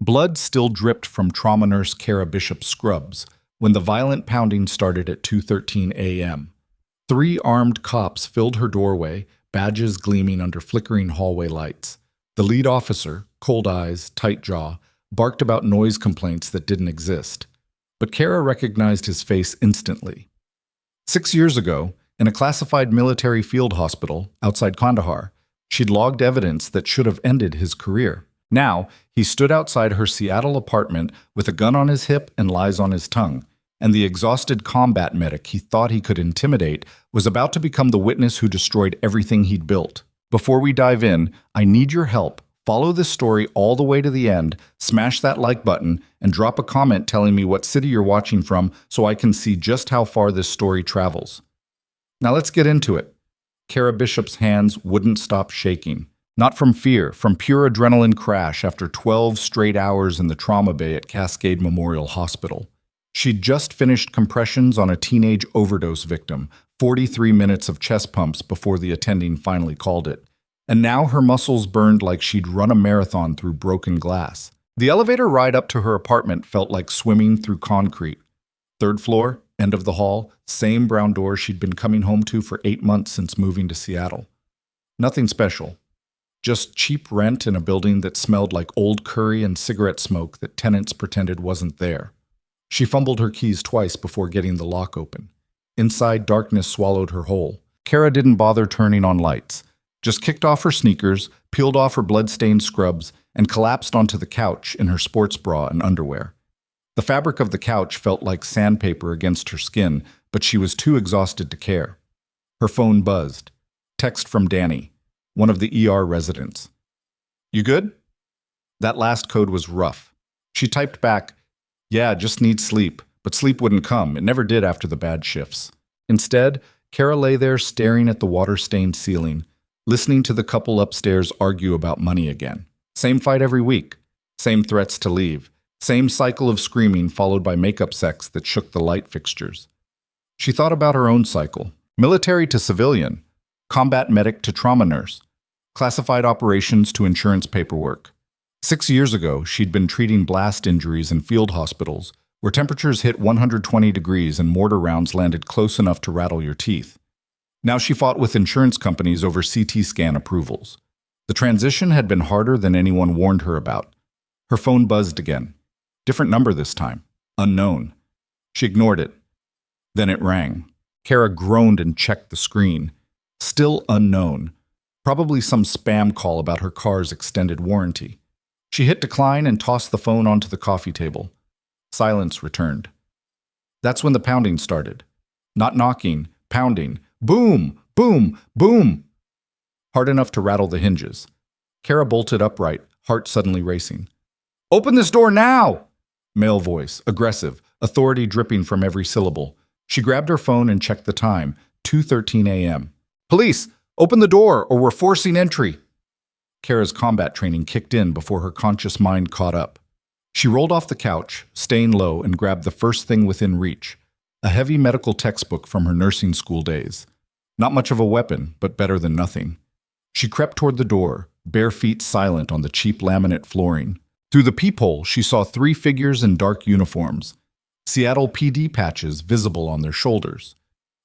Blood still dripped from trauma nurse Kara Bishop's scrubs when the violent pounding started at 2:13 a.m. 3 armed cops filled her doorway, badges gleaming under flickering hallway lights. The lead officer, cold eyes, tight jaw, barked about noise complaints that didn't exist. But Kara recognized his face instantly. 6 years ago, in a classified military field hospital outside Kandahar, she'd logged evidence that should have ended his career. Now, he stood outside her Seattle apartment with a gun on his hip and lies on his tongue, and the exhausted combat medic he thought he could intimidate was about to become the witness who destroyed everything he'd built. Before we dive in, I need your help. Follow this story all the way to the end, smash that like button, and drop a comment telling me what city you're watching from so I can see just how far this story travels. Now let's get into it. Kara Bishop's hands wouldn't stop shaking. Not from fear, from pure adrenaline crash after 12 straight hours in the trauma bay at Cascade Memorial Hospital. She'd just finished compressions on a teenage overdose victim, 43 minutes of chest pumps before the attending finally called it. And now her muscles burned like she'd run a marathon through broken glass. The elevator ride up to her apartment felt like swimming through concrete. 3rd floor, end of the hall, same brown door she'd been coming home to for 8 months since moving to Seattle. Nothing special. Just cheap rent in a building that smelled like old curry and cigarette smoke that tenants pretended wasn't there. She fumbled her keys twice before getting the lock open. Inside, darkness swallowed her whole. Kara didn't bother turning on lights, just kicked off her sneakers, peeled off her blood-stained scrubs, and collapsed onto the couch in her sports bra and underwear. The fabric of the couch felt like sandpaper against her skin, but she was too exhausted to care. Her phone buzzed. Text from Danny, one of the ER residents. "You good?" That last code was rough. She typed back, "Yeah, just need sleep," but sleep wouldn't come. It never did after the bad shifts. Instead, Kara lay there staring at the water-stained ceiling, listening to the couple upstairs argue about money again. Same fight every week. Same threats to leave. Same cycle of screaming followed by makeup sex that shook the light fixtures. She thought about her own cycle. Military to civilian. Combat medic to trauma nurse. Classified operations to insurance paperwork. 6 years ago, she'd been treating blast injuries in field hospitals, where temperatures hit 120 degrees and mortar rounds landed close enough to rattle your teeth. Now she fought with insurance companies over CT scan approvals. The transition had been harder than anyone warned her about. Her phone buzzed again. Different number this time. Unknown. She ignored it. Then it rang. Kara groaned and checked the screen. Still unknown. Probably some spam call about her car's extended warranty. She hit decline and tossed the phone onto the coffee table. Silence returned. That's when the pounding started. Not knocking, pounding. Boom! Boom! Boom! Hard enough to rattle the hinges. Kara bolted upright, heart suddenly racing. "Open this door now!" Male voice, aggressive, authority dripping from every syllable. She grabbed her phone and checked the time, 2:13 a.m. "Police! Open the door, or we're forcing entry!" Kara's combat training kicked in before her conscious mind caught up. She rolled off the couch, staying low, and grabbed the first thing within reach, a heavy medical textbook from her nursing school days. Not much of a weapon, but better than nothing. She crept toward the door, bare feet silent on the cheap laminate flooring. Through the peephole, she saw 3 figures in dark uniforms, Seattle PD patches visible on their shoulders.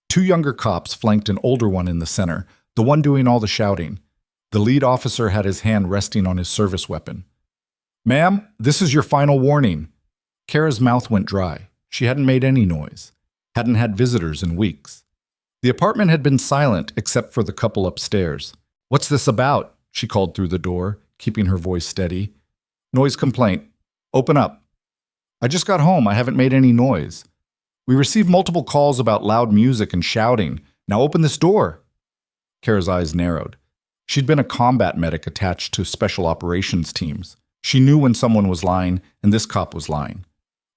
2 younger cops flanked an older one in the center, the one doing all the shouting. The lead officer had his hand resting on his service weapon. "Ma'am, this is your final warning." Kara's mouth went dry. She hadn't made any noise. Hadn't had visitors in weeks. The apartment had been silent except for the couple upstairs. "What's this about?" she called through the door, keeping her voice steady. "Noise complaint. Open up." "I just got home. I haven't made any noise." "We received multiple calls about loud music and shouting. Now open this door." Kara's eyes narrowed. She'd been a combat medic attached to special operations teams. She knew when someone was lying, and this cop was lying.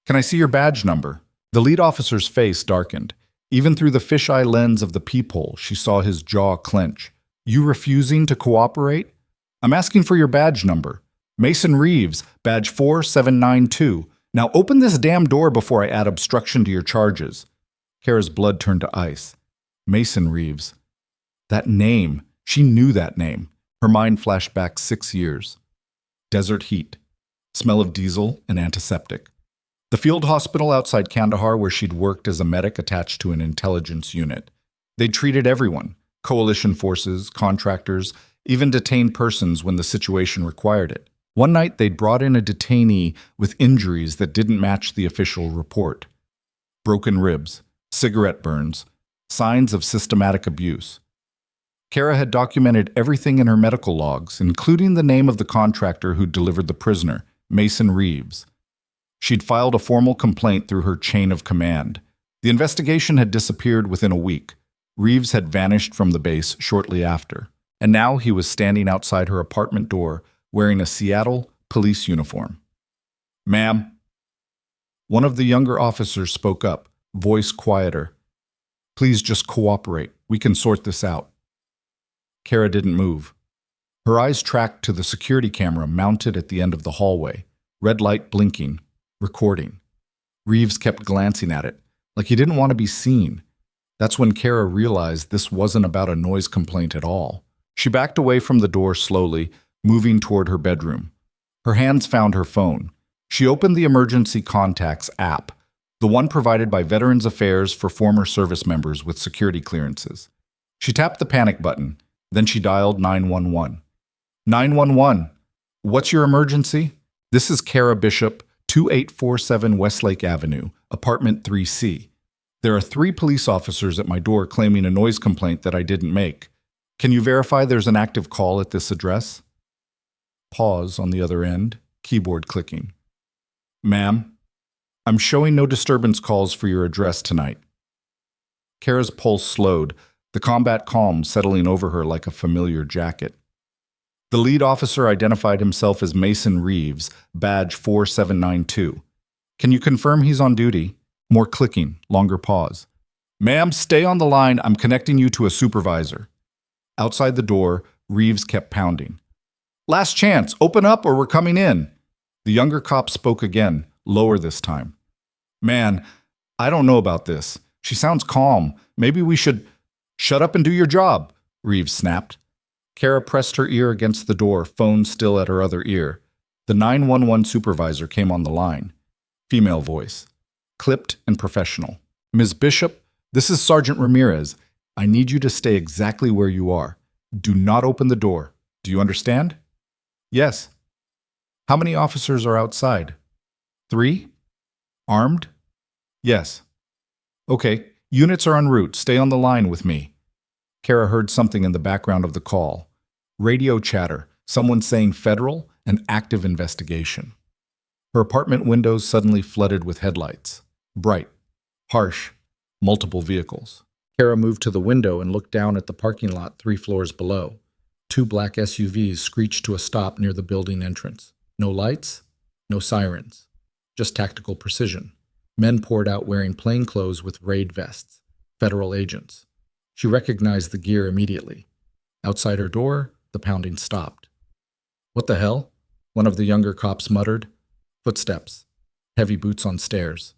"Can I see your badge number?" The lead officer's face darkened. Even through the fisheye lens of the peephole, she saw his jaw clench. "You refusing to cooperate?" "I'm asking for your badge number." "Mason Reeves, badge 4792. Now open this damn door before I add obstruction to your charges." Kara's blood turned to ice. Mason Reeves. That name. She knew that name. Her mind flashed back 6 years. Desert heat. smell of diesel and antiseptic. The field hospital outside Kandahar, where she'd worked as a medic attached to an intelligence unit. They'd treated everyone, coalition forces, contractors, even detained persons when the situation required it. One night, they'd brought in a detainee with injuries that didn't match the official report. Broken ribs, cigarette burns, signs of systematic abuse. Kara had documented everything in her medical logs, including the name of the contractor who delivered the prisoner, Mason Reeves. She'd filed a formal complaint through her chain of command. The investigation had disappeared within a week. Reeves had vanished from the base shortly after, and now he was standing outside her apartment door wearing a Seattle police uniform. "Ma'am." One of the younger officers spoke up, voice quieter. "Please just cooperate. We can sort this out." Kara didn't move. Her eyes tracked to the security camera mounted at the end of the hallway, red light blinking, recording. Reeves kept glancing at it, like he didn't want to be seen. That's when Kara realized this wasn't about a noise complaint at all. She backed away from the door slowly, moving toward her bedroom. Her hands found her phone. She opened the Emergency Contacts app, the one provided by Veterans Affairs for former service members with security clearances. She tapped the panic button, then she dialed 911. 911, what's your emergency? This is Kara Bishop, 2847 Westlake Avenue, apartment 3C. There are 3 police officers at my door claiming a noise complaint that I didn't make. Can you verify there's an active call at this address? Pause on the other end, keyboard clicking. "Ma'am, I'm showing no disturbance calls for your address tonight." Kara's pulse slowed, the combat calm settling over her like a familiar jacket. The lead officer identified himself as Mason Reeves, badge 4792. "Can you confirm he's on duty?" More clicking, longer pause. "Ma'am, stay on the line. I'm connecting you to a supervisor." Outside the door, Reeves kept pounding. "Last chance, open up or we're coming in." The younger cop spoke again, lower this time. "Man, I don't know about this. She sounds calm. Maybe we should—" "Shut up and do your job," Reeves snapped. Kara pressed her ear against the door, phone still at her other ear. The 911 supervisor came on the line. Female voice, clipped and professional. "Ms. Bishop, this is Sergeant Ramirez. I need you to stay exactly where you are. Do not open the door. Do you understand?" "Yes." "How many officers are outside?" 3? "Armed?" "Yes." "Okay, units are en route. Stay on the line with me." Kara heard something in the background of the call. Radio chatter, someone saying federal and active investigation. Her apartment windows suddenly flooded with headlights. Bright, harsh, multiple vehicles. Kara moved to the window and looked down at the parking lot 3 floors below. 2 black SUVs screeched to a stop near the building entrance. No lights, no sirens, just tactical precision. Men poured out wearing plainclothes with raid vests, federal agents. She recognized the gear immediately. Outside her door, the pounding stopped. "What the hell?" one of the younger cops muttered. Footsteps, heavy boots on stairs,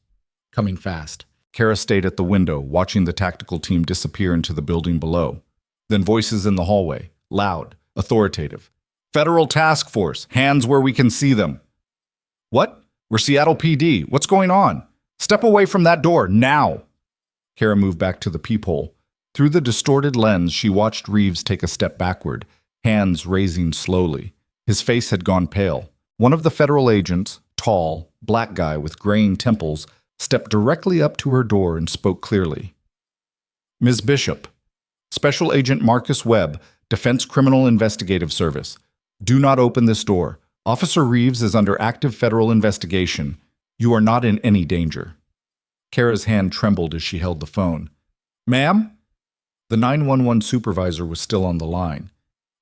coming fast. Kara stayed at the window, watching the tactical team disappear into the building below. Then voices in the hallway, loud, authoritative. "Federal task force, hands where we can see them." "What? We're Seattle PD. What's going on? Step away from that door, now!" Kara moved back to the peephole. Through the distorted lens, she watched Reeves take a step backward, hands raising slowly. His face had gone pale. One of the federal agents, tall, black guy with graying temples, stepped directly up to her door and spoke clearly. "Ms. Bishop, Special Agent Marcus Webb, Defense Criminal Investigative Service. Do not open this door. Officer Reeves is under active federal investigation. You are not in any danger." Kara's hand trembled as she held the phone. "Ma'am?" The 911 supervisor was still on the line.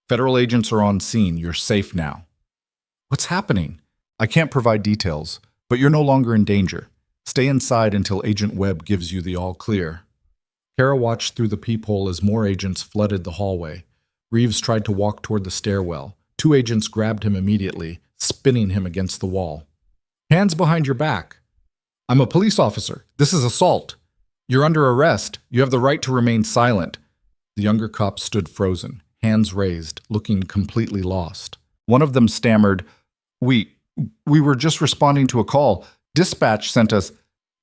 "Federal agents are on scene. You're safe now." "What's happening?" "I can't provide details, but you're no longer in danger. Stay inside until Agent Webb gives you the all clear." Kara watched through the peephole as more agents flooded the hallway. Reeves tried to walk toward the stairwell. 2 agents grabbed him immediately, spinning him against the wall. "Hands behind your back." "I'm a police officer. This is assault. You're under arrest. You have the right to remain silent." The younger cop stood frozen, hands raised, looking completely lost. One of them stammered, We We were just responding to a call. Dispatch sent us.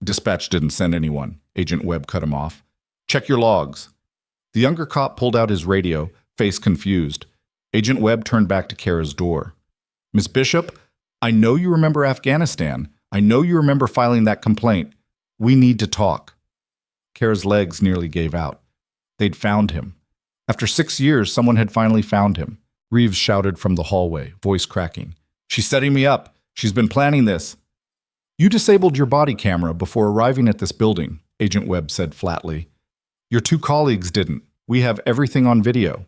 Dispatch didn't send anyone. Agent Webb cut him off. Check your logs. The younger cop pulled out his radio, face confused. Agent Webb turned back to Kara's door. Miss Bishop, I know you remember Afghanistan. I know you remember filing that complaint. We need to talk. Kara's legs nearly gave out. They'd found him. After 6 years, someone had finally found him. Reeves shouted from the hallway, voice cracking. She's setting me up. She's been planning this. You disabled your body camera before arriving at this building, Agent Webb said flatly. Your 2 colleagues didn't. We have everything on video.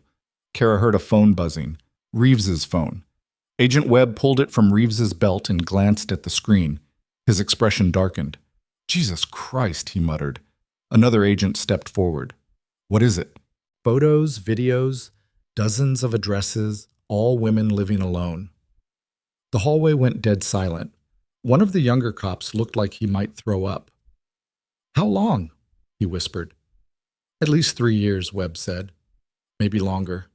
Kara heard a phone buzzing. Reeves's phone. Agent Webb pulled it from Reeves's belt and glanced at the screen. His expression darkened. Jesus Christ, he muttered. Another agent stepped forward. What is it? Photos, videos, dozens of addresses, all women living alone. The hallway went dead silent. One of the younger cops looked like he might throw up. How long? He whispered. At least 3 years, Webb said. Maybe longer.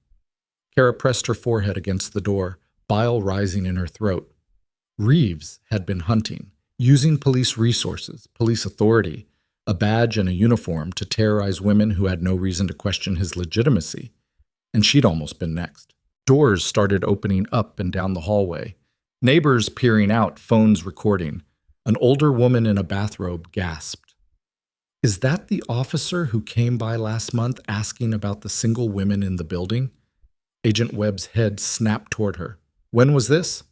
Kara pressed her forehead against the door, bile rising in her throat. Reeves had been hunting, using police resources, police authority, a badge and a uniform to terrorize women who had no reason to question his legitimacy. And she'd almost been next. Doors started opening up and down the hallway. Neighbors peering out, phones recording. An older woman in a bathrobe gasped. Is that the officer who came by last month asking about the single women in the building? Agent Webb's head snapped toward her. When was this?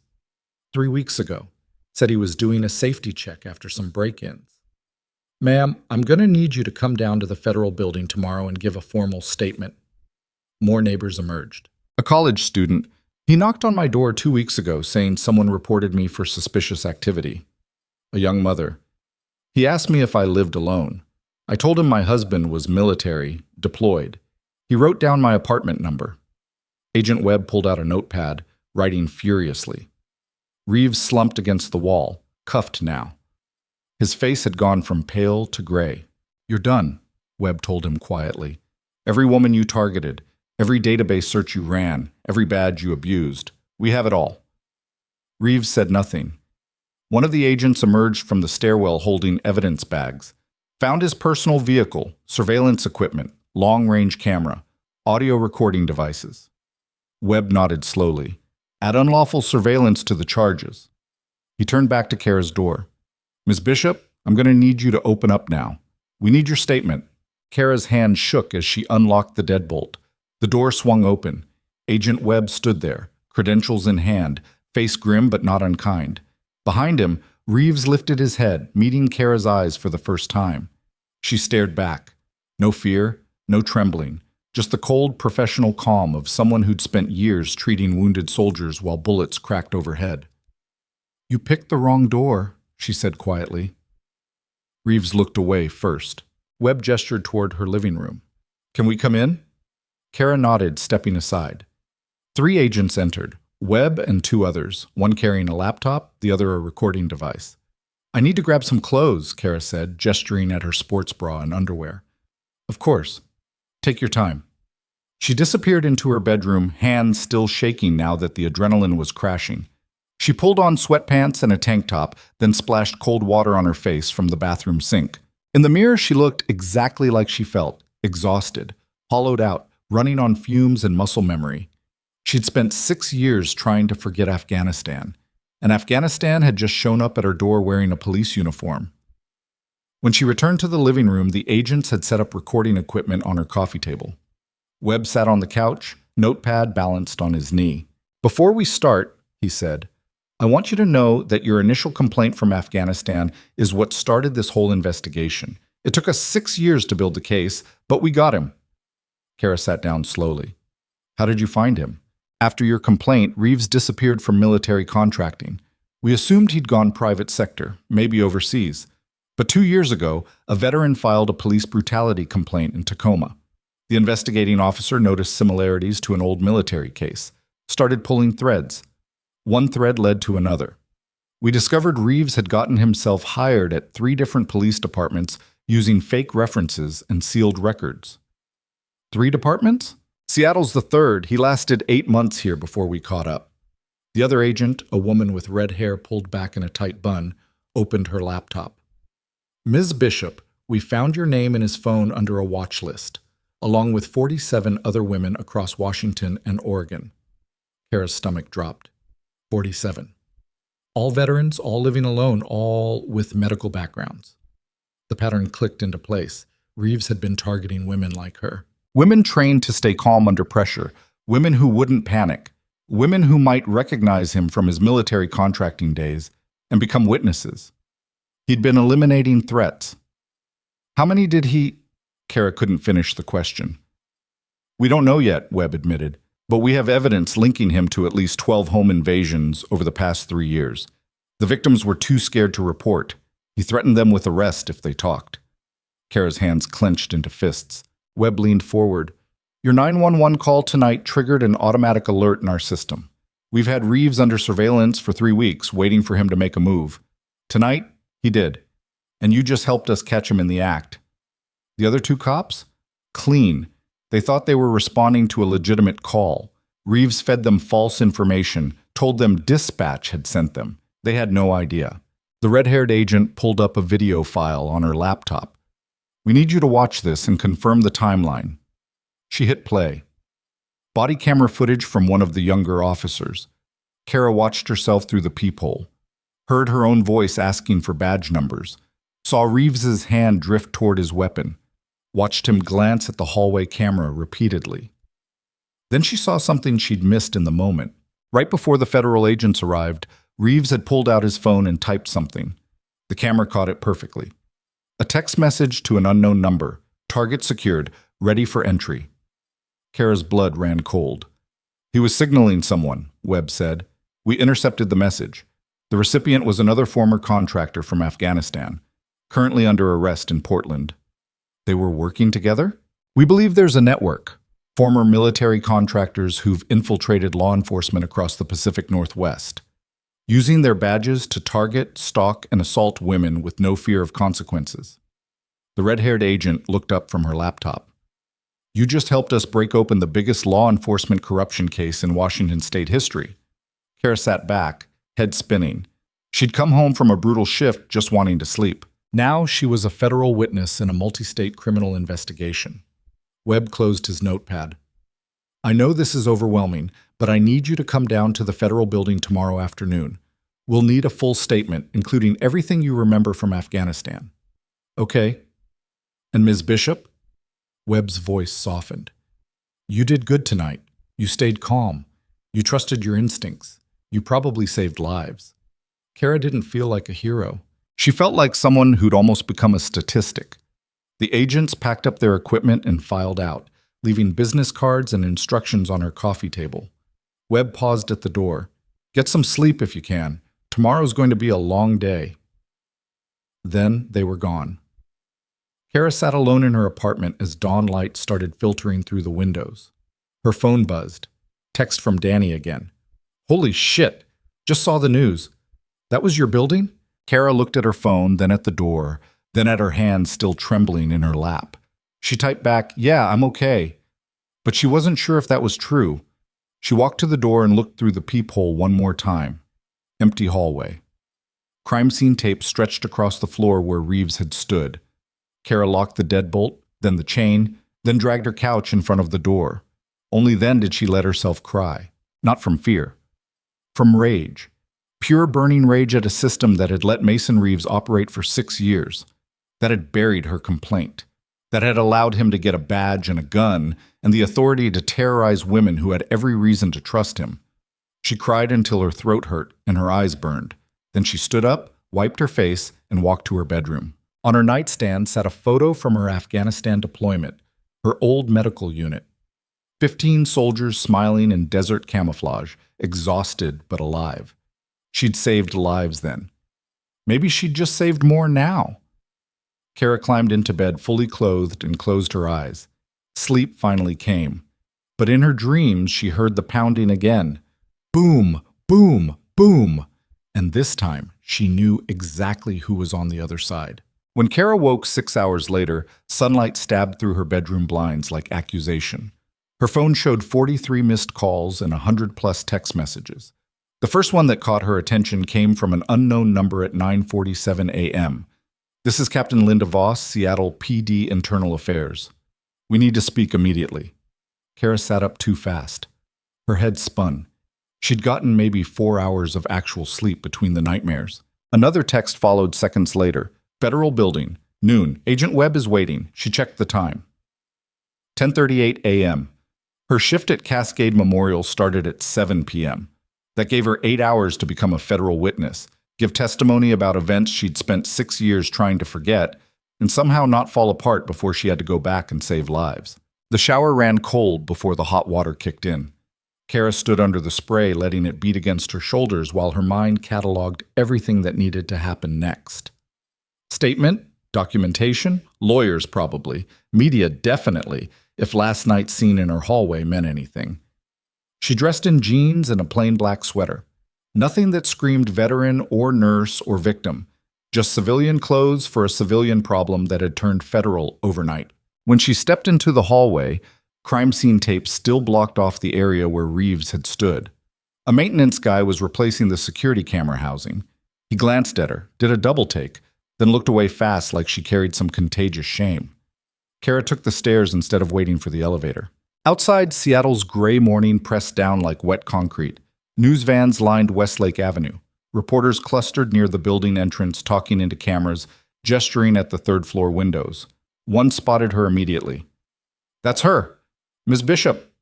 3 weeks ago. Said he was doing a safety check after some break-ins. Ma'am, I'm going to need you to come down to the federal building tomorrow and give a formal statement. More neighbors emerged. A college student. He knocked on my door 2 weeks ago saying someone reported me for suspicious activity. A young mother. He asked me if I lived alone. I told him my husband was military, deployed. He wrote down my apartment number. Agent Webb pulled out a notepad, writing furiously. Reeves slumped against the wall, cuffed now. His face had gone from pale to gray. You're done, Webb told him quietly. Every woman you targeted, every database search you ran, every badge you abused. We have it all. Reeves said nothing. One of the agents emerged from the stairwell holding evidence bags, found his personal vehicle, surveillance equipment, long-range camera, audio recording devices. Webb nodded slowly. Add unlawful surveillance to the charges. He turned back to Kara's door. Miss Bishop, I'm going to need you to open up now. We need your statement. Kara's hand shook as she unlocked the deadbolt. The door swung open. Agent Webb stood there, credentials in hand, face grim but not unkind. Behind him, Reeves lifted his head, meeting Kara's eyes for the first time. She stared back. No fear, no trembling, just the cold professional calm of someone who'd spent years treating wounded soldiers while bullets cracked overhead. You picked the wrong door, she said quietly. Reeves looked away first. Webb gestured toward her living room. Can we come in? Kara nodded, stepping aside. 3 agents entered, Webb and 2 others, one carrying a laptop, the other a recording device. I need to grab some clothes, Kara said, gesturing at her sports bra and underwear. Of course. Take your time. She disappeared into her bedroom, hands still shaking now that the adrenaline was crashing. She pulled on sweatpants and a tank top, then splashed cold water on her face from the bathroom sink. In the mirror, she looked exactly like she felt, exhausted, hollowed out, running on fumes and muscle memory. She'd spent 6 years trying to forget Afghanistan, and Afghanistan had just shown up at her door wearing a police uniform. When she returned to the living room, the agents had set up recording equipment on her coffee table. Webb sat on the couch, notepad balanced on his knee. Before we start, he said, I want you to know that your initial complaint from Afghanistan is what started this whole investigation. It took us 6 years to build the case, but we got him. Kara sat down slowly. How did you find him? After your complaint, Reeves disappeared from military contracting. We assumed he'd gone private sector, maybe overseas. But 2 years ago, a veteran filed a police brutality complaint in Tacoma. The investigating officer noticed similarities to an old military case, started pulling threads. One thread led to another. We discovered Reeves had gotten himself hired at 3 different police departments using fake references and sealed records. 3 departments? Seattle's the 3rd. He lasted 8 months here before we caught up. The other agent, a woman with red hair pulled back in a tight bun, opened her laptop. Ms. Bishop, we found your name in his phone under a watch list, along with 47 other women across Washington and Oregon. Kara's stomach dropped. 47. All veterans, all living alone, all with medical backgrounds. The pattern clicked into place. Reeves had been targeting women like her. Women trained to stay calm under pressure. Women who wouldn't panic. Women who might recognize him from his military contracting days and become witnesses. He'd been eliminating threats. How many did he... Kara couldn't finish the question. We don't know yet, Webb admitted, but we have evidence linking him to at least 12 home invasions over the past 3 years. The victims were too scared to report. He threatened them with arrest if they talked. Kara's hands clenched into fists. Webb leaned forward. Your 911 call tonight triggered an automatic alert in our system. We've had Reeves under surveillance for 3 weeks, waiting for him to make a move. Tonight, he did. And you just helped us catch him in the act. The other 2 cops? Clean. They thought they were responding to a legitimate call. Reeves fed them false information, told them dispatch had sent them. They had no idea. The red-haired agent pulled up a video file on her laptop. We need you to watch this and confirm the timeline. She hit play. Body camera footage from one of the younger officers. Kara watched herself through the peephole, heard her own voice asking for badge numbers, saw Reeves's hand drift toward his weapon, watched him glance at the hallway camera repeatedly. Then she saw something she'd missed in the moment. Right before the federal agents arrived, Reeves had pulled out his phone and typed something. The camera caught it perfectly. A text message to an unknown number, target secured, ready for entry. Kara's blood ran cold. He was signaling someone, Webb said. We intercepted the message. The recipient was another former contractor from Afghanistan, currently under arrest in Portland. They were working together? We believe there's a network. Former military contractors who've infiltrated law enforcement across the Pacific Northwest, using their badges to target, stalk, and assault women with no fear of consequences. The red-haired agent looked up from her laptop. You just helped us break open the biggest law enforcement corruption case in Washington state history. Kara sat back, head spinning. She'd come home from a brutal shift just wanting to sleep. Now she was a federal witness in a multi-state criminal investigation. Webb closed his notepad. I know this is overwhelming, but I need you to come down to the federal building tomorrow afternoon. We'll need a full statement, including everything you remember from Afghanistan. Okay. And Ms. Bishop? Webb's voice softened. You did good tonight. You stayed calm. You trusted your instincts. You probably saved lives. Kara didn't feel like a hero. She felt like someone who'd almost become a statistic. The agents packed up their equipment and filed out, leaving business cards and instructions on her coffee table. Webb paused at the door. Get some sleep if you can. Tomorrow's going to be a long day. Then they were gone. Kara sat alone in her apartment as dawn light started filtering through the windows. Her phone buzzed. Text from Danny again. Holy shit! Just saw the news. That was your building? Kara looked at her phone, then at the door, then at her hand still trembling in her lap. She typed back, yeah, I'm okay. But she wasn't sure if that was true. She walked to the door and looked through the peephole one more time. Empty hallway. Crime scene tape stretched across the floor where Reeves had stood. Kara locked the deadbolt, then the chain, then dragged her couch in front of the door. Only then did she let herself cry. Not from fear. From rage. Pure burning rage at a system that had let Mason Reeves operate for 6 years. That had buried her complaint. That had allowed him to get a badge and a gun and the authority to terrorize women who had every reason to trust him. She cried until her throat hurt and her eyes burned. Then she stood up, wiped her face, and walked to her bedroom. On her nightstand sat a photo from her Afghanistan deployment, her old medical unit. 15 soldiers smiling in desert camouflage, exhausted but alive. She'd saved lives then. Maybe she'd just saved more now. Kara climbed into bed fully clothed and closed her eyes. Sleep finally came. But in her dreams, she heard the pounding again. Boom, boom, boom. And this time, she knew exactly who was on the other side. When Kara woke 6 hours later, sunlight stabbed through her bedroom blinds like accusation. Her phone showed 43 missed calls and 100+ text messages. The first one that caught her attention came from an unknown number at 9:47 a.m. "This is Captain Linda Voss, Seattle PD Internal Affairs. We need to speak immediately." Kara sat up too fast. Her head spun. She'd gotten maybe 4 hours of actual sleep between the nightmares. Another text followed seconds later. "Federal Building, noon. Agent Webb is waiting." She checked the time. 10:38 a.m. Her shift at Cascade Memorial started at 7 p.m. That gave her 8 hours to become a federal witness, give testimony about events she'd spent 6 years trying to forget, and somehow not fall apart before she had to go back and save lives. The shower ran cold before the hot water kicked in. Kara stood under the spray, letting it beat against her shoulders while her mind cataloged everything that needed to happen next. Statement, documentation, lawyers probably, media definitely, if last night's scene in her hallway meant anything. She dressed in jeans and a plain black sweater. Nothing that screamed veteran or nurse or victim, just civilian clothes for a civilian problem that had turned federal overnight. When she stepped into the hallway, crime scene tape still blocked off the area where Reeves had stood. A maintenance guy was replacing the security camera housing. He glanced at her, did a double take, then looked away fast like she carried some contagious shame. Kara took the stairs instead of waiting for the elevator. Outside, Seattle's gray morning pressed down like wet concrete. News vans lined Westlake Avenue. Reporters clustered near the building entrance, talking into cameras, gesturing at the third-floor windows. One spotted her immediately. "That's her! Ms. Bishop!"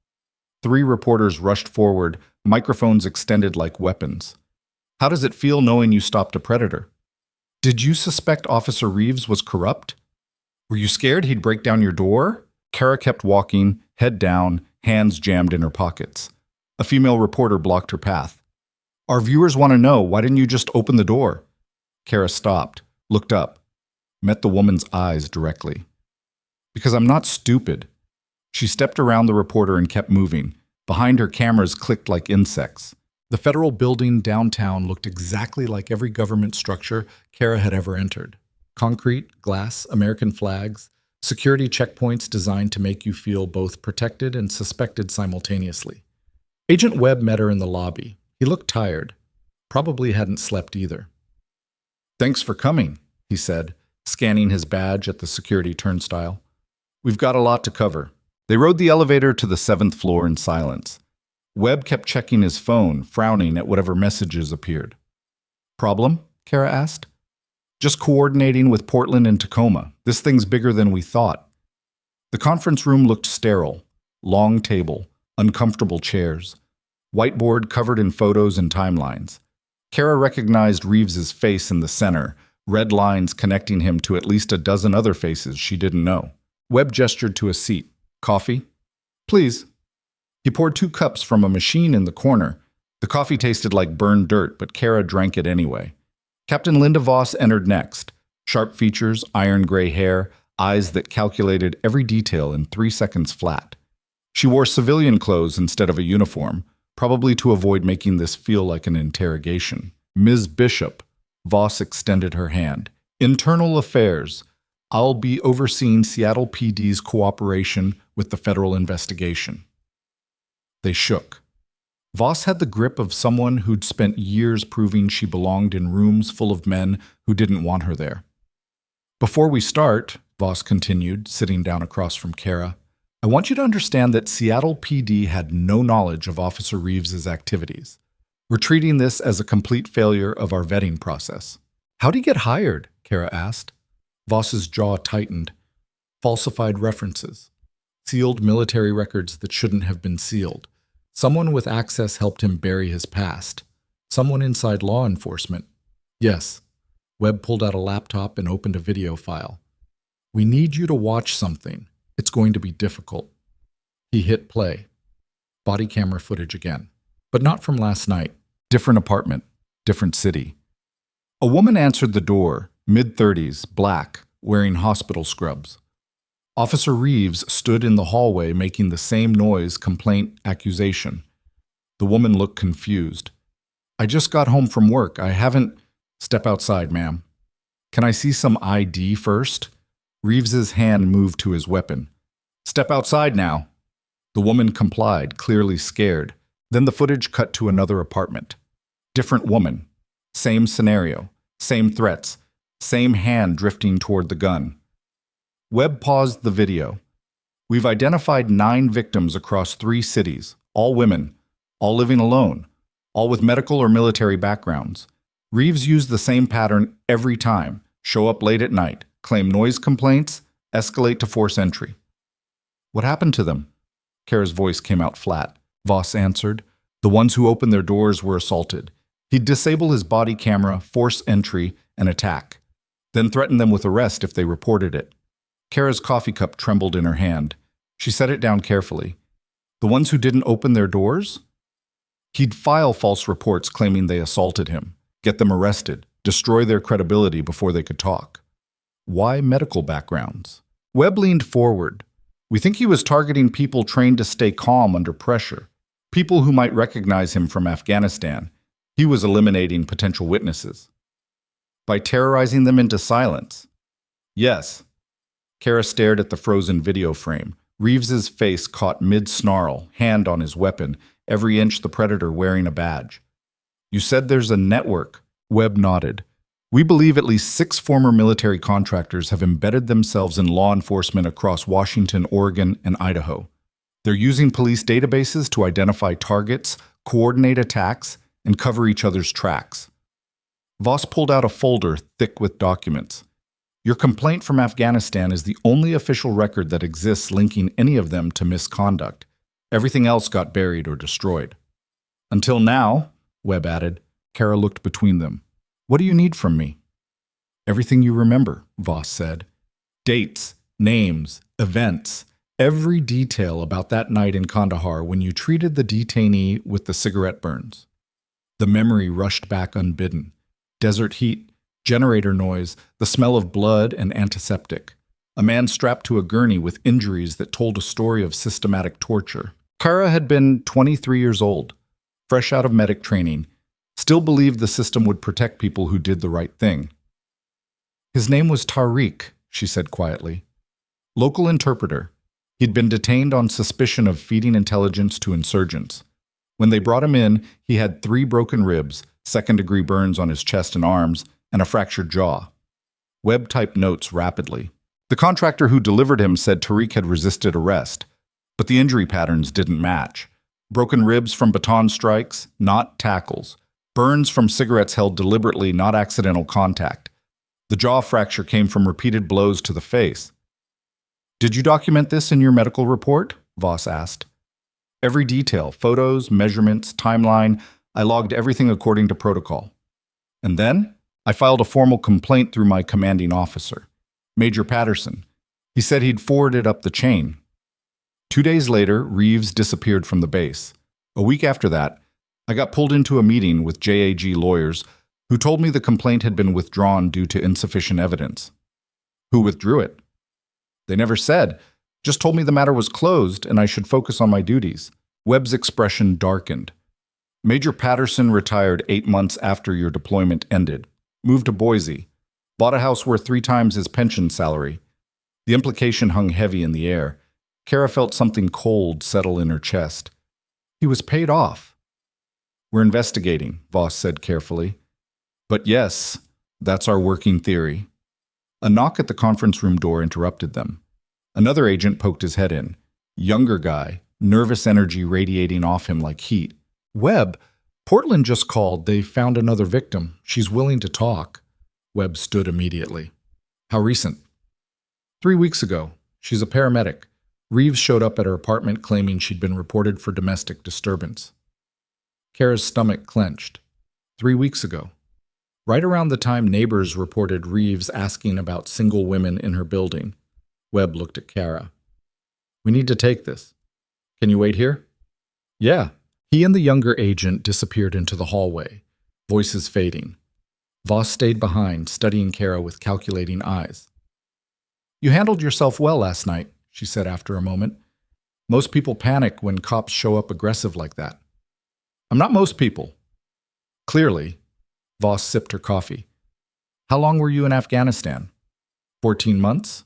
3 reporters rushed forward, microphones extended like weapons. "How does it feel knowing you stopped a predator? Did you suspect Officer Reeves was corrupt? Were you scared he'd break down your door?" Kara kept walking, head down, hands jammed in her pockets. A female reporter blocked her path. "Our viewers want to know, why didn't you just open the door?" Kara stopped, looked up, met the woman's eyes directly. "Because I'm not stupid." She stepped around the reporter and kept moving. Behind her, cameras clicked like insects. The federal building downtown looked exactly like every government structure Kara had ever entered. Concrete, glass, American flags, security checkpoints designed to make you feel both protected and suspected simultaneously. Agent Webb met her in the lobby. He looked tired. Probably hadn't slept either. "Thanks for coming," he said, scanning his badge at the security turnstile. "We've got a lot to cover." They rode the elevator to the 7th floor in silence. Webb kept checking his phone, frowning at whatever messages appeared. "Problem?" Kara asked. "Just coordinating with Portland and Tacoma. This thing's bigger than we thought." The conference room looked sterile. Long table, uncomfortable chairs. Whiteboard covered in photos and timelines. Kara recognized Reeves's face in the center, red lines connecting him to at least a dozen other faces she didn't know. Webb gestured to a seat. "Coffee?" "Please." He poured 2 cups from a machine in the corner. The coffee tasted like burned dirt, but Kara drank it anyway. Captain Linda Voss entered next. Sharp features, iron gray hair, eyes that calculated every detail in 3 seconds flat. She wore civilian clothes instead of a uniform, probably to avoid making this feel like an interrogation. "Ms. Bishop," Voss extended her hand. "Internal Affairs. I'll be overseeing Seattle PD's cooperation with the federal investigation." They shook. Voss had the grip of someone who'd spent years proving she belonged in rooms full of men who didn't want her there. "Before we start," Voss continued, sitting down across from Kara, "I want you to understand that Seattle PD had no knowledge of Officer Reeves's activities. We're treating this as a complete failure of our vetting process." "How'd he get hired?" Kara asked. Voss's jaw tightened. Falsified references. Sealed military records that shouldn't have been sealed. Someone with access helped him bury his past. Someone inside law enforcement. "Yes." Webb pulled out a laptop and opened a video file. "We need you to watch something. It's going to be difficult." He hit play. Body camera footage again. But not from last night. Different apartment. Different city. A woman answered the door, mid-30s, black, wearing hospital scrubs. Officer Reeves stood in the hallway making the same noise, complaint, accusation. The woman looked confused. "I just got home from work. I haven't—" "Step outside, ma'am." "Can I see some ID first?" Reeves's hand moved to his weapon. "Step outside now." The woman complied, clearly scared. Then the footage cut to another apartment. Different woman. Same scenario. Same threats. Same hand drifting toward the gun. Webb paused the video. We've identified 9 victims across 3 cities, all women, all living alone, all with medical or military backgrounds. Reeves used the same pattern every time. Show up late at night, claim noise complaints, escalate to force entry. What happened to them? Kara's voice came out flat. Voss answered. The ones who opened their doors were assaulted. He'd disable his body camera, force entry, and attack. Then threaten them with arrest if they reported it. Kara's coffee cup trembled in her hand. She set it down carefully. The ones who didn't open their doors? He'd file false reports claiming they assaulted him, get them arrested, destroy their credibility before they could talk. Why medical backgrounds? Webb leaned forward. We think he was targeting people trained to stay calm under pressure, people who might recognize him from Afghanistan. He was eliminating potential witnesses. By terrorizing them into silence? Yes. Kara stared at the frozen video frame. Reeves's face caught mid-snarl, hand on his weapon, every inch the predator wearing a badge. You said there's a network. Webb nodded. We believe at least 6 former military contractors have embedded themselves in law enforcement across Washington, Oregon, and Idaho. They're using police databases to identify targets, coordinate attacks, and cover each other's tracks. Voss pulled out a folder thick with documents. Your complaint from Afghanistan is the only official record that exists linking any of them to misconduct. Everything else got buried or destroyed. Until now, Webb added. Kara looked between them. What do you need from me? Everything you remember, Voss said. Dates, names, events, every detail about that night in Kandahar when you treated the detainee with the cigarette burns. The memory rushed back unbidden. Desert heat, generator noise, the smell of blood and antiseptic. A man strapped to a gurney with injuries that told a story of systematic torture. Kara had been 23 years old, fresh out of medic training, still believed the system would protect people who did the right thing. His name was Tariq, she said quietly. Local interpreter. He'd been detained on suspicion of feeding intelligence to insurgents. When they brought him in, he had 3 broken ribs, second-degree burns on his chest and arms, and a fractured jaw. Webb typed notes rapidly. The contractor who delivered him said Tariq had resisted arrest, but the injury patterns didn't match. Broken ribs from baton strikes, not tackles. Burns from cigarettes held deliberately, not accidental contact. The jaw fracture came from repeated blows to the face. Did you document this in your medical report? Voss asked. Every detail, photos, measurements, timeline, I logged everything according to protocol. And then, I filed a formal complaint through my commanding officer, Major Patterson. He said he'd forward it up the chain. 2 days later, Reeves disappeared from the base. A week after that, I got pulled into a meeting with JAG lawyers who told me the complaint had been withdrawn due to insufficient evidence. Who withdrew it? They never said, just told me the matter was closed and I should focus on my duties. Webb's expression darkened. Major Patterson retired 8 months after your deployment ended, moved to Boise, bought a house worth 3 times his pension salary. The implication hung heavy in the air. Kara felt something cold settle in her chest. He was paid off. We're investigating, Voss said carefully. But yes, that's our working theory. A knock at the conference room door interrupted them. Another agent poked his head in. Younger guy, nervous energy radiating off him like heat. Webb, Portland just called. They found another victim. She's willing to talk. Webb stood immediately. How recent? 3 weeks ago. She's a paramedic. Reeves showed up at her apartment claiming she'd been reported for domestic disturbance. Kara's stomach clenched. 3 weeks ago. Right around the time neighbors reported Reeves asking about single women in her building. Webb looked at Kara. We need to take this. Can you wait here? Yeah. He and the younger agent disappeared into the hallway, voices fading. Voss stayed behind, studying Kara with calculating eyes. You handled yourself well last night, she said after a moment. Most people panic when cops show up aggressive like that. I'm not most people. Clearly. Voss sipped her coffee. How long were you in Afghanistan? 14 months?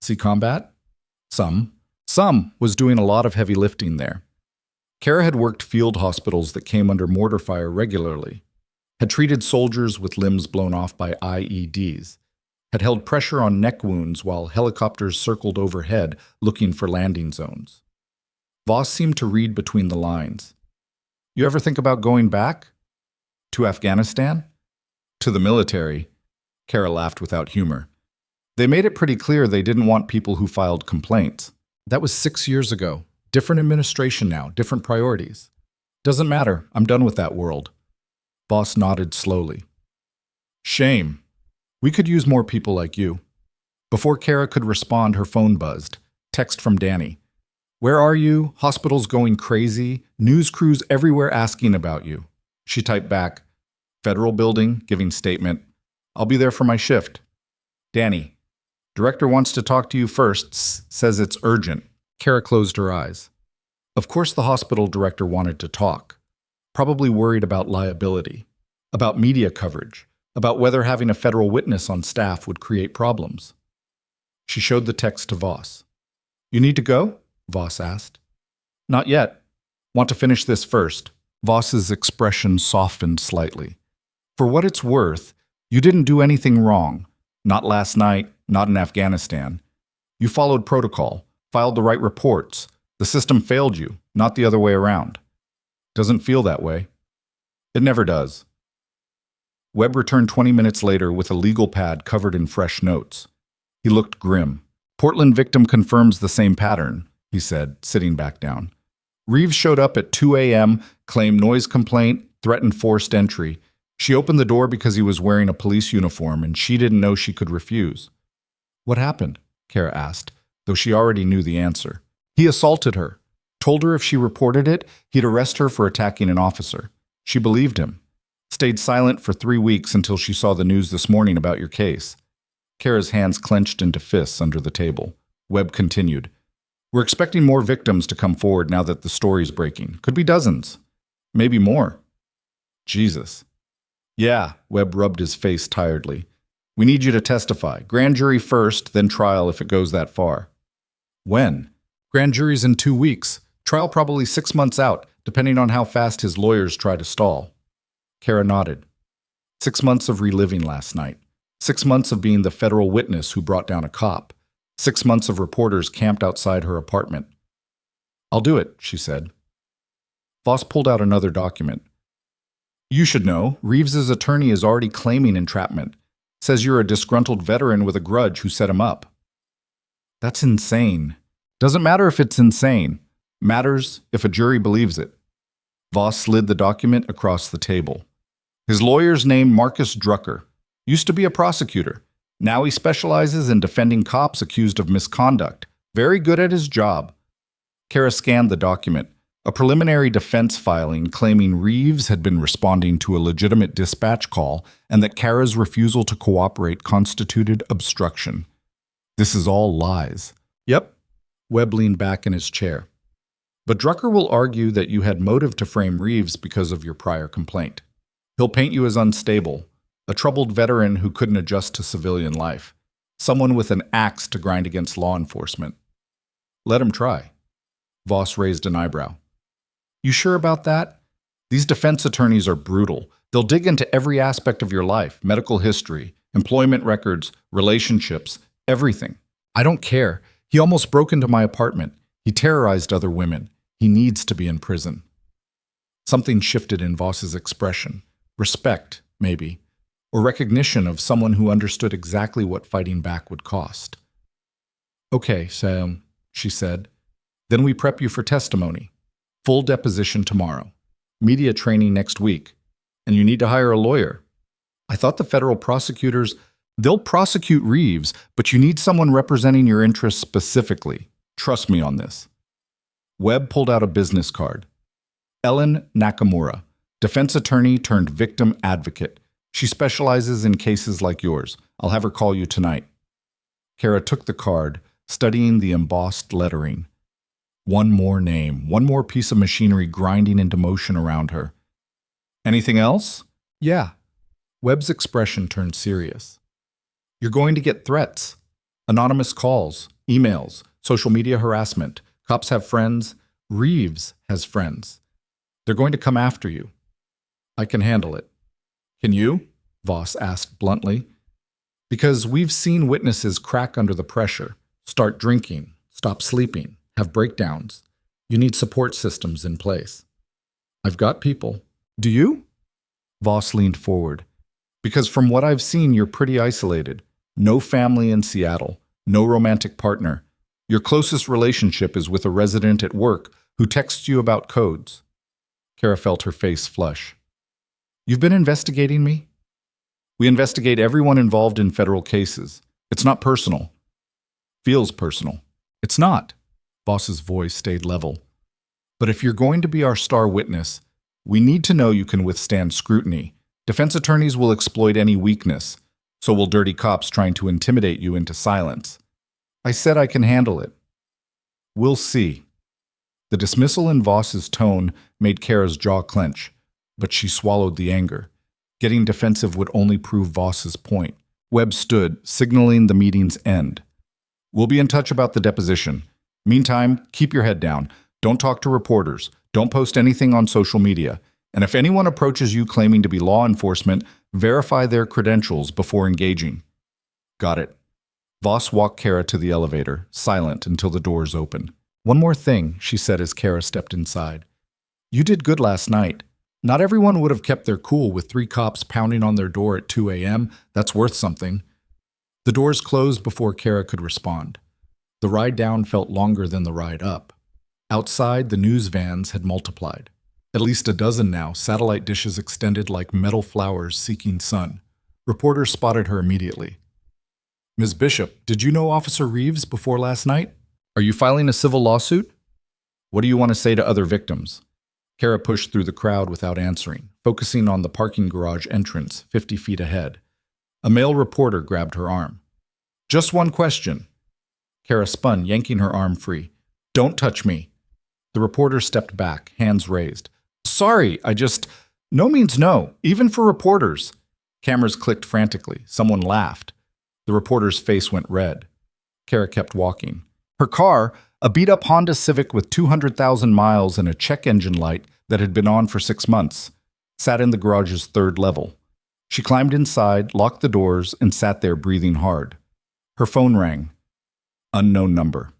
See combat? Some. Some was doing a lot of heavy lifting there. Kara had worked field hospitals that came under mortar fire regularly. had treated soldiers with limbs blown off by IEDs, had held pressure on neck wounds while helicopters circled overhead looking for landing zones. Voss seemed to read between the lines. You ever think about going back? To Afghanistan? To the military? Kara laughed without humor. They made it pretty clear they didn't want people who filed complaints. That was 6 years ago. Different administration now, different priorities. Doesn't matter, I'm done with that world. Voss nodded slowly. Shame. We could use more people like you. Before Kara could respond, her phone buzzed. Text from Danny. Where are you? Hospital's going crazy. News crews everywhere asking about you. She typed back, Federal building, giving statement. I'll be there for my shift. Danny. Director wants to talk to you first, says it's urgent. Kara closed her eyes. Of course the hospital director wanted to talk. Probably worried about liability, about media coverage, about whether having a federal witness on staff would create problems. She showed the text to Voss. You need to go? Voss asked. Not yet. Want to finish this first. Voss's expression softened slightly. For what it's worth, you didn't do anything wrong. Not last night, not in Afghanistan. You followed protocol, filed the right reports. The system failed you, not the other way around. Doesn't feel that way. It never does. Webb returned 20 minutes later with a legal pad covered in fresh notes. He looked grim. Portland victim confirms the same pattern, he said, sitting back down. Reeves showed up at 2 a.m., claimed noise complaint, threatened forced entry. She opened the door because he was wearing a police uniform, and she didn't know she could refuse. What happened? Kara asked, though she already knew the answer. He assaulted her. Told her if she reported it, he'd arrest her for attacking an officer. She believed him. Stayed silent for 3 weeks until she saw the news this morning about your case. Kara's hands clenched into fists under the table. Webb continued. We're expecting more victims to come forward now that the story's breaking. Could be dozens. Maybe more. Jesus. Yeah, Webb rubbed his face tiredly. We need you to testify. Grand jury first, then trial if it goes that far. When? Grand jury's in 2 weeks. Trial probably 6 months out, depending on how fast his lawyers try to stall. Kara nodded. 6 months of reliving last night. 6 months of being the federal witness who brought down a cop. 6 months of reporters camped outside her apartment. I'll do it, she said. Voss pulled out another document. You should know, Reeves's attorney is already claiming entrapment. Says you're a disgruntled veteran with a grudge who set him up. That's insane. Doesn't matter if it's insane. Matters if a jury believes it. Voss slid the document across the table. His lawyer's name Marcus Drucker. Used to be a prosecutor. Now he specializes in defending cops accused of misconduct. Very good at his job. Kara scanned the document. A preliminary defense filing claiming Reeves had been responding to a legitimate dispatch call and that Kara's refusal to cooperate constituted obstruction. This is all lies. Yep. Webb leaned back in his chair. But Drucker will argue that you had motive to frame Reeves because of your prior complaint. He'll paint you as unstable, a troubled veteran who couldn't adjust to civilian life, someone with an axe to grind against law enforcement. Let him try. Voss raised an eyebrow. You sure about that? These defense attorneys are brutal. They'll dig into every aspect of your life, medical history, employment records, relationships, everything. I don't care. He almost broke into my apartment. He terrorized other women. He needs to be in prison. Something shifted in Voss's expression. Respect, maybe, or recognition of someone who understood exactly what fighting back would cost. Okay, Sam, she said. Then we prep you for testimony. Full deposition tomorrow. Media training next week. And you need to hire a lawyer. I thought the federal prosecutors, they'll prosecute Reeves, but you need someone representing your interests specifically. Trust me on this. Webb pulled out a business card. Ellen Nakamura, defense attorney turned victim advocate. She specializes in cases like yours. I'll have her call you tonight. Kara took the card, studying the embossed lettering. One more name, one more piece of machinery grinding into motion around her. Anything else? Yeah. Webb's expression turned serious. You're going to get threats. Anonymous calls, emails, social media harassment. Cops have friends. Reeves has friends. They're going to come after you. I can handle it. Can you? Voss asked bluntly. Because we've seen witnesses crack under the pressure, start drinking, stop sleeping, have breakdowns. You need support systems in place. I've got people. Do you? Voss leaned forward. Because from what I've seen, you're pretty isolated. No family in Seattle, no romantic partner. Your closest relationship is with a resident at work who texts you about codes. Kara felt her face flush. You've been investigating me? We investigate everyone involved in federal cases. It's not personal. Feels personal. It's not. Voss's voice stayed level. But if you're going to be our star witness, we need to know you can withstand scrutiny. Defense attorneys will exploit any weakness. So will dirty cops trying to intimidate you into silence. I said I can handle it. We'll see. The dismissal in Voss's tone made Kara's jaw clench, but she swallowed the anger. Getting defensive would only prove Voss's point. Webb stood, signaling the meeting's end. We'll be in touch about the deposition. Meantime, keep your head down. Don't talk to reporters. Don't post anything on social media. And if anyone approaches you claiming to be law enforcement, verify their credentials before engaging. Got it. Voss walked Kara to the elevator, silent until the doors opened. One more thing, she said as Kara stepped inside. You did good last night. Not everyone would have kept their cool with 3 cops pounding on their door at 2 a.m. That's worth something. The doors closed before Kara could respond. The ride down felt longer than the ride up. Outside, the news vans had multiplied. At least a dozen now, satellite dishes extended like metal flowers seeking sun. Reporters spotted her immediately. Ms. Bishop, did you know Officer Reeves before last night? Are you filing a civil lawsuit? What do you want to say to other victims? Kara pushed through the crowd without answering, focusing on the parking garage entrance 50 feet ahead. A male reporter grabbed her arm. Just one question. Kara spun, yanking her arm free. Don't touch me. The reporter stepped back, hands raised. Sorry, No means no, even for reporters. Cameras clicked frantically. Someone laughed. The reporter's face went red. Kara kept walking. Her car, a beat-up Honda Civic with 200,000 miles and a check engine light that had been on for 6 months, sat in the garage's 3rd level. She climbed inside, locked the doors, and sat there breathing hard. Her phone rang. Unknown number.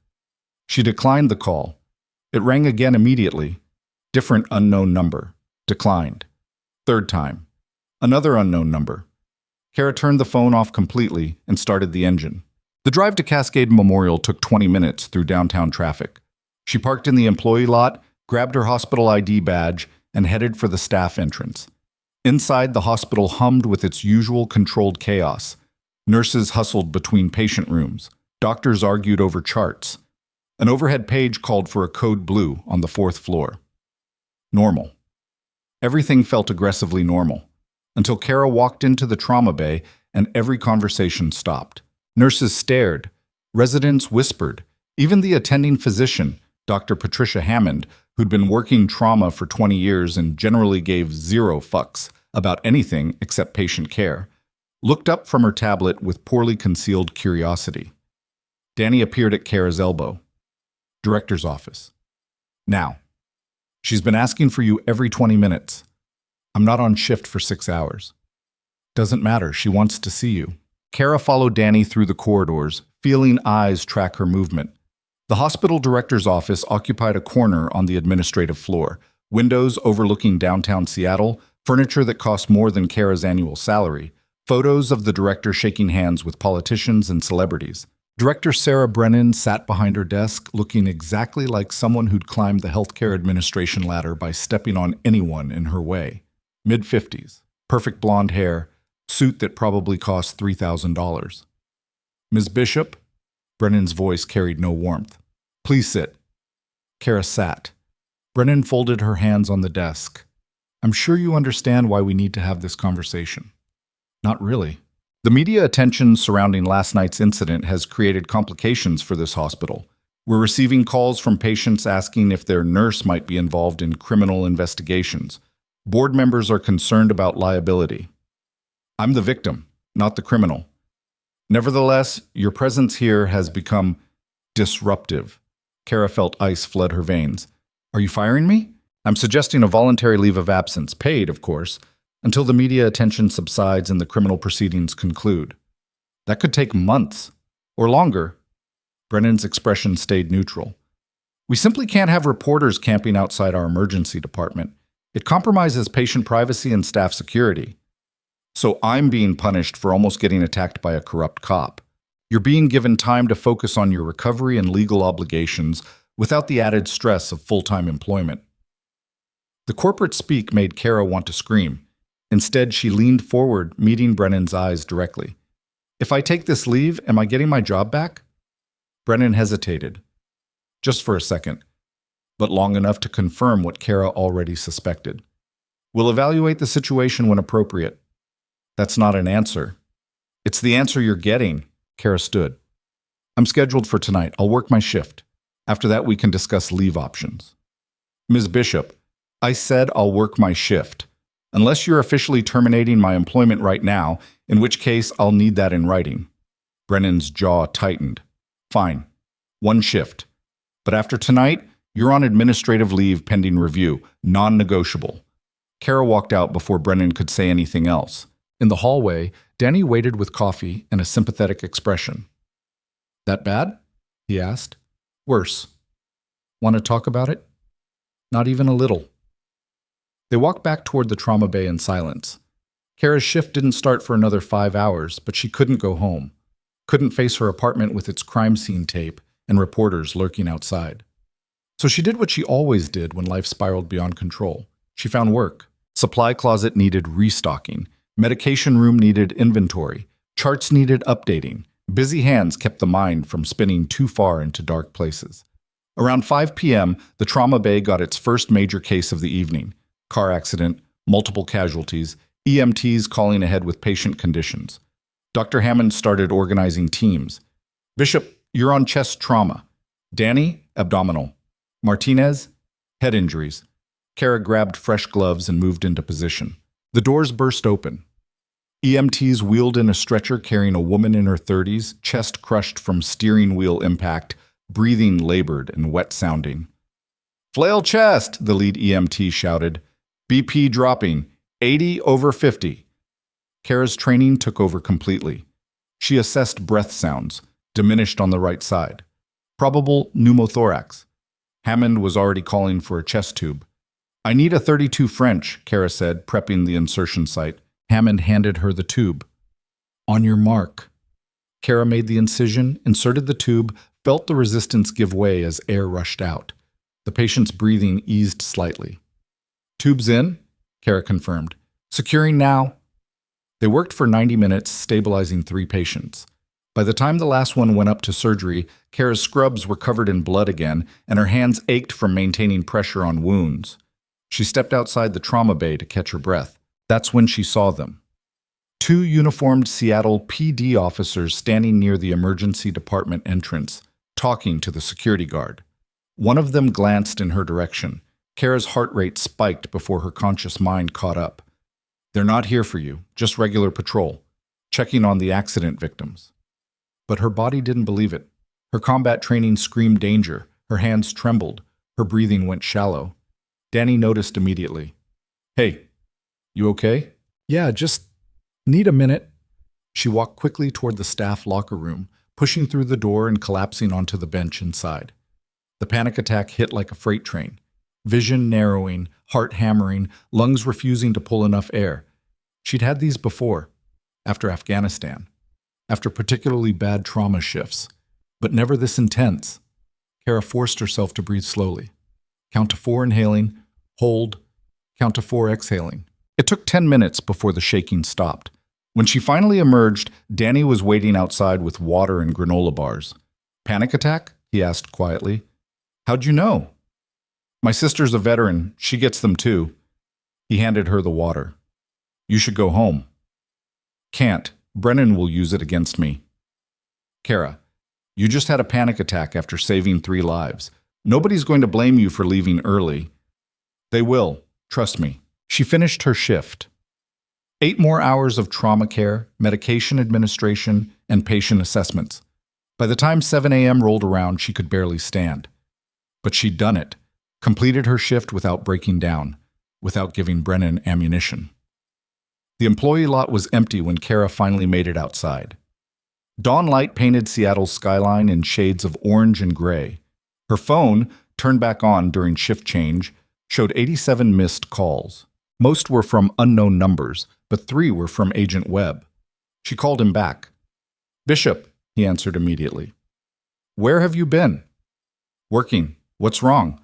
She declined the call. It rang again immediately. Different unknown number. Declined. 3rd time. Another unknown number. Kara turned the phone off completely and started the engine. The drive to Cascade Memorial took 20 minutes through downtown traffic. She parked in the employee lot, grabbed her hospital ID badge, and headed for the staff entrance. Inside, the hospital hummed with its usual controlled chaos. Nurses hustled between patient rooms. Doctors argued over charts. An overhead page called for a code blue on the 4th floor. Normal. Everything felt aggressively normal, until Kara walked into the trauma bay and every conversation stopped. Nurses stared. Residents whispered. Even the attending physician, Dr. Patricia Hammond, who'd been working trauma for 20 years and generally gave 0 fucks about anything except patient care, looked up from her tablet with poorly concealed curiosity. Danny appeared at Kara's elbow. Director's office. Now. She's been asking for you every 20 minutes. I'm not on shift for 6 hours. Doesn't matter, she wants to see you. Kara followed Danny through the corridors, feeling eyes track her movement. The hospital director's office occupied a corner on the administrative floor, windows overlooking downtown Seattle, furniture that cost more than Kara's annual salary, photos of the director shaking hands with politicians and celebrities. Director Sarah Brennan sat behind her desk, looking exactly like someone who'd climbed the healthcare administration ladder by stepping on anyone in her way. Mid-50s, perfect blonde hair, suit that probably cost $3,000. Ms. Bishop? Brennan's voice carried no warmth. Please sit. Kara sat. Brennan folded her hands on the desk. I'm sure you understand why we need to have this conversation. Not really. The media attention surrounding last night's incident has created complications for this hospital. We're receiving calls from patients asking if their nurse might be involved in criminal investigations. Board members are concerned about liability. I'm the victim, not the criminal. Nevertheless, your presence here has become disruptive. Kara felt ice flood her veins. Are you firing me? I'm suggesting a voluntary leave of absence, paid, of course. until the media attention subsides and the criminal proceedings conclude. That could take months, or longer. Brennan's expression stayed neutral. We simply can't have reporters camping outside our emergency department. It compromises patient privacy and staff security. So I'm being punished for almost getting attacked by a corrupt cop. You're being given time to focus on your recovery and legal obligations without the added stress of full-time employment. The corporate speak made Kara want to scream. Instead, she leaned forward, meeting Brennan's eyes directly. If I take this leave, am I getting my job back? Brennan hesitated. Just for a second, but long enough to confirm what Kara already suspected. We'll evaluate the situation when appropriate. That's not an answer. It's the answer you're getting. Kara stood. I'm scheduled for tonight. I'll work my shift. After that, we can discuss leave options. Ms. Bishop, I said I'll work my shift. Unless you're officially terminating my employment right now, in which case I'll need that in writing. Brennan's jaw tightened. Fine. One shift. But after tonight, you're on administrative leave pending review, non-negotiable. Kara walked out before Brennan could say anything else. In the hallway, Danny waited with coffee and a sympathetic expression. That bad? He asked. Worse. Want to talk about it? Not even a little. They walked back toward the trauma bay in silence. Kara's shift didn't start for another 5 hours, but she couldn't go home. Couldn't face her apartment with its crime scene tape and reporters lurking outside. So she did what she always did when life spiraled beyond control. She found work. Supply closet needed restocking. Medication room needed inventory. Charts needed updating. Busy hands kept the mind from spinning too far into dark places. Around 5 p.m., the trauma bay got its first major case of the evening. Car accident, multiple casualties, EMTs calling ahead with patient conditions. Dr. Hammond started organizing teams. Bishop, you're on chest trauma. Danny, abdominal. Martinez, head injuries. Kara grabbed fresh gloves and moved into position. The doors burst open. EMTs wheeled in a stretcher carrying a woman in her 30s, chest crushed from steering wheel impact, breathing labored and wet-sounding. Flail chest, the lead EMT shouted. BP dropping, 80 over 50. Kara's training took over completely. She assessed breath sounds, diminished on the right side. Probable pneumothorax. Hammond was already calling for a chest tube. I need a 32 French, Kara said, prepping the insertion site. Hammond handed her the tube. On your mark. Kara made the incision, inserted the tube, felt the resistance give way as air rushed out. The patient's breathing eased slightly. Tube's in, Kara confirmed. Securing now. They worked for 90 minutes, stabilizing 3 patients. By the time the last one went up to surgery, Kara's scrubs were covered in blood again, and her hands ached from maintaining pressure on wounds. She stepped outside the trauma bay to catch her breath. That's when she saw them. 2 uniformed Seattle PD officers standing near the emergency department entrance, talking to the security guard. One of them glanced in her direction. Kara's heart rate spiked before her conscious mind caught up. They're not here for you, just regular patrol, checking on the accident victims. But her body didn't believe it. Her combat training screamed danger. Her hands trembled. Her breathing went shallow. Danny noticed immediately. Hey, you okay? Yeah, just need a minute. She walked quickly toward the staff locker room, pushing through the door and collapsing onto the bench inside. The panic attack hit like a freight train. Vision narrowing, heart hammering, lungs refusing to pull enough air. She'd had these before, after Afghanistan, after particularly bad trauma shifts, but never this intense. Kara forced herself to breathe slowly. Count to 4 inhaling, hold, count to 4 exhaling. It took 10 minutes before the shaking stopped. When she finally emerged, Danny was waiting outside with water and granola bars. Panic attack? He asked quietly. How'd you know? My sister's a veteran. She gets them too. He handed her the water. You should go home. Can't. Brennan will use it against me. Kara, you just had a panic attack after saving 3 lives. Nobody's going to blame you for leaving early. They will. Trust me. She finished her shift. 8 more hours of trauma care, medication administration, and patient assessments. By the time 7 a.m. rolled around, she could barely stand. But she'd done it, completed her shift without breaking down, without giving Brennan ammunition. The employee lot was empty when Kara finally made it outside. Dawn light painted Seattle's skyline in shades of orange and gray. Her phone, turned back on during shift change, showed 87 missed calls. Most were from unknown numbers, but 3 were from Agent Webb. She called him back. "Bishop," he answered immediately. "Where have you been?" "Working. What's wrong?"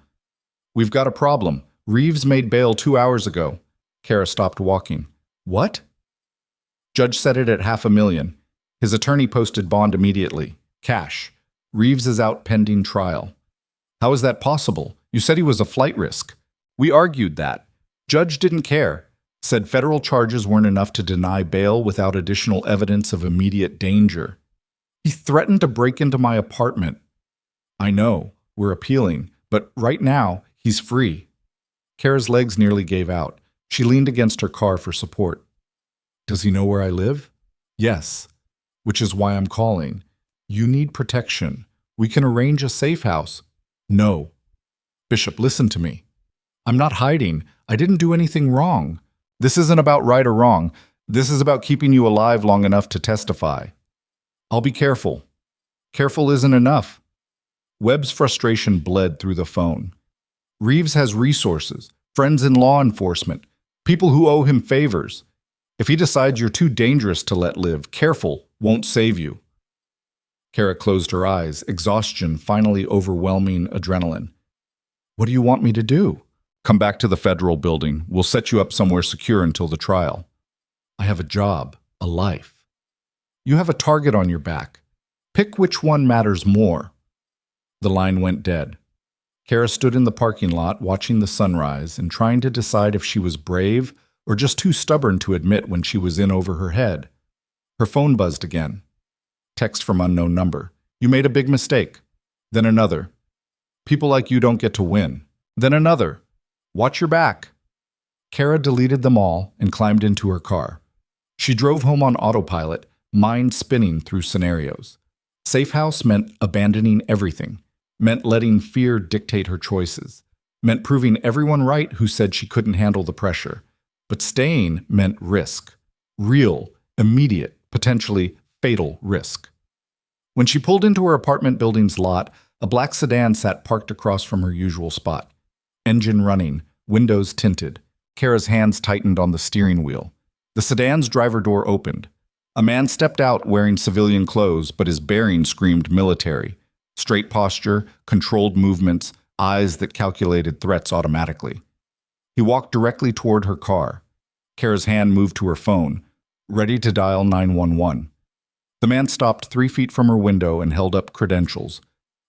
"We've got a problem. Reeves made bail 2 hours ago." Kara stopped walking. "What?" "Judge set it at $500,000. His attorney posted bond immediately. Cash. Reeves is out pending trial." "How is that possible? You said he was a flight risk." "We argued that. Judge didn't care. Said federal charges weren't enough to deny bail without additional evidence of immediate danger. He threatened to break into my apartment." "I know. We're appealing. But right now, he's free." Kara's legs nearly gave out. She leaned against her car for support. "Does he know where I live?" "Yes. Which is why I'm calling. You need protection. We can arrange a safe house." "No." "Bishop, listen to me. I'm not hiding. I didn't do anything wrong. This isn't about right or wrong. This is about keeping you alive long enough to testify. I'll be careful." "Careful isn't enough." Webb's frustration bled through the phone. "Reeves has resources, friends in law enforcement, people who owe him favors. If he decides you're too dangerous to let live, careful won't save you." Kara closed her eyes, exhaustion finally overwhelming adrenaline. "What do you want me to do?" "Come back to the federal building. We'll set you up somewhere secure until the trial." "I have a job, a life." "You have a target on your back. Pick which one matters more." The line went dead. Kara stood in the parking lot watching the sunrise and trying to decide if she was brave or just too stubborn to admit when she was in over her head. Her phone buzzed again. Text from unknown number. "You made a big mistake." Then another. "People like you don't get to win." Then another. "Watch your back." Kara deleted them all and climbed into her car. She drove home on autopilot, mind spinning through scenarios. Safe house meant abandoning everything, meant letting fear dictate her choices, meant proving everyone right who said she couldn't handle the pressure. But staying meant risk. Real, immediate, potentially fatal risk. When she pulled into her apartment building's lot, a black sedan sat parked across from her usual spot. Engine running, windows tinted. Kara's hands tightened on the steering wheel. The sedan's driver door opened. A man stepped out wearing civilian clothes, but his bearing screamed military. Straight posture, controlled movements, eyes that calculated threats automatically. He walked directly toward her car. Kara's hand moved to her phone, ready to dial 911. The man stopped 3 feet from her window and held up credentials.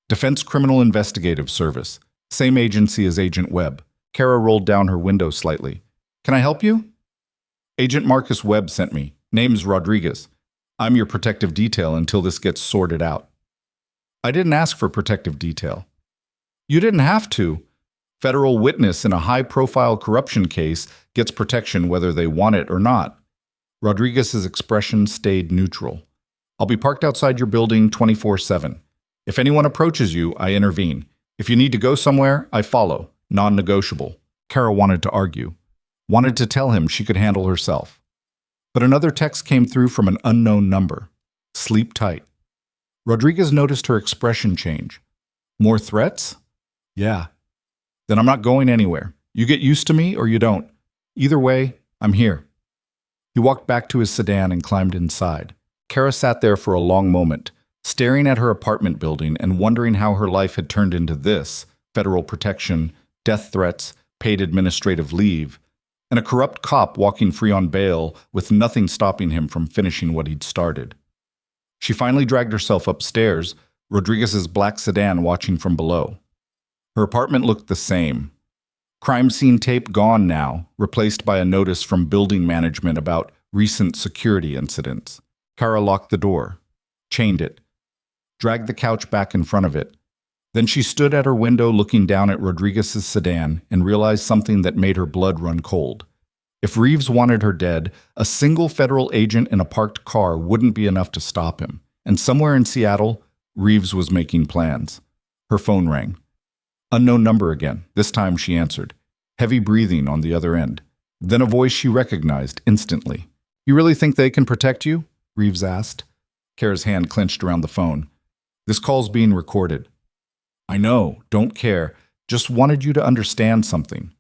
Defense Criminal Investigative Service. Same agency as Agent Webb. Kara rolled down her window slightly. "Can I help you?" "Agent Marcus Webb sent me. Name's Rodriguez. I'm your protective detail until this gets sorted out." "I didn't ask for protective detail." "You didn't have to. Federal witness in a high-profile corruption case gets protection whether they want it or not." Rodriguez's expression stayed neutral. "I'll be parked outside your building 24/7. If anyone approaches you, I intervene. If you need to go somewhere, I follow. Non-negotiable." Kara wanted to argue. Wanted to tell him she could handle herself. But another text came through from an unknown number. "Sleep tight." Rodriguez noticed her expression change. "More threats?" "Yeah." "Then I'm not going anywhere. You get used to me or you don't. Either way, I'm here." He walked back to his sedan and climbed inside. Kara sat there for a long moment, staring at her apartment building and wondering how her life had turned into this: federal protection, death threats, paid administrative leave, and a corrupt cop walking free on bail with nothing stopping him from finishing what he'd started. She finally dragged herself upstairs, Rodriguez's black sedan watching from below. Her apartment looked the same. Crime scene tape gone now, replaced by a notice from building management about recent security incidents. Kara locked the door, chained it, dragged the couch back in front of it. Then she stood at her window looking down at Rodriguez's sedan and realized something that made her blood run cold. If Reeves wanted her dead, a single federal agent in a parked car wouldn't be enough to stop him. And somewhere in Seattle, Reeves was making plans. Her phone rang. Unknown number again. This time she answered. Heavy breathing on the other end. Then a voice she recognized instantly. You really think they can protect you? Reeves asked. Kara's hand clenched around the phone. This call's being recorded. I know, don't care. Just wanted you to understand something.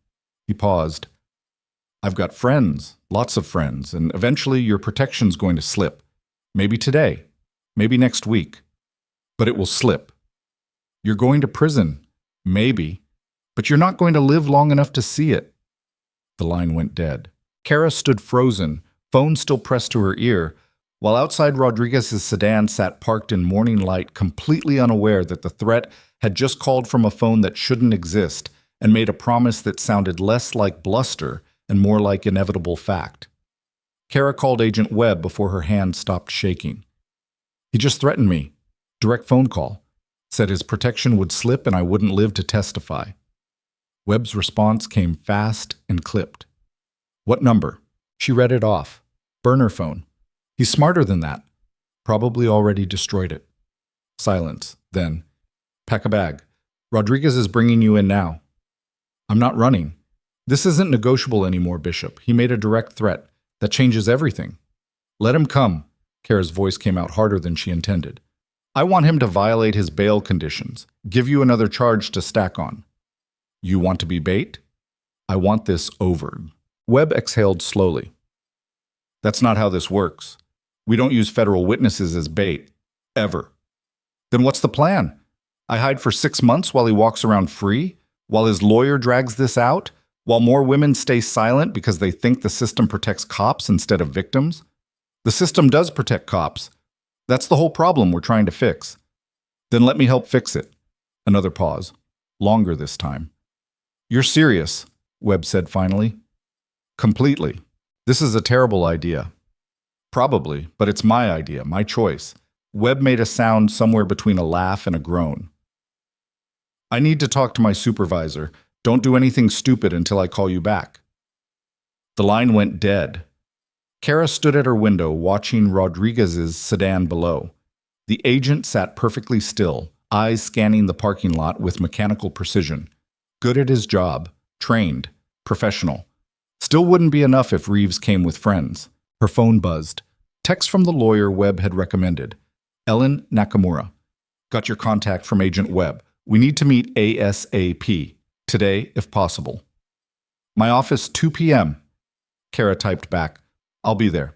He paused. I've got friends, lots of friends, and eventually your protection's going to slip. Maybe today, maybe next week. But it will slip. You're going to prison, maybe, but you're not going to live long enough to see it. The line went dead. Kara stood frozen, phone still pressed to her ear, while outside Rodriguez's sedan sat parked in morning light, completely unaware that the threat had just called from a phone that shouldn't exist and made a promise that sounded less like bluster and more like inevitable fact. Kara called Agent Webb before her hand stopped shaking. He just threatened me. Direct phone call. Said his protection would slip and I wouldn't live to testify. Webb's response came fast and clipped. What number? She read it off. Burner phone. He's smarter than that. Probably already destroyed it. Silence. Then, pack a bag. Rodriguez is bringing you in now. I'm not running. This isn't negotiable anymore, Bishop. He made a direct threat. That changes everything. Let him come. Kara's voice came out harder than she intended. I want him to violate his bail conditions. Give you another charge to stack on. You want to be bait? I want this over. Webb exhaled slowly. That's not how this works. We don't use federal witnesses as bait. Ever. Then what's the plan? I hide for 6 months while he walks around free? While his lawyer drags this out? While more women stay silent because they think the system protects cops instead of victims? The system does protect cops. That's the whole problem we're trying to fix. Then let me help fix it. Another pause. Longer this time. You're serious, Webb said finally. Completely. This is a terrible idea. Probably, but it's my idea, my choice. Webb made a sound somewhere between a laugh and a groan. I need to talk to my supervisor. Don't do anything stupid until I call you back. The line went dead. Kara stood at her window watching Rodriguez's sedan below. The agent sat perfectly still, eyes scanning the parking lot with mechanical precision. Good at his job, trained, professional. Still wouldn't be enough if Reeves came with friends. Her phone buzzed. Text from the lawyer Webb had recommended. Ellen Nakamura. Got your contact from Agent Webb. We need to meet ASAP. Today, if possible. My office, 2 p.m. Kara typed back. I'll be there.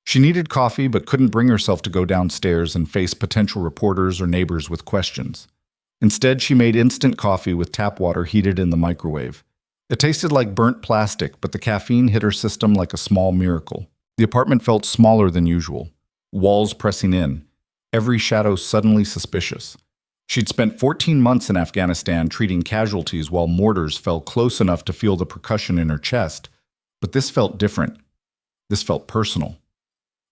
She needed coffee but couldn't bring herself to go downstairs and face potential reporters or neighbors with questions. Instead, she made instant coffee with tap water heated in the microwave. It tasted like burnt plastic, but the caffeine hit her system like a small miracle. The apartment felt smaller than usual, walls pressing in, every shadow suddenly suspicious. She'd spent 14 months in Afghanistan treating casualties while mortars fell close enough to feel the percussion in her chest, but this felt different. This felt personal.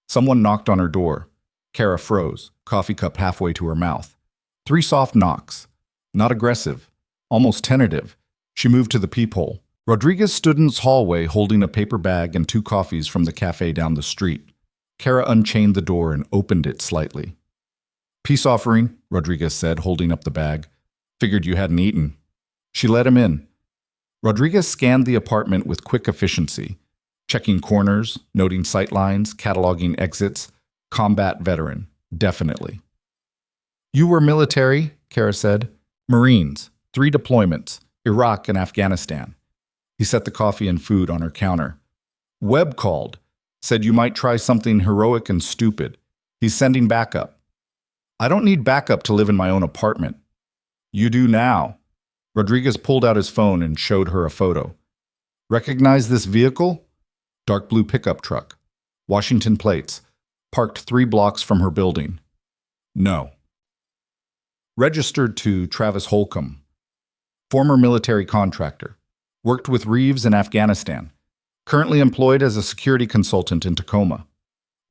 Someone knocked on her door. Kara froze, coffee cup halfway to her mouth. 3 soft knocks. Not aggressive, almost tentative. She moved to the peephole. Rodriguez stood in his hallway holding a paper bag and 2 coffees from the cafe down the street. Kara unchained the door and opened it slightly. Peace offering, Rodriguez said, holding up the bag. Figured you hadn't eaten. She let him in. Rodriguez scanned the apartment with quick efficiency, checking corners, noting sightlines, cataloging exits. Combat veteran, definitely. You were military, Kara said. Marines, 3 deployments, Iraq and Afghanistan. He set the coffee and food on her counter. Webb called, said you might try something heroic and stupid. He's sending backup. I don't need backup to live in my own apartment. You do now. Rodriguez pulled out his phone and showed her a photo. Recognize this vehicle? Dark blue pickup truck. Washington plates. Parked 3 blocks from her building. No. Registered to Travis Holcomb. Former military contractor. Worked with Reeves in Afghanistan. Currently employed as a security consultant in Tacoma.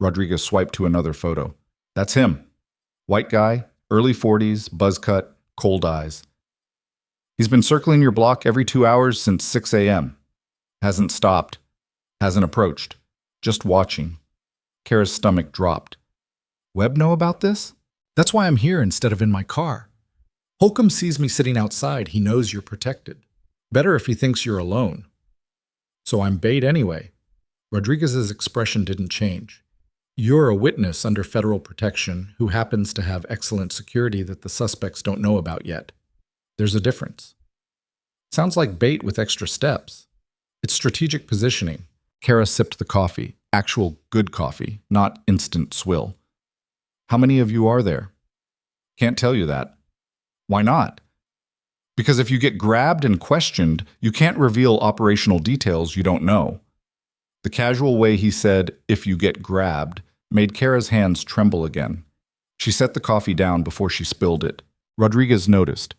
Rodriguez swiped to another photo. That's him. White guy, early 40s, buzz cut, cold eyes. He's been circling your block every 2 hours since 6 a.m. Hasn't stopped. Hasn't approached. Just watching. Kara's stomach dropped. Webb know about this? That's why I'm here instead of in my car. Holcomb sees me sitting outside. He knows you're protected. Better if he thinks you're alone. So I'm bait anyway. Rodriguez's expression didn't change. You're a witness under federal protection who happens to have excellent security that the suspects don't know about yet. There's a difference. Sounds like bait with extra steps. It's strategic positioning. Kara sipped the coffee, actual good coffee, not instant swill. How many of you are there? Can't tell you that. Why not? Because if you get grabbed and questioned, you can't reveal operational details you don't know. The casual way he said, if you get grabbed, made Kara's hands tremble again. She set the coffee down before she spilled it. Rodriguez noticed.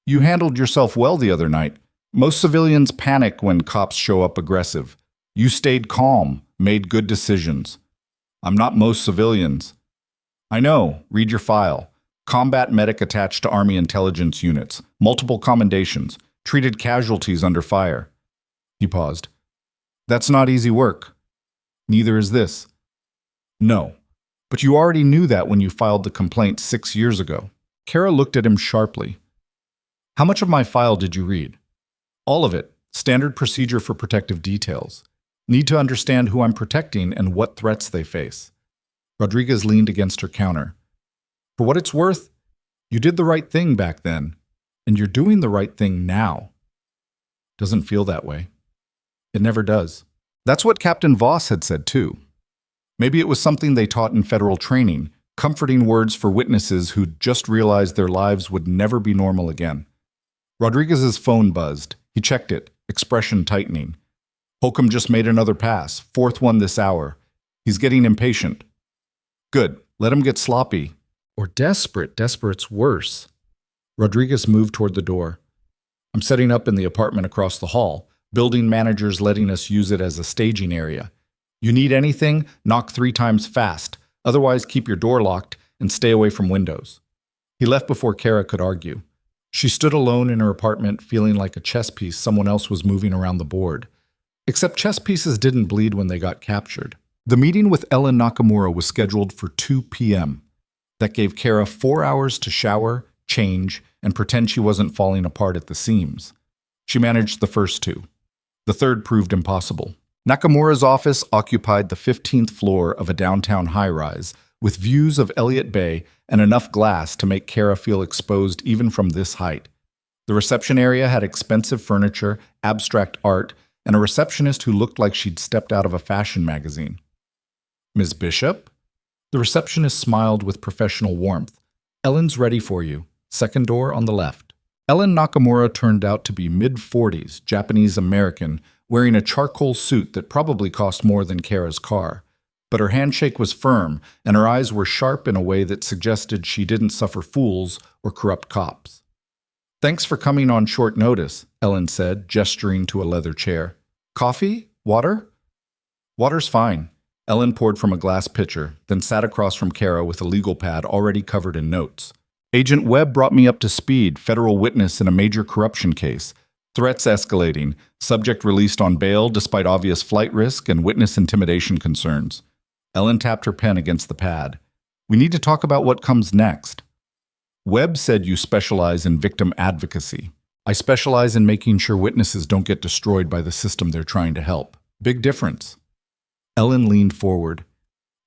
You handled yourself well the other night. Most civilians panic when cops show up aggressive. You stayed calm, made good decisions. I'm not most civilians. I know, read your file. Combat medic attached to Army intelligence units, multiple commendations, treated casualties under fire. He paused. That's not easy work. Neither is this. No, but you already knew that when you filed the complaint 6 years ago. Kara looked at him sharply. How much of my file did you read? All of it. Standard procedure for protective details. Need to understand who I'm protecting and what threats they face. Rodriguez leaned against her counter. For what it's worth, you did the right thing back then, and you're doing the right thing now. Doesn't feel that way. It never does. That's what Captain Voss had said too. Maybe it was something they taught in federal training, comforting words for witnesses who'd just realized their lives would never be normal again. Rodriguez's phone buzzed. He checked it, expression tightening. Holcomb just made another pass, fourth one this hour. He's getting impatient. Good, let him get sloppy. Or desperate. Desperate's worse. Rodriguez moved toward the door. I'm setting up in the apartment across the hall. Building managers letting us use it as a staging area. You need anything? Knock 3 times fast. Otherwise, keep your door locked and stay away from windows. He left before Kara could argue. She stood alone in her apartment, feeling like a chess piece someone else was moving around the board. Except chess pieces didn't bleed when they got captured. The meeting with Ellen Nakamura was scheduled for 2 p.m. That gave Kara 4 hours to shower, change, and pretend she wasn't falling apart at the seams. She managed the first 2. The third proved impossible. Nakamura's office occupied the 15th floor of a downtown high-rise, with views of Elliott Bay and enough glass to make Kara feel exposed even from this height. The reception area had expensive furniture, abstract art, and a receptionist who looked like she'd stepped out of a fashion magazine. Ms. Bishop? The receptionist smiled with professional warmth. Ellen's ready for you. Second door on the left. Ellen Nakamura turned out to be mid-40s, Japanese-American, wearing a charcoal suit that probably cost more than Kara's car. But her handshake was firm, and her eyes were sharp in a way that suggested she didn't suffer fools or corrupt cops. Thanks for coming on short notice, Ellen said, gesturing to a leather chair. Coffee? Water? Water's fine. Ellen poured from a glass pitcher, then sat across from Kara with a legal pad already covered in notes. Agent Webb brought me up to speed, federal witness in a major corruption case. Threats escalating, subject released on bail despite obvious flight risk and witness intimidation concerns. Ellen tapped her pen against the pad. We need to talk about what comes next. Webb said you specialize in victim advocacy. I specialize in making sure witnesses don't get destroyed by the system they're trying to help. Big difference. Ellen leaned forward.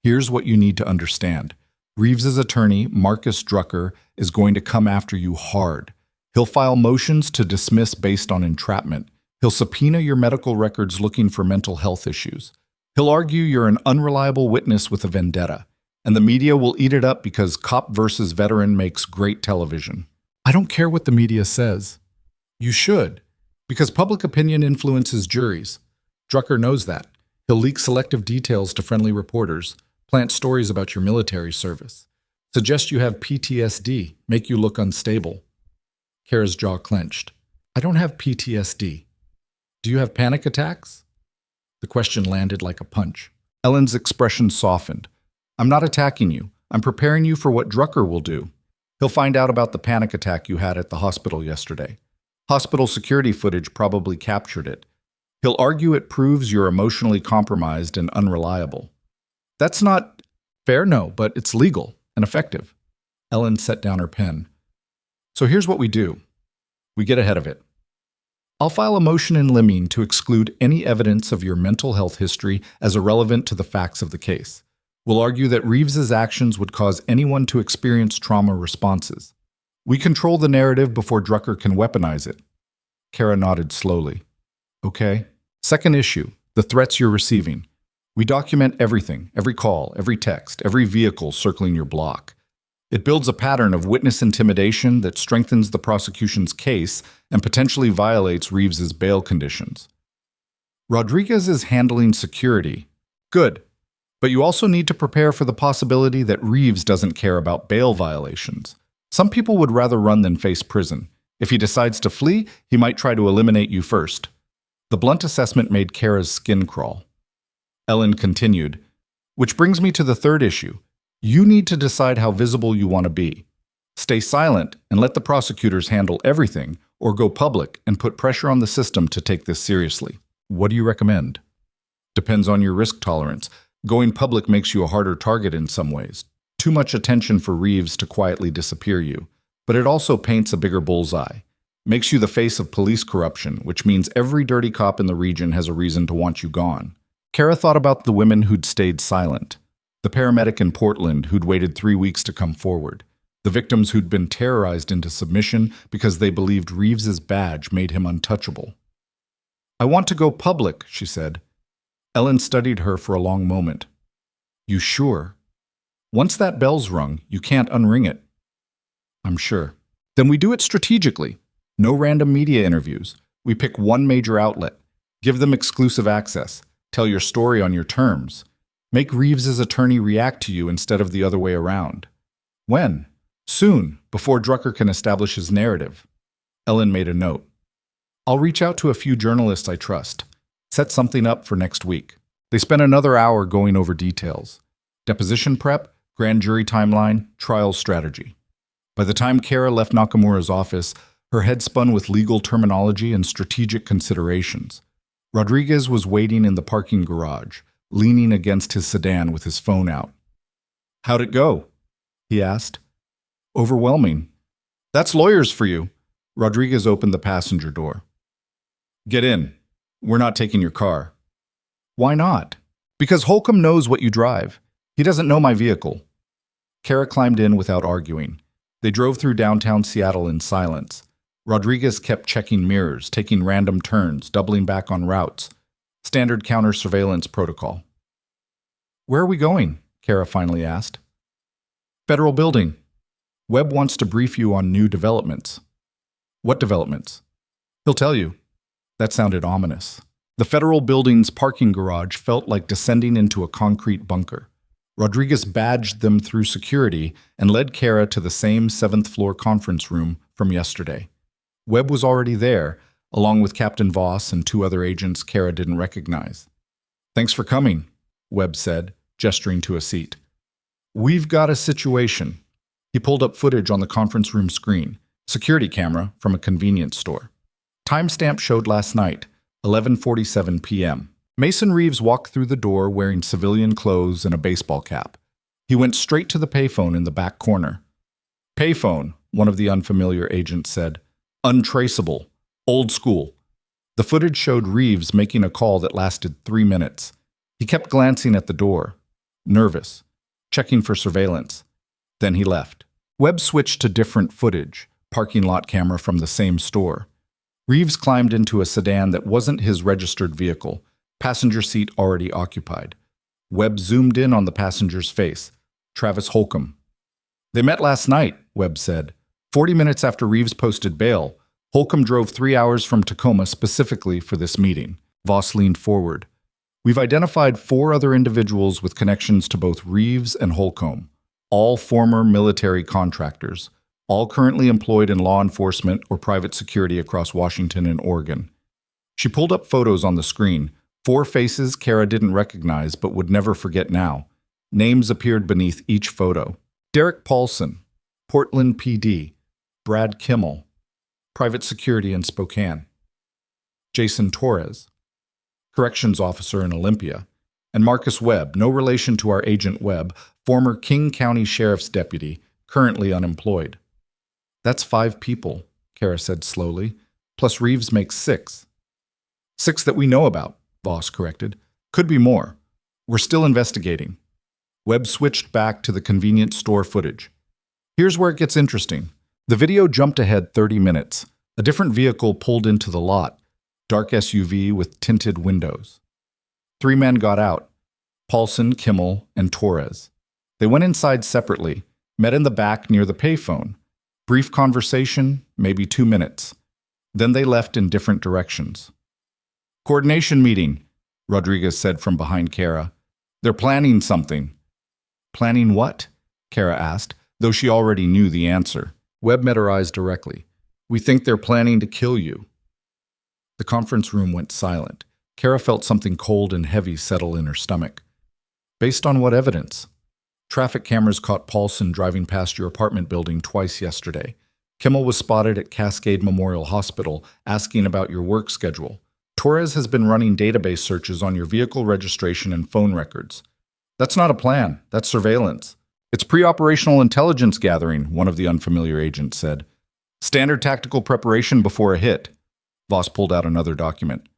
Here's what you need to understand. Reeves's attorney, Marcus Drucker, is going to come after you hard. He'll file motions to dismiss based on entrapment. He'll subpoena your medical records looking for mental health issues. He'll argue you're an unreliable witness with a vendetta. And the media will eat it up because cop versus veteran makes great television. I don't care what the media says. You should, because public opinion influences juries. Drucker knows that. He'll leak selective details to friendly reporters, plant stories about your military service, suggest you have PTSD, make you look unstable. Kara's jaw clenched. I don't have PTSD. Do you have panic attacks? The question landed like a punch. Ellen's expression softened. I'm not attacking you. I'm preparing you for what Drucker will do. He'll find out about the panic attack you had at the hospital yesterday. Hospital security footage probably captured it. He'll argue it proves you're emotionally compromised and unreliable. That's not fair, no, but it's legal and effective. Ellen set down her pen. So here's what we do. We get ahead of it. I'll file a motion in limine to exclude any evidence of your mental health history as irrelevant to the facts of the case. We'll argue that Reeves's actions would cause anyone to experience trauma responses. We control the narrative before Drucker can weaponize it. Kara nodded slowly. Okay. Second issue, the threats you're receiving. We document everything, every call, every text, every vehicle circling your block. It builds a pattern of witness intimidation that strengthens the prosecution's case and potentially violates Reeves's bail conditions. Rodriguez is handling security. Good. But you also need to prepare for the possibility that Reeves doesn't care about bail violations. Some people would rather run than face prison. If he decides to flee, he might try to eliminate you first. The blunt assessment made Kara's skin crawl. Ellen continued, which brings me to the third issue. You need to decide how visible you want to be. Stay silent and let the prosecutors handle everything, or go public and put pressure on the system to take this seriously. What do you recommend? Depends on your risk tolerance. Going public makes you a harder target in some ways. Too much attention for Reeves to quietly disappear you. But it also paints a bigger bullseye. Makes you the face of police corruption, which means every dirty cop in the region has a reason to want you gone. Kara thought about the women who'd stayed silent. The paramedic in Portland who'd waited 3 weeks to come forward. The victims who'd been terrorized into submission because they believed Reeves's badge made him untouchable. I want to go public, she said. Ellen studied her for a long moment. You sure? Once that bell's rung, you can't unring it. I'm sure. Then we do it strategically. No random media interviews. We pick one major outlet. Give them exclusive access. Tell your story on your terms. Make Reeves's attorney react to you instead of the other way around. When? Soon, before Drucker can establish his narrative. Ellen made a note. I'll reach out to a few journalists I trust. Set something up for next week. They spent another hour going over details. Deposition prep, grand jury timeline, trial strategy. By the time Kara left Nakamura's office, her head spun with legal terminology and strategic considerations. Rodriguez was waiting in the parking garage, leaning against his sedan with his phone out. How'd it go? He asked. Overwhelming. That's lawyers for you. Rodriguez opened the passenger door. Get in. We're not taking your car. Why not? Because Holcomb knows what you drive. He doesn't know my vehicle. Kara climbed in without arguing. They drove through downtown Seattle in silence. Rodriguez kept checking mirrors, taking random turns, doubling back on routes. Standard counter-surveillance protocol. Where are we going? Kara finally asked. Federal building. Webb wants to brief you on new developments. What developments? He'll tell you. That sounded ominous. The federal building's parking garage felt like descending into a concrete bunker. Rodriguez badged them through security and led Kara to the same 7th-floor conference room from yesterday. Webb was already there, along with Captain Voss and 2 other agents Kara didn't recognize. Thanks for coming, Webb said, gesturing to a seat. We've got a situation. He pulled up footage on the conference room screen, security camera from a convenience store. Timestamp showed last night, 11:47 p.m. Mason Reeves walked through the door wearing civilian clothes and a baseball cap. He went straight to the payphone in the back corner. Payphone, one of the unfamiliar agents said. Untraceable. Old school. The footage showed Reeves making a call that lasted 3 minutes. He kept glancing at the door, nervous, checking for surveillance. Then he left. Webb switched to different footage, parking lot camera from the same store. Reeves climbed into a sedan that wasn't his registered vehicle, passenger seat already occupied. Webb zoomed in on the passenger's face, Travis Holcomb. They met last night, Webb said. 40 minutes after Reeves posted bail, Holcomb drove 3 hours from Tacoma specifically for this meeting. Voss leaned forward. We've identified 4 other individuals with connections to both Reeves and Holcomb, all former military contractors, all currently employed in law enforcement or private security across Washington and Oregon. She pulled up photos on the screen, 4 faces Kara didn't recognize but would never forget now. Names appeared beneath each photo. Derek Paulson, Portland PD, Brad Kimmel, private security in Spokane. Jason Torres, corrections officer in Olympia, and Marcus Webb, no relation to our agent Webb, former King County Sheriff's deputy, currently unemployed. That's 5 people, Kara said slowly. plus Reeves makes 6. 6 that we know about, Voss corrected. Could be more. We're still investigating. Webb switched back to the convenience store footage. Here's where it gets interesting. The video jumped ahead 30 minutes. A different vehicle pulled into the lot, dark SUV with tinted windows. 3 men got out, Paulson, Kimmel, and Torres. They went inside separately, met in the back near the payphone. Brief conversation, maybe 2 minutes. Then they left in different directions. Coordination meeting, Rodriguez said from behind Kara. They're planning something. Planning what? Kara asked, though she already knew the answer. Webb met her eyes directly. We think they're planning to kill you. The conference room went silent. Kara felt something cold and heavy settle in her stomach. Based on what evidence? Traffic cameras caught Paulson driving past your apartment building twice yesterday. Kimmel was spotted at Cascade Memorial Hospital asking about your work schedule. Torres has been running database searches on your vehicle registration and phone records. That's not a plan. That's surveillance. It's pre-operational intelligence gathering, one of the unfamiliar agents said. Standard tactical preparation before a hit. Voss pulled out another document.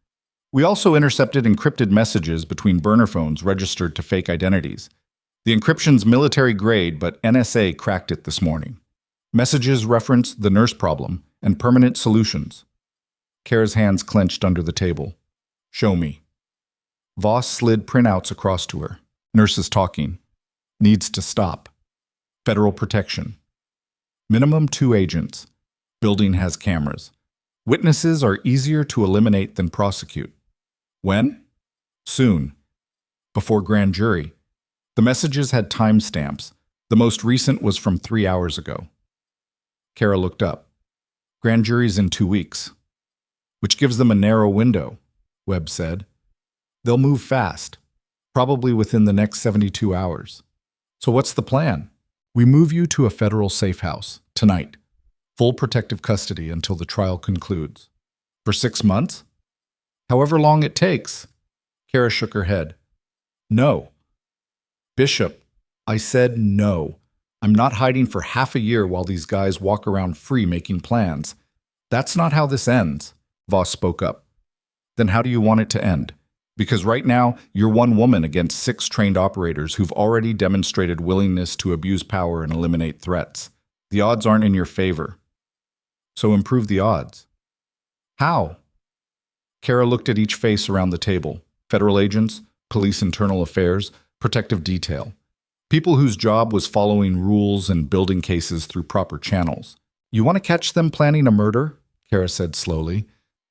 We also intercepted encrypted messages between burner phones registered to fake identities. The encryption's military grade, but NSA cracked it this morning. Messages reference the nurse problem and permanent solutions. Kara's hands clenched under the table. Show me. Voss slid printouts across to her. Nurses talking. Needs to stop. Federal protection. Minimum 2 agents. Building has cameras. Witnesses are easier to eliminate than prosecute. When? Soon. Before grand jury. The messages had timestamps. The most recent was from 3 hours ago. Kara looked up. Grand jury's in 2 weeks. Which gives them a narrow window, Webb said. They'll move fast, probably within the next 72 hours. So what's the plan? We move you to a federal safe house, tonight. Full protective custody until the trial concludes. For 6 months? However long it takes. Kara shook her head. No. Bishop, I said no. I'm not hiding for half a year while these guys walk around free making plans. That's not how this ends, Voss spoke up. Then how do you want it to end? Because right now, you're one woman against 6 trained operators who've already demonstrated willingness to abuse power and eliminate threats. The odds aren't in your favor. So improve the odds. How? Kara looked at each face around the table. Federal agents, police internal affairs, protective detail. People whose job was following rules and building cases through proper channels. You want to catch them planning a murder? Kara said slowly.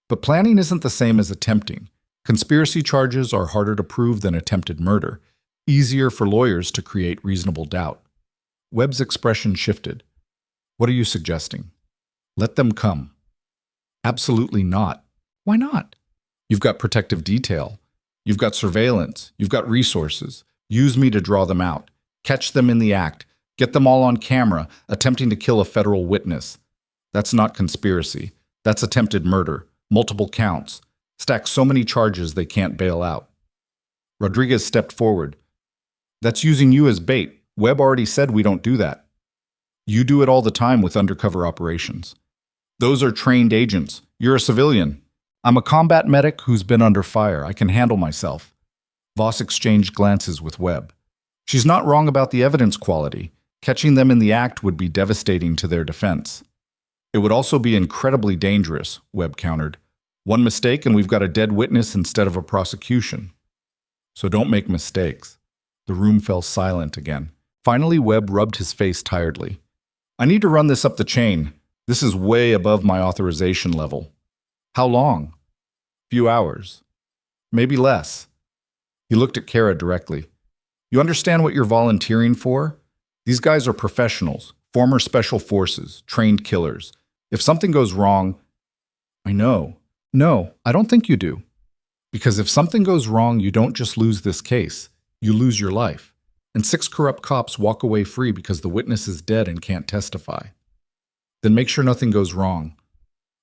But planning isn't the same as attempting. Conspiracy charges are harder to prove than attempted murder. Easier for lawyers to create reasonable doubt. Webb's expression shifted. What are you suggesting? Let them come. Absolutely not. Why not? You've got protective detail. You've got surveillance. You've got resources. Use me to draw them out. Catch them in the act. Get them all on camera, attempting to kill a federal witness. That's not conspiracy. That's attempted murder. Multiple counts. Stack so many charges they can't bail out. Rodriguez stepped forward. That's using you as bait. Webb already said we don't do that. You do it all the time with undercover operations. Those are trained agents. You're a civilian. I'm a combat medic who's been under fire. I can handle myself. Voss exchanged glances with Webb. She's not wrong about the evidence quality. Catching them in the act would be devastating to their defense. It would also be incredibly dangerous, Webb countered. One mistake and we've got a dead witness instead of a prosecution. So don't make mistakes. The room fell silent again. Finally, Webb rubbed his face tiredly. I need to run this up the chain. This is way above my authorization level. How long? Few hours. Maybe less. He looked at Kara directly. You understand what you're volunteering for? These guys are professionals, former special forces, trained killers. If something goes wrong, I know. No, I don't think you do. Because if something goes wrong, you don't just lose this case. You lose your life. And 6 corrupt cops walk away free because the witness is dead and can't testify. Then make sure nothing goes wrong.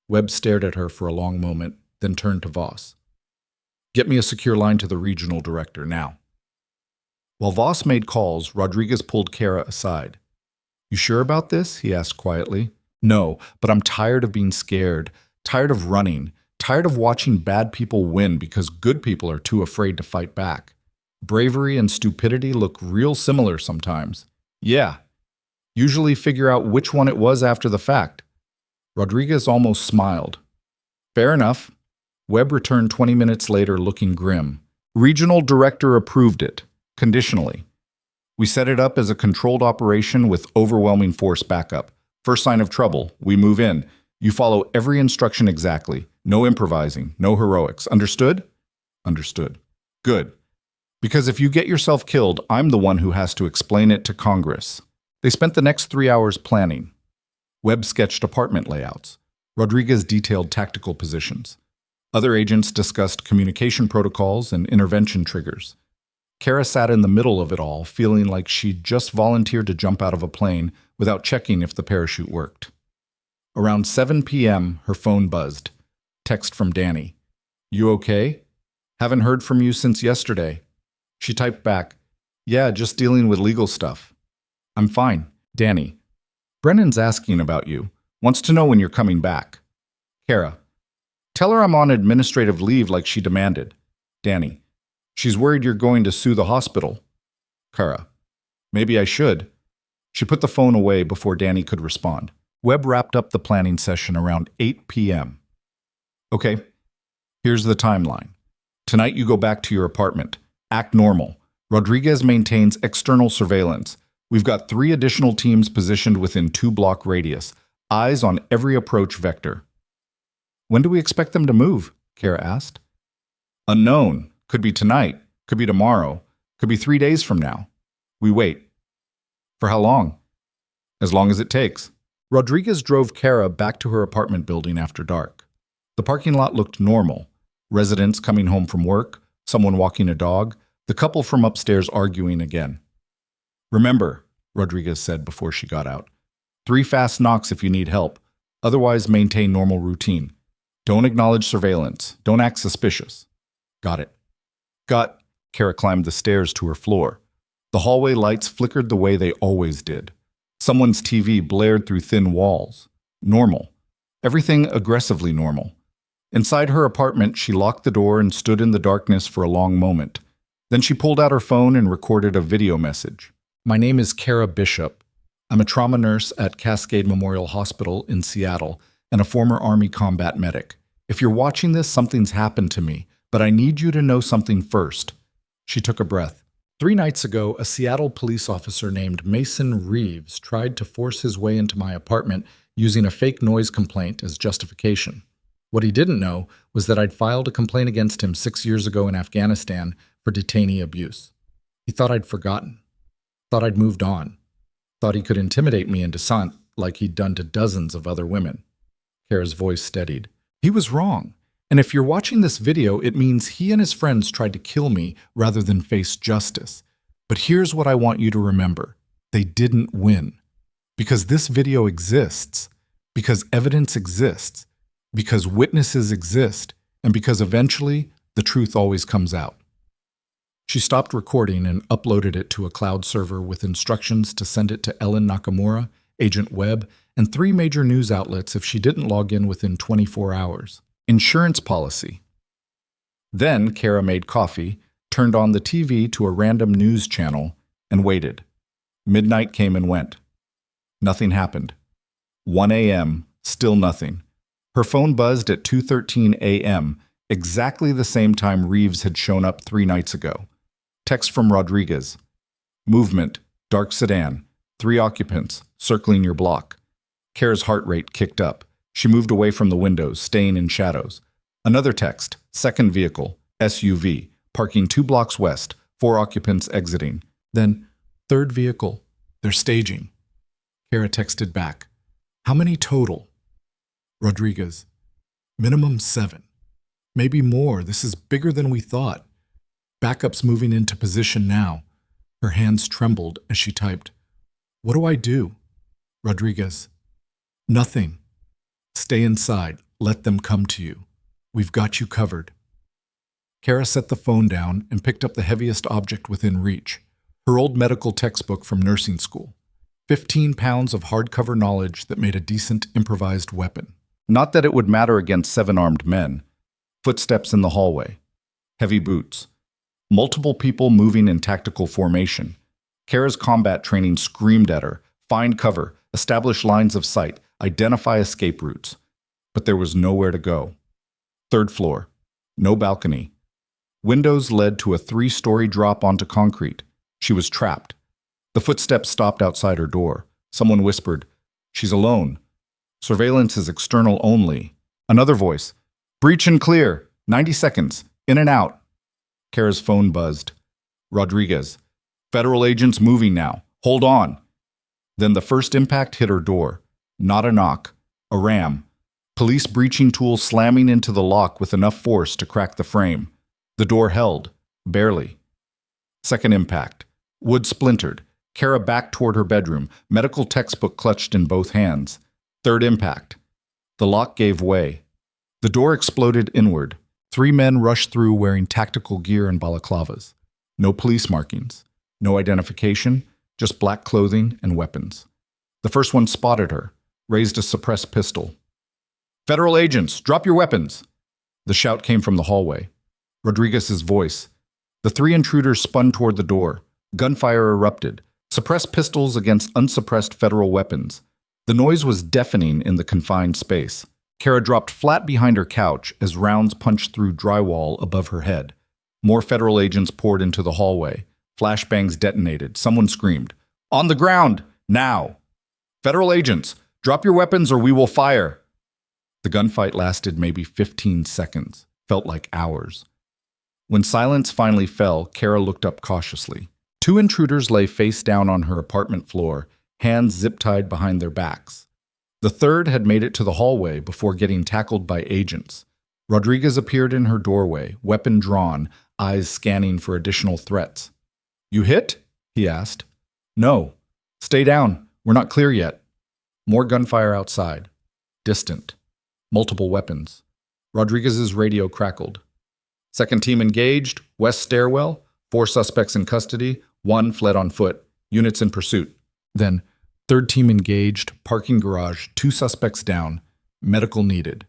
Webb stared at her for a long moment, then turned to Voss. Get me a secure line to the regional director now. While Voss made calls, Rodriguez pulled Kara aside. You sure about this? He asked quietly. No, but I'm tired of being scared. Tired of running. Tired of watching bad people win because good people are too afraid to fight back. Bravery and stupidity look real similar sometimes. Yeah. Usually figure out which one it was after the fact. Rodriguez almost smiled. Fair enough. Webb returned 20 minutes later looking grim. Regional director approved it, conditionally. We set it up as a controlled operation with overwhelming force backup. First sign of trouble, we move in. You follow every instruction exactly. No improvising, no heroics. Understood? Understood. Good. Because if you get yourself killed, I'm the one who has to explain it to Congress. They spent the next 3 hours planning. Webb sketched apartment layouts. Rodriguez detailed tactical positions. Other agents discussed communication protocols and intervention triggers. Kara sat in the middle of it all, feeling like she'd just volunteered to jump out of a plane without checking if the parachute worked. Around 7 p.m., her phone buzzed. Text from Danny. You okay? Haven't heard from you since yesterday. She typed back, yeah, just dealing with legal stuff. I'm fine. Danny. Brennan's asking about you. Wants to know when you're coming back. Kara. Tell her I'm on administrative leave like she demanded. Danny. She's worried you're going to sue the hospital. Kara. Maybe I should. She put the phone away before Danny could respond. Webb wrapped up the planning session around 8 p.m. Okay, here's the timeline. Tonight you go back to your apartment. Act normal. Rodriguez maintains external surveillance. We've got 3 additional teams positioned within 2-block radius. Eyes on every approach vector. When do we expect them to move? Kara asked. Unknown. Could be tonight. Could be tomorrow. Could be 3 days from now. We wait. For how long? As long as it takes. Rodriguez drove Kara back to her apartment building after dark. The parking lot looked normal. Residents coming home from work, someone walking a dog, the couple from upstairs arguing again. Remember, Rodriguez said before she got out, 3 fast knocks if you need help. Otherwise, maintain normal routine. Don't acknowledge surveillance. Don't act suspicious. Got it. Got. Kara climbed the stairs to her floor. The hallway lights flickered the way they always did. Someone's TV blared through thin walls. Normal. Everything aggressively normal. Inside her apartment, she locked the door and stood in the darkness for a long moment. Then she pulled out her phone and recorded a video message. My name is Kara Bishop. I'm a trauma nurse at Cascade Memorial Hospital in Seattle and a former Army combat medic. If you're watching this, something's happened to me, but I need you to know something first. She took a breath. 3 nights ago, a Seattle police officer named Mason Reeves tried to force his way into my apartment using a fake noise complaint as justification. What he didn't know was that I'd filed a complaint against him 6 years ago in Afghanistan for detainee abuse. He thought I'd forgotten. Thought I'd moved on. Thought he could intimidate me into dissent like he'd done to dozens of other women. Kara's voice steadied. He was wrong. And if you're watching this video, it means he and his friends tried to kill me rather than face justice. But here's what I want you to remember. They didn't win. Because this video exists. Because evidence exists. Because witnesses exist. And because eventually, the truth always comes out. She stopped recording and uploaded it to a cloud server with instructions to send it to Ellen Nakamura, Agent Webb, and 3 major news outlets if she didn't log in within 24 hours. Insurance policy. Then Kara made coffee, turned on the TV to a random news channel, and waited. Midnight came and went. Nothing happened. 1 a.m., still nothing. Her phone buzzed at 2:13 a.m., exactly the same time Reeves had shown up 3 nights ago. Text from Rodriguez. Movement, dark sedan, 3 occupants, circling your block. Kara's heart rate kicked up. She moved away from the windows, staying in shadows. Another text, second vehicle, SUV, parking 2 blocks west, 4 occupants exiting. Then, third vehicle, they're staging. Kara texted back. How many total? Rodriguez. Minimum 7. Maybe more. This is bigger than we thought. Backup's moving into position now. Her hands trembled as she typed. What do I do? Rodriguez. Nothing. Stay inside. Let them come to you. We've got you covered. Kara set the phone down and picked up the heaviest object within reach, her old medical textbook from nursing school. 15 pounds of hardcover knowledge that made a decent improvised weapon. Not that it would matter against 7 armed men. Footsteps in the hallway. Heavy boots. Multiple people moving in tactical formation. Kara's combat training screamed at her. Find cover, establish lines of sight, identify escape routes. But there was nowhere to go. 3rd floor. No balcony. Windows led to a 3-story drop onto concrete. She was trapped. The footsteps stopped outside her door. Someone whispered, "She's alone. Surveillance is external only." Another voice, "Breach and clear. 90 seconds. In and out." Kara's phone buzzed. "Rodriguez. Federal agents moving now. Hold on." Then the first impact hit her door. Not a knock. A ram. Police breaching tool slamming into the lock with enough force to crack the frame. The door held. Barely. Second impact. Wood splintered. Kara backed toward her bedroom, medical textbook clutched in both hands. Third impact. The lock gave way. The door exploded inward. 3 men rushed through wearing tactical gear and balaclavas. No police markings. No identification, just black clothing and weapons. The first one spotted her, raised a suppressed pistol. "Federal agents, drop your weapons!" The shout came from the hallway. Rodriguez's voice. The 3 intruders spun toward the door. Gunfire erupted. Suppressed pistols against unsuppressed federal weapons. The noise was deafening in the confined space. Kara dropped flat behind her couch as rounds punched through drywall above her head. More federal agents poured into the hallway. Flashbangs detonated. Someone screamed, "On the ground! Now! Federal agents, drop your weapons or we will fire!" The gunfight lasted maybe 15 seconds. Felt like hours. When silence finally fell, Kara looked up cautiously. 2 intruders lay face down on her apartment floor, hands zip-tied behind their backs. The third had made it to the hallway before getting tackled by agents. Rodriguez appeared in her doorway, weapon drawn, eyes scanning for additional threats. "You hit?" he asked. "No. Stay down. We're not clear yet." More gunfire outside. Distant. Multiple weapons. Rodriguez's radio crackled. "Second team engaged. West stairwell. 4 suspects in custody. 1 fled on foot. Units in pursuit." Then, "Third team engaged. Parking garage. 2 suspects down. Medical needed."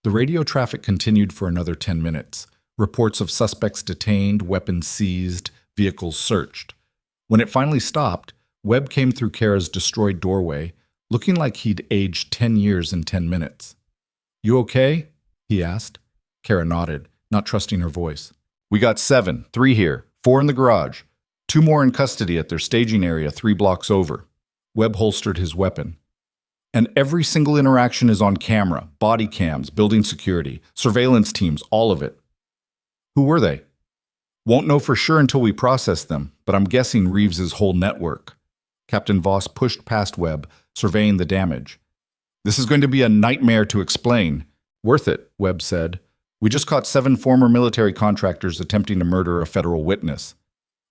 The radio traffic continued for another 10 minutes. Reports of suspects detained, weapons seized, vehicles searched. When it finally stopped, Webb came through Kara's destroyed doorway, looking like he'd aged 10 years in 10 minutes. "You okay?" he asked. Kara nodded, not trusting her voice. "We got 7, 3 here, 4 in the garage. 2 more in custody at their staging area 3 blocks over." Webb holstered his weapon. "And every single interaction is on camera, body cams, building security, surveillance teams, all of it." "Who were they?" "Won't know for sure until we process them, but I'm guessing Reeves's whole network." Captain Voss pushed past Webb, surveying the damage. "This is going to be a nightmare to explain." "Worth it," Webb said. "We just caught 7 former military contractors attempting to murder a federal witness.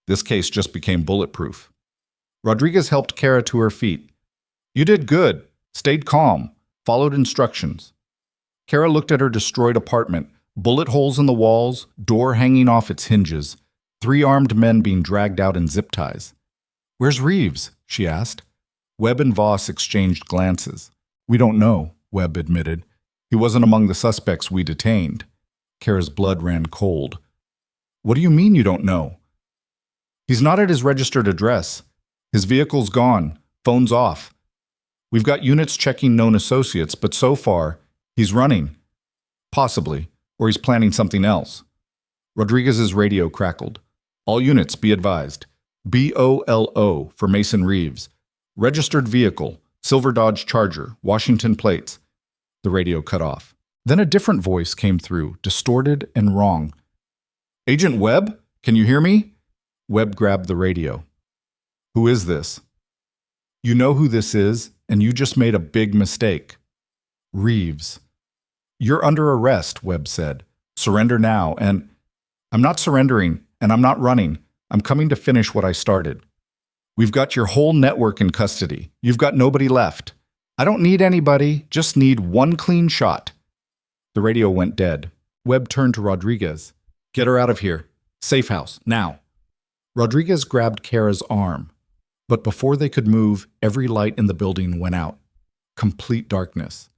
This case just became bulletproof." Rodriguez helped Kara to her feet. "You did good. Stayed calm. Followed instructions." Kara looked at her destroyed apartment. Bullet holes in the walls, door hanging off its hinges. 3 armed men being dragged out in zip ties. "Where's Reeves?" she asked. Webb and Voss exchanged glances. "We don't know," Webb admitted. "He wasn't among the suspects we detained." Kara's blood ran cold. "What do you mean you don't know?" "He's not at his registered address. His vehicle's gone. Phone's off. We've got units checking known associates, but so far, he's running. Possibly, or he's planning something else." Rodriguez's radio crackled. "All units, be advised. BOLO for Mason Reeves. Registered vehicle, silver Dodge Charger, Washington plates." The radio cut off. Then a different voice came through, distorted and wrong. "Agent Webb, can you hear me?" Webb grabbed the radio. "Who is this?" "You know who this is, and you just made a big mistake. Reeves." "You're under arrest," Webb said. "Surrender now, and—" "I'm not surrendering, and I'm not running. I'm coming to finish what I started. We've got your whole network in custody. You've got nobody left. I don't need anybody, just need 1 clean shot." The radio went dead. Webb turned to Rodriguez. "Get her out of here. Safe house, now." Rodriguez grabbed Kara's arm. But before they could move, every light in the building went out. Complete darkness.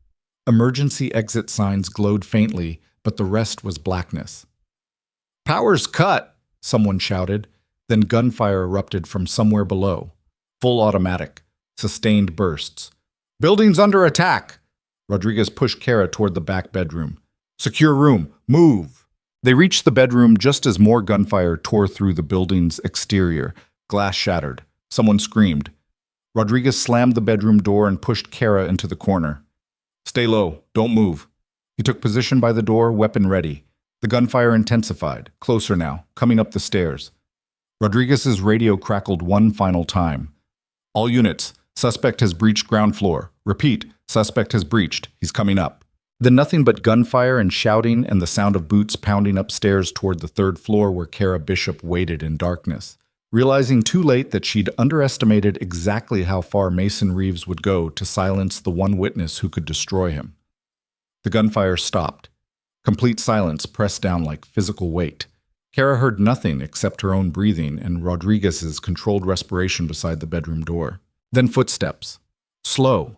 Emergency exit signs glowed faintly, but the rest was blackness. "Power's cut!" someone shouted. Then gunfire erupted from somewhere below. Full automatic. Sustained bursts. "Building's under attack!" Rodriguez pushed Kara toward the back bedroom. "Secure room! Move!" They reached the bedroom just as more gunfire tore through the building's exterior. Glass shattered. Someone screamed. Rodriguez slammed the bedroom door and pushed Kara into the corner. "Stay low. Don't move." He took position by the door, weapon ready. The gunfire intensified. Closer now, coming up the stairs. Rodriguez's radio crackled one final time. "All units. Suspect has breached ground floor. Repeat, suspect has breached. He's coming up." Then nothing but gunfire and shouting and the sound of boots pounding upstairs toward the third floor where Kara Bishop waited in darkness, realizing too late that she'd underestimated exactly how far Mason Reeves would go to silence the one witness who could destroy him. The gunfire stopped. Complete silence pressed down like physical weight. Kara heard nothing except her own breathing and Rodriguez's controlled respiration beside the bedroom door. Then footsteps. Slow.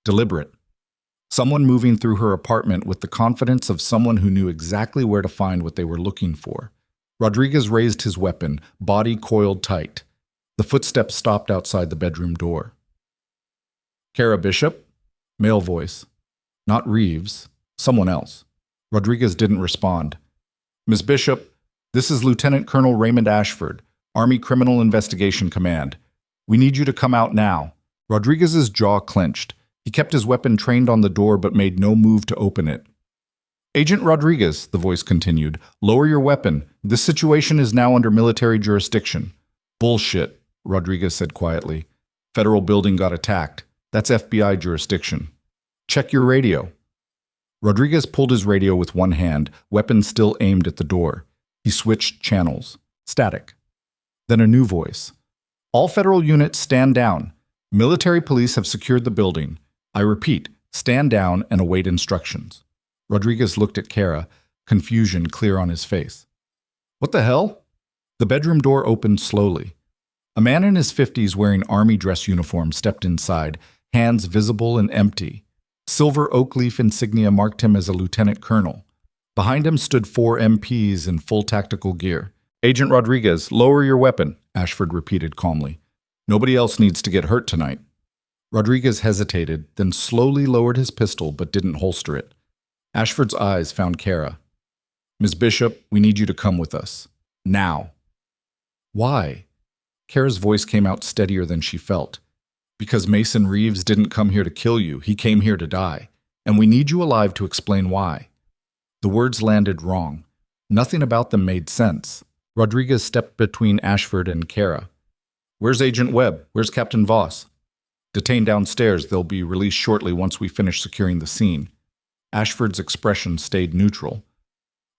Deliberate. Someone moving through her apartment with the confidence of someone who knew exactly where to find what they were looking for. Rodriguez raised his weapon, body coiled tight. The footsteps stopped outside the bedroom door. "Kara Bishop?" Male voice. Not Reeves. Someone else. Rodriguez didn't respond. "Miss Bishop, this is Lieutenant Colonel Raymond Ashford, Army Criminal Investigation Command. We need you to come out now." Rodriguez's jaw clenched. He kept his weapon trained on the door but made no move to open it. "Agent Rodriguez," the voice continued, "lower your weapon. This situation is now under military jurisdiction." "Bullshit," Rodriguez said quietly. "Federal building got attacked. That's FBI jurisdiction." "Check your radio." Rodriguez pulled his radio with one hand, weapon still aimed at the door. He switched channels. Static. Then a new voice. "All federal units stand down. Military police have secured the building. I repeat, stand down and await instructions." Rodriguez looked at Kara, confusion clear on his face. "What the hell?" The bedroom door opened slowly. A man in his 50s wearing army dress uniform stepped inside, hands visible and empty. Silver oak leaf insignia marked him as a lieutenant colonel. Behind him stood 4 MPs in full tactical gear. "Agent Rodriguez, lower your weapon," Ashford repeated calmly. "Nobody else needs to get hurt tonight." Rodriguez hesitated, then slowly lowered his pistol but didn't holster it. Ashford's eyes found Kara. "Ms. Bishop, we need you to come with us. Now." "Why?" Kara's voice came out steadier than she felt. "Because Mason Reeves didn't come here to kill you. He came here to die. And we need you alive to explain why." The words landed wrong. Nothing about them made sense. Rodriguez stepped between Ashford and Kara. "Where's Agent Webb? Where's Captain Voss?" "Detained downstairs. They'll be released shortly once we finish securing the scene." Ashford's expression stayed neutral.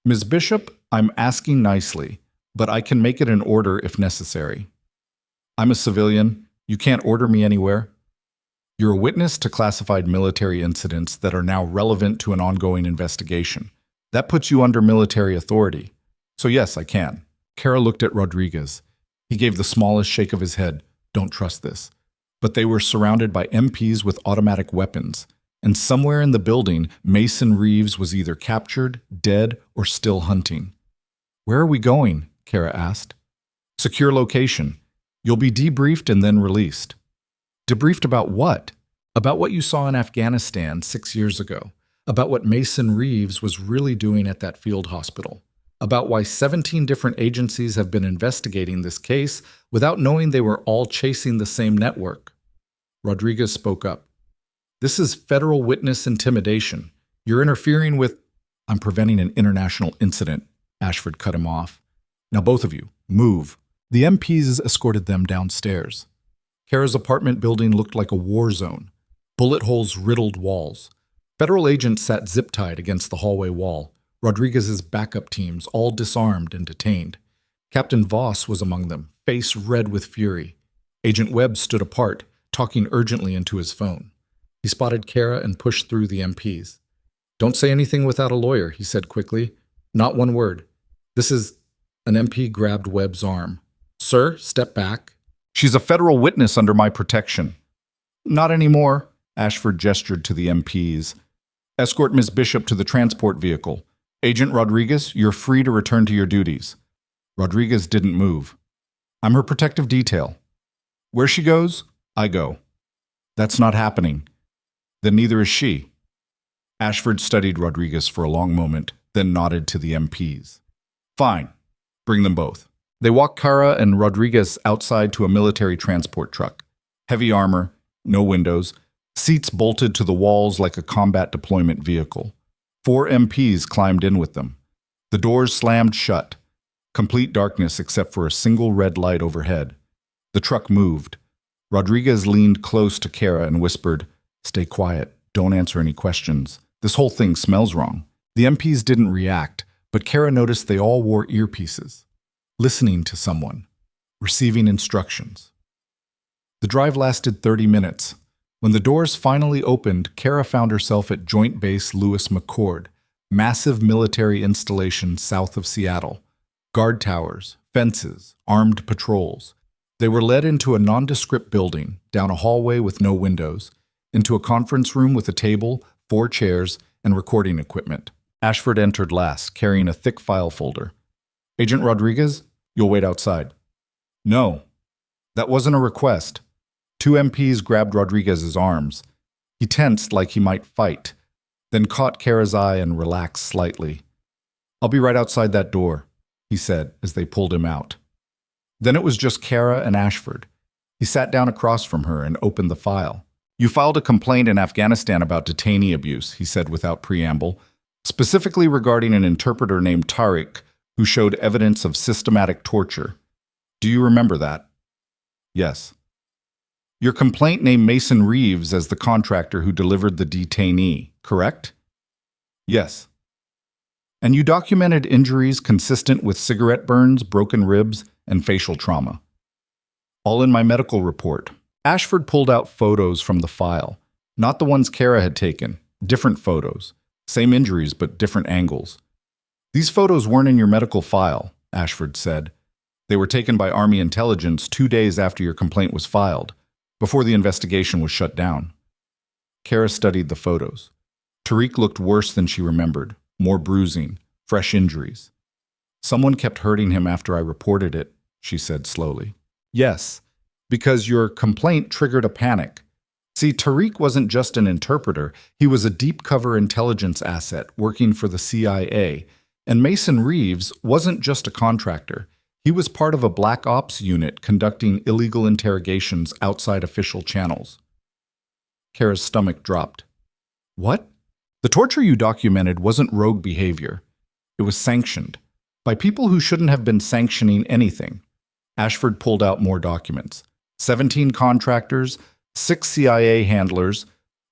"Ms. Bishop, I'm asking nicely, but I can make it an order if necessary. I'm a civilian. You can't order me anywhere. You're a witness to classified military incidents that are now relevant to an ongoing investigation. That puts you under military authority. So yes, I can." Kara looked at Rodriguez. He gave the smallest shake of his head. "Don't trust this." But they were surrounded by MPs with automatic weapons. And somewhere in the building, Mason Reeves was either captured, dead, or still hunting. "Where are we going?" Kara asked. "Secure location. You'll be debriefed and then released." "Debriefed about what?" "About what you saw in Afghanistan 6 years ago. About what Mason Reeves was really doing at that field hospital. About why 17 different agencies have been investigating this case without knowing they were all chasing the same network." Rodriguez spoke up. "This is federal witness intimidation. You're interfering with—" "I'm preventing an international incident," Ashford cut him off. "Now both of you, move." The MPs escorted them downstairs. Kara's apartment building looked like a war zone. Bullet holes riddled walls. Federal agents sat zip-tied against the hallway wall. Rodriguez's backup teams, all disarmed and detained. Captain Voss was among them, face red with fury. Agent Webb stood apart, talking urgently into his phone. He spotted Kara and pushed through the MPs. "Don't say anything without a lawyer," he said quickly. "Not one word. This is—" An MP grabbed Webb's arm. "Sir, step back." "She's a federal witness under my protection." "Not anymore," Ashford gestured to the MPs. Escort Miss Bishop to the transport vehicle. Agent Rodriguez, you're free to return to your duties. Rodriguez didn't move. I'm her protective detail. Where she goes, I go. That's not happening. Then neither is she. Ashford studied Rodriguez for a long moment, then nodded to the MPs. Fine. Bring them both. They walked Cara and Rodriguez outside to a military transport truck. Heavy armor, no windows, seats bolted to the walls like a combat deployment vehicle. 4 MPs climbed in with them. The doors slammed shut. Complete darkness except for a single red light overhead. The truck moved. Rodriguez leaned close to Cara and whispered, "Stay quiet. Don't answer any questions. This whole thing smells wrong." The MPs didn't react, but Cara noticed they all wore earpieces, listening to someone, receiving instructions. The drive lasted 30 minutes. When the doors finally opened, Cara found herself at Joint Base Lewis McChord, massive military installation south of Seattle. Guard towers, fences, armed patrols. They were led into a nondescript building, down a hallway with no windows, into a conference room with a table, 4 chairs, and recording equipment. Ashford entered last, carrying a thick file folder. "Agent Rodriguez, you'll wait outside." "No, that wasn't a request." 2 MPs grabbed Rodriguez's arms. He tensed like he might fight, then caught Cara's eye and relaxed slightly. "I'll be right outside that door," he said as they pulled him out. Then it was just Cara and Ashford. He sat down across from her and opened the file. "You filed a complaint in Afghanistan about detainee abuse," he said without preamble, specifically regarding an interpreter named Tariq who showed evidence of systematic torture. "Do you remember that?" "Yes." "Your complaint named Mason Reeves as the contractor who delivered the detainee, correct?" "Yes." "And you documented injuries consistent with cigarette burns, broken ribs, and facial trauma." "All in my medical report." Ashford pulled out photos from the file, not the ones Cara had taken, different photos, same injuries but different angles. "These photos weren't in your medical file," Ashford said. "They were taken by Army intelligence 2 days after your complaint was filed, before the investigation was shut down." Cara studied the photos. Tariq looked worse than she remembered, more bruising, fresh injuries. "Someone kept hurting him after I reported it," she said slowly. "Yes, because your complaint triggered a panic. See, Tariq wasn't just an interpreter, he was a deep-cover intelligence asset working for the CIA, and Mason Reeves wasn't just a contractor. He was part of a black ops unit conducting illegal interrogations outside official channels." Cara's stomach dropped. "What?" "The torture you documented wasn't rogue behavior. It was sanctioned, by people who shouldn't have been sanctioning anything." Ashford pulled out more documents. 17 contractors, 6 CIA handlers,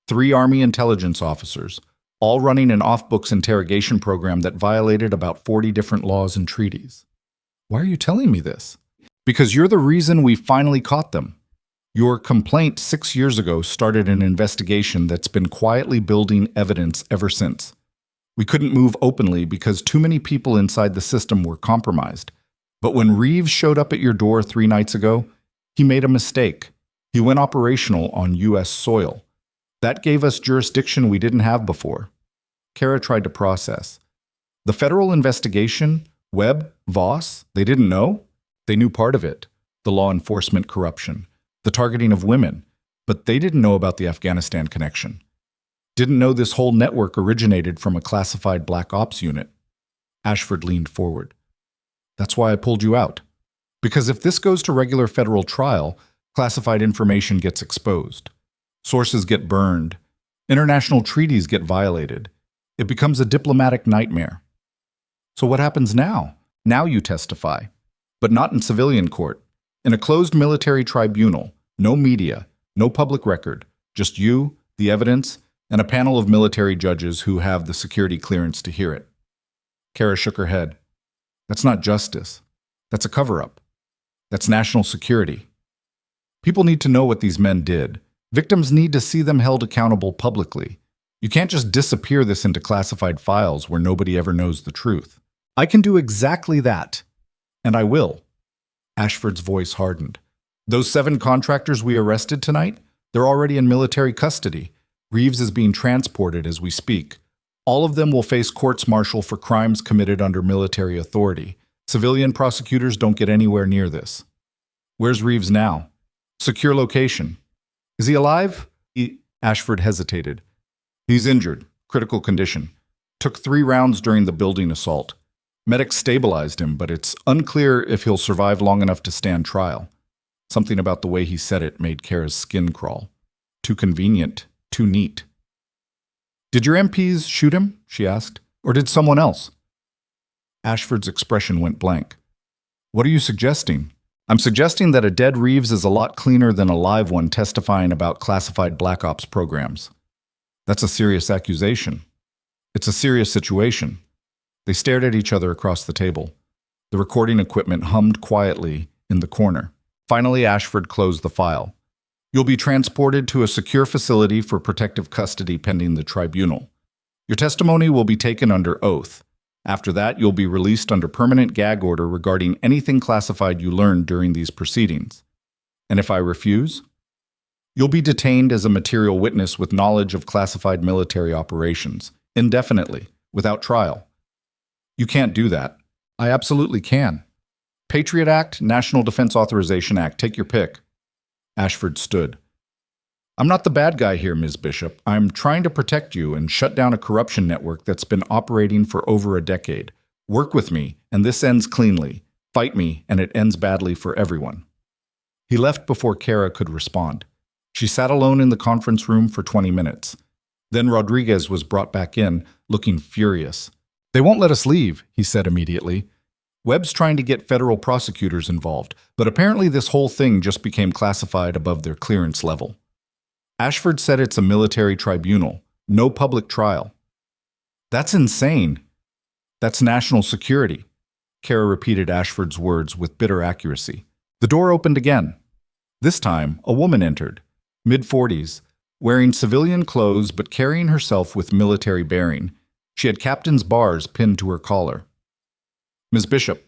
3 Army intelligence officers, all running an off-books interrogation program that violated about 40 different laws and treaties. "Why are you telling me this?" "Because you're the reason we finally caught them. Your complaint 6 years ago started an investigation that's been quietly building evidence ever since. We couldn't move openly because too many people inside the system were compromised. But when Reeves showed up at your door 3 nights ago, he made a mistake. He went operational on U.S. soil. That gave us jurisdiction we didn't have before." Cara tried to process. "The federal investigation, Webb, Voss, they didn't know? They knew part of it, the law enforcement corruption, the targeting of women, but they didn't know about the Afghanistan connection. Didn't know this whole network originated from a classified black ops unit." Ashford leaned forward. "That's why I pulled you out. Because if this goes to regular federal trial, classified information gets exposed. Sources get burned. International treaties get violated. It becomes a diplomatic nightmare. So what happens now? Now you testify. But not in civilian court. In a closed military tribunal. No media. No public record. Just you, the evidence, and a panel of military judges who have the security clearance to hear it." Cara shook her head. "That's not justice. That's a cover-up. That's national security. People need to know what these men did. Victims need to see them held accountable publicly. You can't just disappear this into classified files where nobody ever knows the truth." "I can do exactly that. And I will." Ashford's voice hardened. "Those 7 contractors we arrested tonight, they're already in military custody. Reeves is being transported as we speak. All of them will face courts-martial for crimes committed under military authority. Civilian prosecutors don't get anywhere near this. Where's Reeves now? Secure location. Is he alive? Ashford hesitated. He's injured. Critical condition. Took 3 rounds during the building assault. Medics stabilized him, but it's unclear if he'll survive long enough to stand trial. Something about the way he said it made Kara's skin crawl. Too convenient. Too neat. Did your MPs shoot him? She asked. Or did someone else? Ashford's expression went blank. What are you suggesting? I'm suggesting that a dead Reeves is a lot cleaner than a live one testifying about classified Black Ops programs. That's a serious accusation. It's a serious situation. They stared at each other across the table. The recording equipment hummed quietly in the corner. Finally, Ashford closed the file. You'll be transported to a secure facility for protective custody pending the tribunal. Your testimony will be taken under oath. After that, you'll be released under permanent gag order regarding anything classified you learned during these proceedings. And if I refuse? You'll be detained as a material witness with knowledge of classified military operations, indefinitely, without trial. You can't do that. I absolutely can. Patriot Act, National Defense Authorization Act, take your pick. Ashford stood. I'm not the bad guy here, Ms. Bishop. I'm trying to protect you and shut down a corruption network that's been operating for over a decade. Work with me, and this ends cleanly. Fight me, and it ends badly for everyone. He left before Kara could respond. She sat alone in the conference room for 20 minutes. Then Rodriguez was brought back in, looking furious. They won't let us leave, he said immediately. Webb's trying to get federal prosecutors involved, but apparently this whole thing just became classified above their clearance level. Ashford said it's a military tribunal, no public trial. That's insane. That's national security. Kara repeated Ashford's words with bitter accuracy. The door opened again. This time, a woman entered, mid-40s, wearing civilian clothes but carrying herself with military bearing. She had captain's bars pinned to her collar. Ms. Bishop,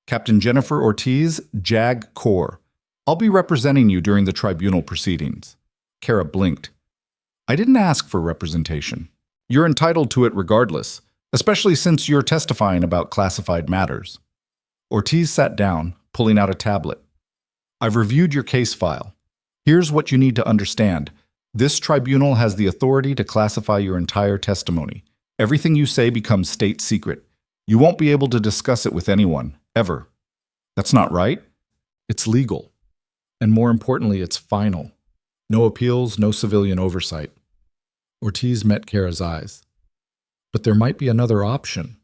Captain Jennifer Ortiz, JAG Corps. I'll be representing you during the tribunal proceedings. Kara blinked. I didn't ask for representation. You're entitled to it regardless, especially since you're testifying about classified matters. Ortiz sat down, pulling out a tablet. I've reviewed your case file. Here's what you need to understand. This tribunal has the authority to classify your entire testimony. Everything you say becomes state secret. You won't be able to discuss it with anyone, ever. That's not right. It's legal. And more importantly, it's final. No appeals, no civilian oversight. Ortiz met Kara's eyes. But there might be another option.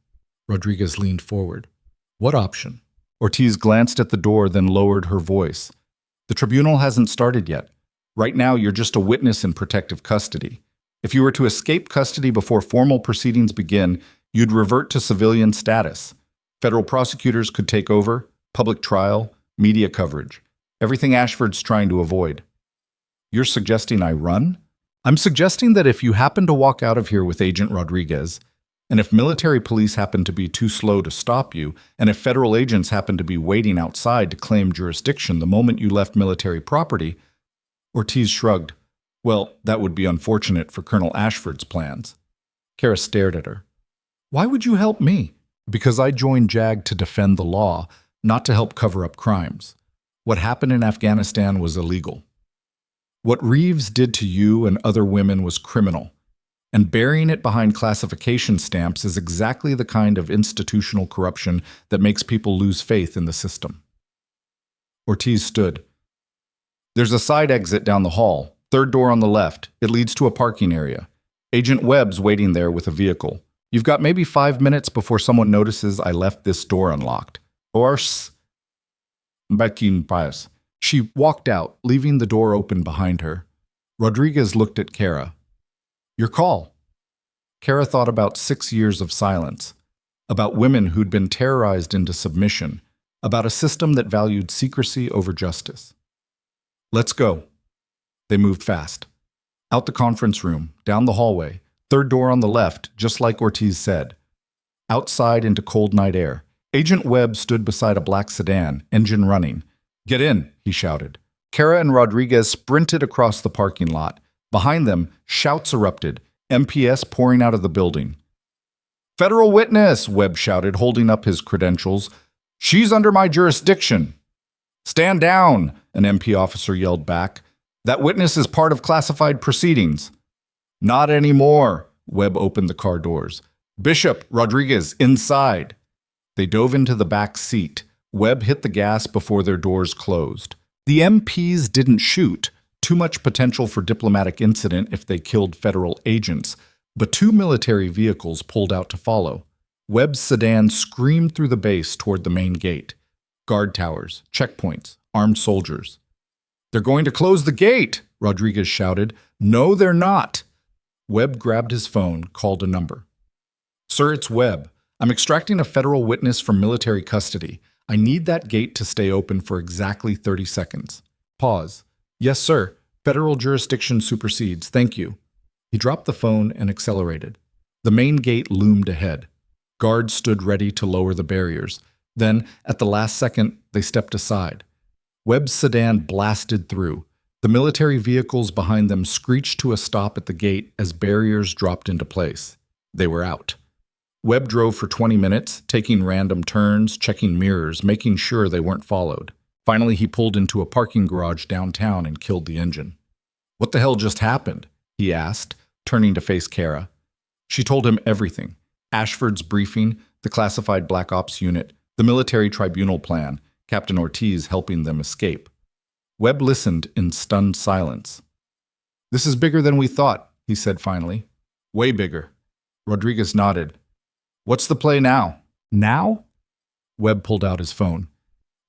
Rodriguez leaned forward. What option? Ortiz glanced at the door, then lowered her voice. The tribunal hasn't started yet. Right now, you're just a witness in protective custody. If you were to escape custody before formal proceedings begin, you'd revert to civilian status. Federal prosecutors could take over, public trial, media coverage. Everything Ashford's trying to avoid. You're suggesting I run? I'm suggesting that if you happen to walk out of here with Agent Rodriguez, and if military police happen to be too slow to stop you, and if federal agents happen to be waiting outside to claim jurisdiction the moment you left military property, Ortiz shrugged. Well, that would be unfortunate for Colonel Ashford's plans. Kara stared at her. Why would you help me? Because I joined JAG to defend the law, not to help cover up crimes. What happened in Afghanistan was illegal. What Reeves did to you and other women was criminal, and burying it behind classification stamps is exactly the kind of institutional corruption that makes people lose faith in the system. Ortiz stood. There's a side exit down the hall, third door on the left. It leads to a parking area. Agent Webb's waiting there with a vehicle. You've got maybe 5 minutes before someone notices I left this door unlocked. Ors. Bakin Pius. She walked out, leaving the door open behind her. Rodriguez looked at Kara. Your call. Kara thought about 6 years of silence, about women who'd been terrorized into submission, about a system that valued secrecy over justice. Let's go. They moved fast. Out the conference room, down the hallway, third door on the left, just like Ortiz said. Outside into cold night air. Agent Webb stood beside a black sedan, engine running. Get in, he shouted. Kara and Rodriguez sprinted across the parking lot. Behind them, shouts erupted, MPS pouring out of the building. "Federal witness," Webb shouted, holding up his credentials. "She's under my jurisdiction." "Stand down," an MP officer yelled back. "That witness is part of classified proceedings." "Not anymore." Webb opened the car doors. "Bishop, Rodriguez, inside." They dove into the back seat. Webb hit the gas before their doors closed. The MPs didn't shoot. Too much potential for diplomatic incident if they killed federal agents, but two military vehicles pulled out to follow. Webb's sedan screamed through the base toward the main gate. Guard towers, checkpoints, armed soldiers. "They're going to close the gate," Rodriguez shouted. "No, they're not." Webb grabbed his phone, called a number. "Sir, it's Webb. I'm extracting a federal witness from military custody. I need that gate to stay open for exactly 30 seconds. Pause. Yes, sir. Federal jurisdiction supersedes. Thank you." He dropped the phone and accelerated. The main gate loomed ahead. Guards stood ready to lower the barriers. Then, at the last second, they stepped aside. Webb's sedan blasted through. The military vehicles behind them screeched to a stop at the gate as barriers dropped into place. They were out. Webb drove for 20 minutes, taking random turns, checking mirrors, making sure they weren't followed. Finally, he pulled into a parking garage downtown and killed the engine. "What the hell just happened?" he asked, turning to face Kara. She told him everything. Ashford's briefing, the classified Black Ops unit, the military tribunal plan, Captain Ortiz helping them escape. Webb listened in stunned silence. "This is bigger than we thought," he said finally. "Way bigger." Rodriguez nodded. "What's the play now?" "Now?" Webb pulled out his phone.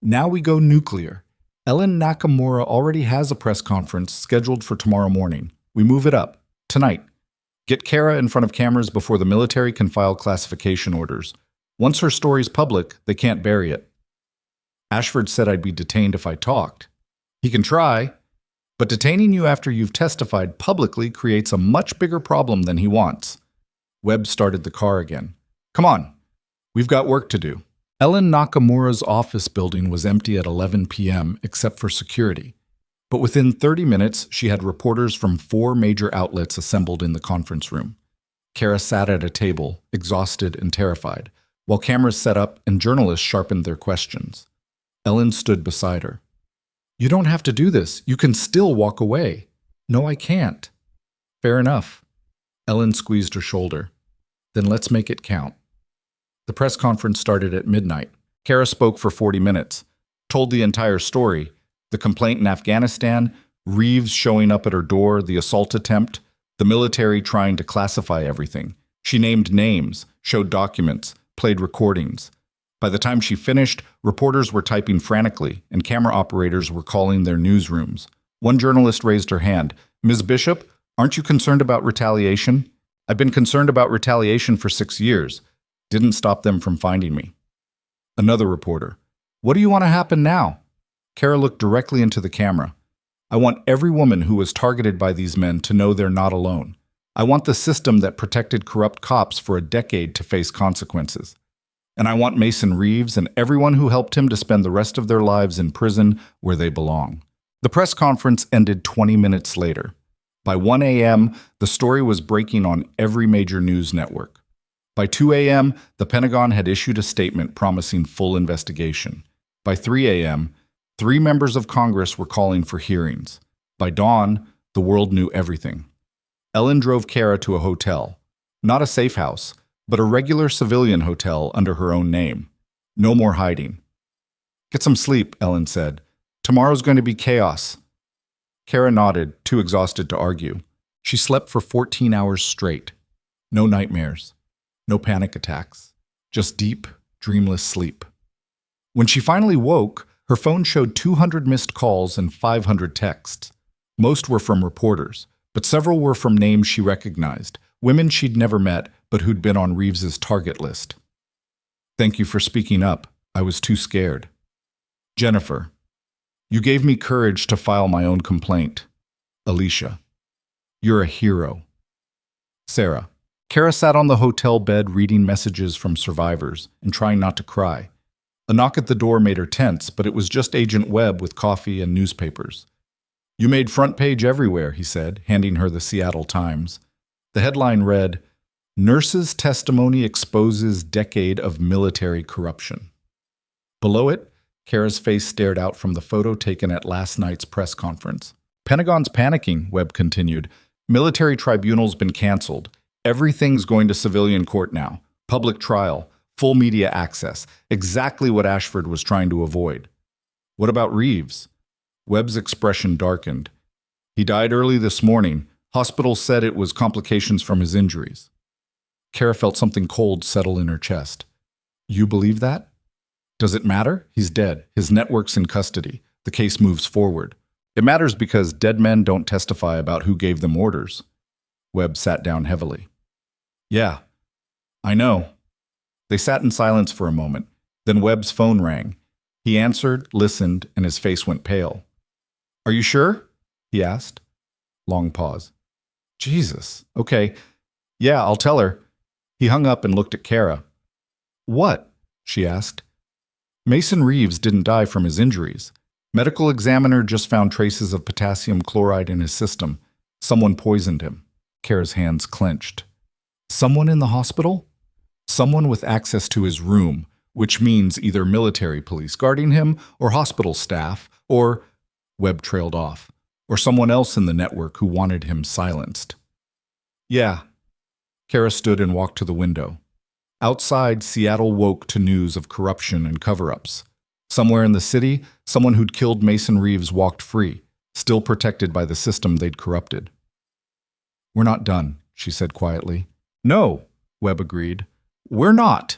"Now we go nuclear. Ellen Nakamura already has a press conference scheduled for tomorrow morning. We move it up. Tonight. Get Kara in front of cameras before the military can file classification orders. Once her story's public, they can't bury it." "Ashford said I'd be detained if I talked." "He can try, but detaining you after you've testified publicly creates a much bigger problem than he wants." Webb started the car again. "Come on. We've got work to do." Ellen Nakamura's office building was empty at 11 p.m. except for security. But within 30 minutes, she had reporters from 4 major outlets assembled in the conference room. Kara sat at a table, exhausted and terrified, while cameras set up and journalists sharpened their questions. Ellen stood beside her. "You don't have to do this. You can still walk away." "No, I can't." "Fair enough." Ellen squeezed her shoulder. "Then let's make it count." The press conference started at midnight. Kara spoke for 40 minutes, told the entire story, the complaint in Afghanistan, Reeves showing up at her door, the assault attempt, the military trying to classify everything. She named names, showed documents, played recordings. By the time she finished, reporters were typing frantically, and camera operators were calling their newsrooms. One journalist raised her hand. "Ms. Bishop, aren't you concerned about retaliation?" "I've been concerned about retaliation for 6 years. Didn't stop them from finding me." Another reporter. "What do you want to happen now?" Kara looked directly into the camera. "I want every woman who was targeted by these men to know they're not alone. I want the system that protected corrupt cops for a decade to face consequences. And I want Mason Reeves and everyone who helped him to spend the rest of their lives in prison where they belong." The press conference ended 20 minutes later. By 1 a.m., the story was breaking on every major news network. By 2 a.m., the Pentagon had issued a statement promising full investigation. By 3 a.m., 3 members of Congress were calling for hearings. By dawn, the world knew everything. Ellen drove Kara to a hotel. Not a safe house, but a regular civilian hotel under her own name. No more hiding. "Get some sleep," Ellen said. "Tomorrow's going to be chaos." Kara nodded, too exhausted to argue. She slept for 14 hours straight. No nightmares. No panic attacks. Just deep, dreamless sleep. When she finally woke, her phone showed 200 missed calls and 500 texts. Most were from reporters, but several were from names she recognized, women she'd never met but who'd been on Reeves's target list. "Thank you for speaking up. I was too scared." Jennifer. "You gave me courage to file my own complaint." Alicia. "You're a hero." Sarah. Kara sat on the hotel bed reading messages from survivors and trying not to cry. A knock at the door made her tense, but it was just Agent Webb with coffee and newspapers. You made front page everywhere, he said, handing her the Seattle Times. The headline read, Nurse's Testimony Exposes Decade of Military Corruption. Below it, Kara's face stared out from the photo taken at last night's press conference. Pentagon's panicking, Webb continued. Military tribunal's been canceled. Everything's going to civilian court now. Public trial, full media access, exactly what Ashford was trying to avoid. What about Reeves? Webb's expression darkened. He died early this morning. Hospitals said it was complications from his injuries. Kara felt something cold settle in her chest. You believe that? Does it matter? He's dead. His network's in custody. The case moves forward. It matters because dead men don't testify about who gave them orders. Webb sat down heavily. Yeah, I know. They sat in silence for a moment. Then Webb's phone rang. He answered, listened, and his face went pale. Are you sure? He asked. Long pause. Jesus. Okay. Yeah, I'll tell her. He hung up and looked at Kara. What? She asked. Mason Reeves didn't die from his injuries. Medical examiner just found traces of potassium chloride in his system. Someone poisoned him. Kara's hands clenched. Someone in the hospital? Someone with access to his room, which means either military police guarding him or hospital staff, or, Webb trailed off, or someone else in the network who wanted him silenced. Yeah. Kara stood and walked to the window. Outside, Seattle woke to news of corruption and cover-ups. Somewhere in the city, someone who'd killed Mason Reeves walked free, still protected by the system they'd corrupted. We're not done, she said quietly. No, Webb agreed. We're not.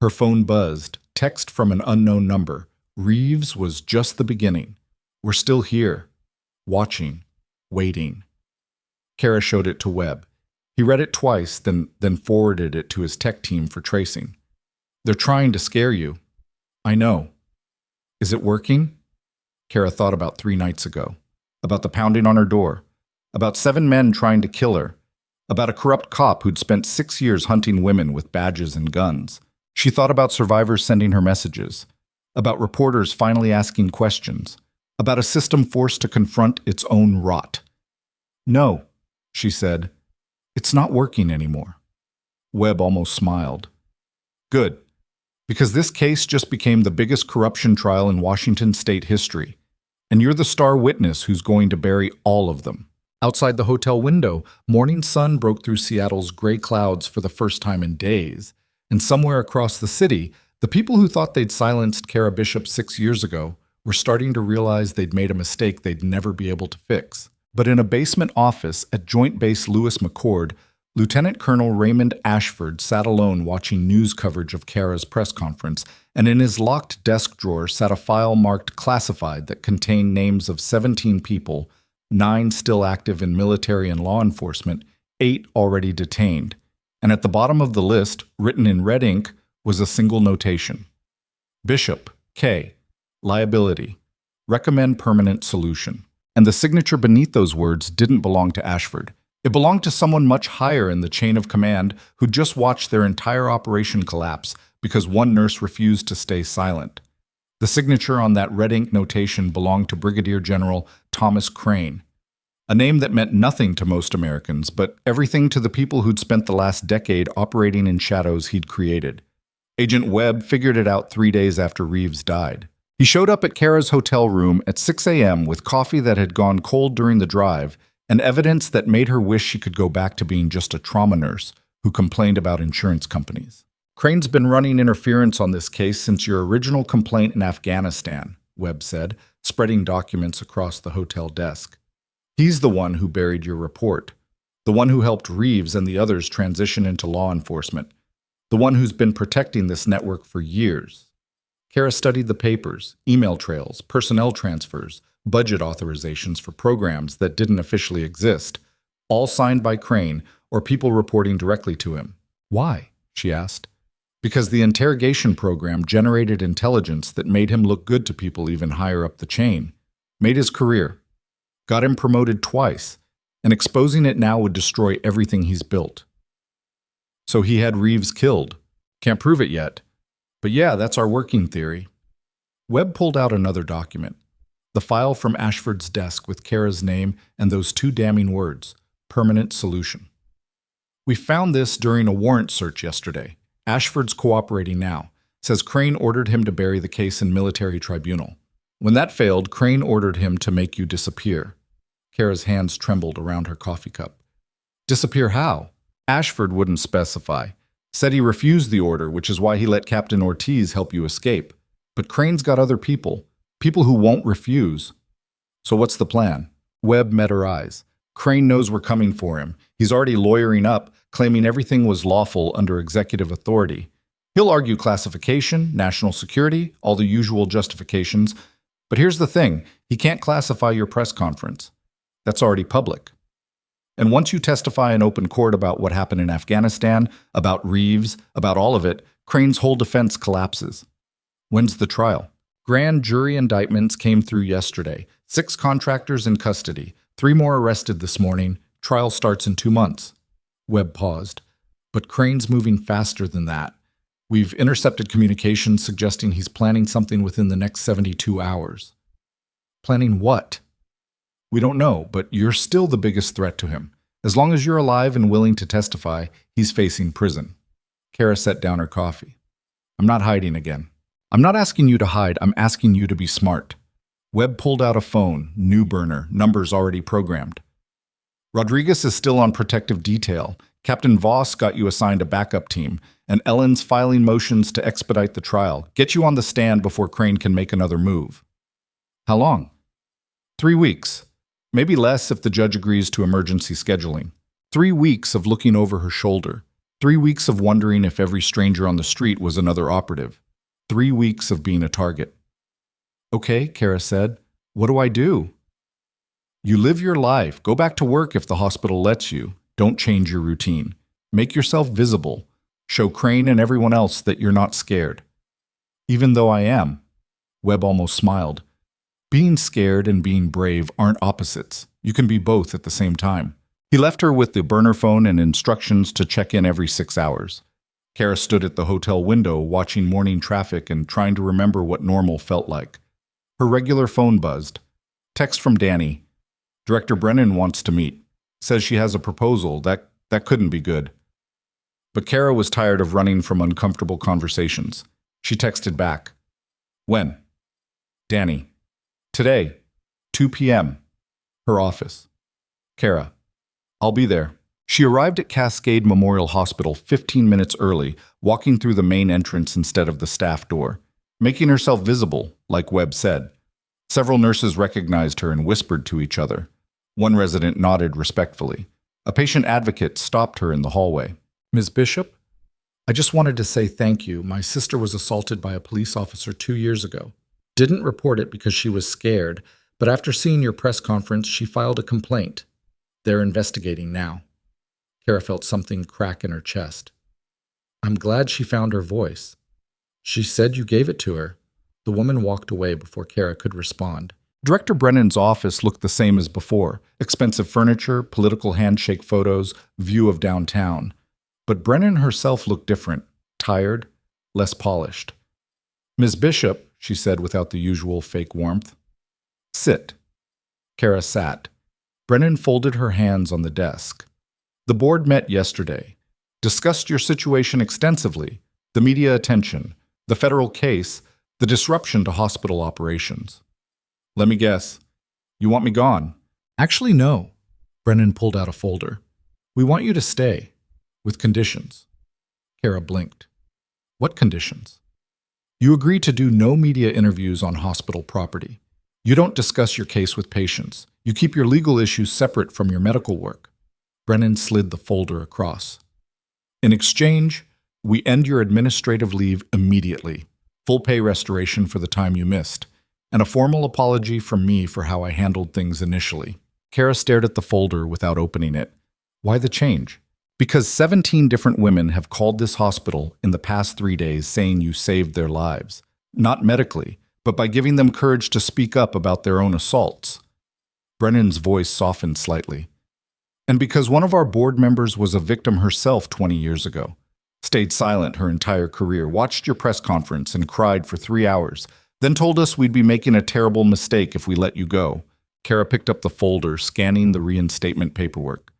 Her phone buzzed, text from an unknown number. Reeves was just the beginning. We're still here, watching, waiting. Kara showed it to Webb. He read it twice, then forwarded it to his tech team for tracing. They're trying to scare you. I know. Is it working? Kara thought about 3 nights ago. About the pounding on her door. About 7 men trying to kill her. About a corrupt cop who'd spent 6 years hunting women with badges and guns. She thought about survivors sending her messages. About reporters finally asking questions. About a system forced to confront its own rot. No, she said. It's not working anymore. Webb almost smiled. Good, because this case just became the biggest corruption trial in Washington state history, and you're the star witness who's going to bury all of them. Outside the hotel window, morning sun broke through Seattle's gray clouds for the first time in days, and somewhere across the city, the people who thought they'd silenced Kara Bishop 6 years ago were starting to realize they'd made a mistake they'd never be able to fix. But in a basement office at Joint Base Lewis McChord, Lieutenant Colonel Raymond Ashford sat alone watching news coverage of Kara's press conference, and in his locked desk drawer sat a file marked classified that contained names of 17 people, 9 still active in military and law enforcement, 8 already detained. And at the bottom of the list, written in red ink, was a single notation. Bishop, K. Liability. Recommend permanent solution. And the signature beneath those words didn't belong to Ashford. It belonged to someone much higher in the chain of command who'd just watched their entire operation collapse because one nurse refused to stay silent. The signature on that red ink notation belonged to Brigadier General Thomas Crane, a name that meant nothing to most Americans, but everything to the people who'd spent the last decade operating in shadows he'd created. Agent Webb figured it out 3 days after Reeves died. He showed up at Kara's hotel room at 6 a.m. with coffee that had gone cold during the drive and evidence that made her wish she could go back to being just a trauma nurse who complained about insurance companies. Crane's been running interference on this case since your original complaint in Afghanistan, Webb said, spreading documents across the hotel desk. He's the one who buried your report, the one who helped Reeves and the others transition into law enforcement, the one who's been protecting this network for years. Kara studied the papers, email trails, personnel transfers, budget authorizations for programs that didn't officially exist, all signed by Crane or people reporting directly to him. Why? She asked. Because the interrogation program generated intelligence that made him look good to people even higher up the chain, made his career, got him promoted twice, and exposing it now would destroy everything he's built. So he had Reeves killed. Can't prove it yet. But yeah, that's our working theory. Webb pulled out another document. The file from Ashford's desk with Kara's name and those two damning words, permanent solution. We found this during a warrant search yesterday. Ashford's cooperating now. Says Crane ordered him to bury the case in military tribunal. When that failed, Crane ordered him to make you disappear. Kara's hands trembled around her coffee cup. Disappear how? Ashford wouldn't specify. Said he refused the order, which is why he let Captain Ortiz help you escape. But Crane's got other people who won't refuse. So what's the plan? Webb met her eyes. Crane knows we're coming for him. He's already lawyering up, claiming everything was lawful under executive authority. He'll argue classification, national security, all the usual justifications. But here's the thing, he can't classify your press conference. That's already public. And once you testify in open court about what happened in Afghanistan, about Reeves, about all of it, Crane's whole defense collapses. When's the trial? Grand jury indictments came through yesterday. 6 contractors in custody, 3 more arrested this morning. Trial starts in 2 months. Webb paused. But Crane's moving faster than that. We've intercepted communications suggesting he's planning something within the next 72 hours. Planning what? We don't know, but you're still the biggest threat to him. As long as you're alive and willing to testify, he's facing prison. Kara set down her coffee. I'm not hiding again. I'm not asking you to hide, I'm asking you to be smart. Webb pulled out a phone, new burner, numbers already programmed. Rodriguez is still on protective detail. Captain Voss got you assigned a backup team, and Ellen's filing motions to expedite the trial. Get you on the stand before Crane can make another move. How long? 3 weeks. Maybe less if the judge agrees to emergency scheduling. 3 weeks of looking over her shoulder. 3 weeks of wondering if every stranger on the street was another operative. 3 weeks of being a target. Okay, Kara said. What do I do? You live your life. Go back to work if the hospital lets you. Don't change your routine. Make yourself visible. Show Crane and everyone else that you're not scared. Even though I am. Webb almost smiled. Being scared and being brave aren't opposites. You can be both at the same time. He left her with the burner phone and instructions to check in every 6 hours. Kara stood at the hotel window watching morning traffic and trying to remember what normal felt like. Her regular phone buzzed. Text from Danny. Director Brennan wants to meet. Says she has a proposal. That couldn't be good. But Kara was tired of running from uncomfortable conversations. She texted back. When? Danny. Today, 2 p.m. Her office. Kara. I'll be there. She arrived at Cascade Memorial Hospital 15 minutes early, walking through the main entrance instead of the staff door, making herself visible, like Webb said. Several nurses recognized her and whispered to each other. One resident nodded respectfully. A patient advocate stopped her in the hallway. Ms. Bishop? I just wanted to say thank you. My sister was assaulted by a police officer 2 years ago. Didn't report it because she was scared, but after seeing your press conference, she filed a complaint. They're investigating now. Kara felt something crack in her chest. I'm glad she found her voice. She said you gave it to her. The woman walked away before Kara could respond. Director Brennan's office looked the same as before. Expensive furniture, political handshake photos, view of downtown. But Brennan herself looked different, tired, less polished. Ms. Bishop, she said without the usual fake warmth. Sit. Kara sat. Brennan folded her hands on the desk. The board met yesterday. Discussed your situation extensively. The media attention, the federal case, the disruption to hospital operations. Let me guess. You want me gone? Actually, no. Brennan pulled out a folder. We want you to stay. With conditions. Kara blinked. What conditions? You agree to do no media interviews on hospital property. You don't discuss your case with patients. You keep your legal issues separate from your medical work. Brennan slid the folder across. In exchange, we end your administrative leave immediately. Full pay restoration for the time you missed. And a formal apology from me for how I handled things initially. Kara stared at the folder without opening it. Why the change? Because 17 different women have called this hospital in the past 3 days saying you saved their lives. Not medically, but by giving them courage to speak up about their own assaults. Brennan's voice softened slightly. And because one of our board members was a victim herself 20 years ago. Stayed silent her entire career, watched your press conference and cried for 3 hours, Then told us we'd be making a terrible mistake if we let you go. Kara picked up the folder, scanning the reinstatement paperwork.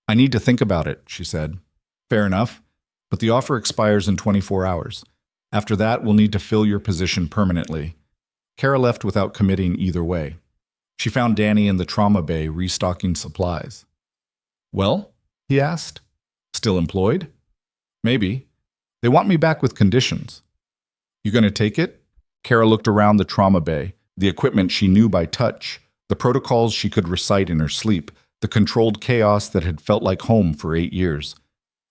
I need to think about it, she said. Fair enough, but the offer expires in 24 hours. After that, we'll need to fill your position permanently. Kara left without committing either way. She found Danny in the trauma bay restocking supplies. Well? He asked. Still employed? Maybe. They want me back with conditions. You gonna take it? Kara looked around the trauma bay, the equipment she knew by touch, the protocols she could recite in her sleep, the controlled chaos that had felt like home for 8 years.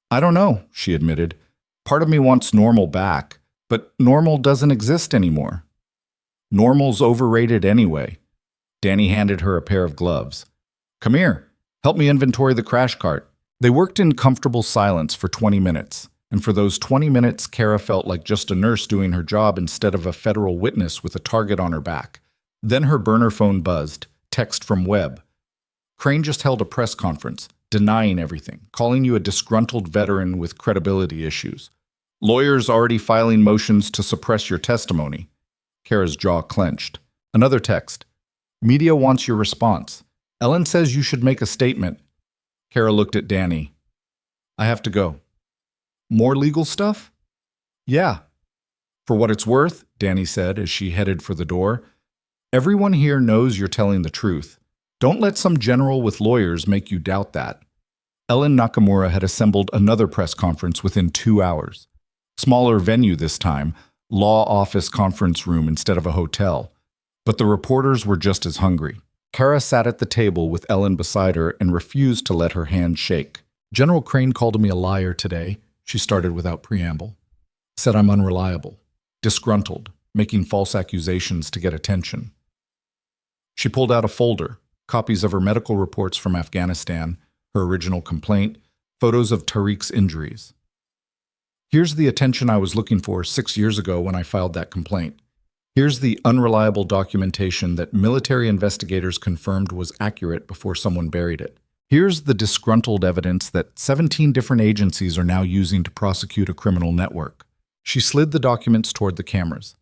I don't know, she admitted. Part of me wants normal back, but normal doesn't exist anymore. Normal's overrated anyway. Danny handed her a pair of gloves. Come here, help me inventory the crash cart. They worked in comfortable silence for 20 minutes, and for those 20 minutes, Kara felt like just a nurse doing her job instead of a federal witness with a target on her back. Then her burner phone buzzed, text from Webb. Crane just held a press conference, denying everything, calling you a disgruntled veteran with credibility issues. Lawyers already filing motions to suppress your testimony. Kara's jaw clenched. Another text. Media wants your response. Ellen says you should make a statement. Kara looked at Danny. I have to go. More legal stuff? Yeah. For what it's worth, Danny said as she headed for the door, everyone here knows you're telling the truth. Don't let some general with lawyers make you doubt that. Ellen Nakamura had assembled another press conference within 2 hours. Smaller venue this time, law office conference room instead of a hotel. But the reporters were just as hungry. Kara sat at the table with Ellen beside her and refused to let her hand shake. General Crane called me a liar today, she started without preamble. Said I'm unreliable, disgruntled, making false accusations to get attention. She pulled out a folder, copies of her medical reports from Afghanistan, her original complaint, photos of Tariq's injuries. Here's the attention I was looking for 6 years ago when I filed that complaint. Here's the unreliable documentation that military investigators confirmed was accurate before someone buried it. Here's the disgruntled evidence that 17 different agencies are now using to prosecute a criminal network. She slid the documents toward the cameras.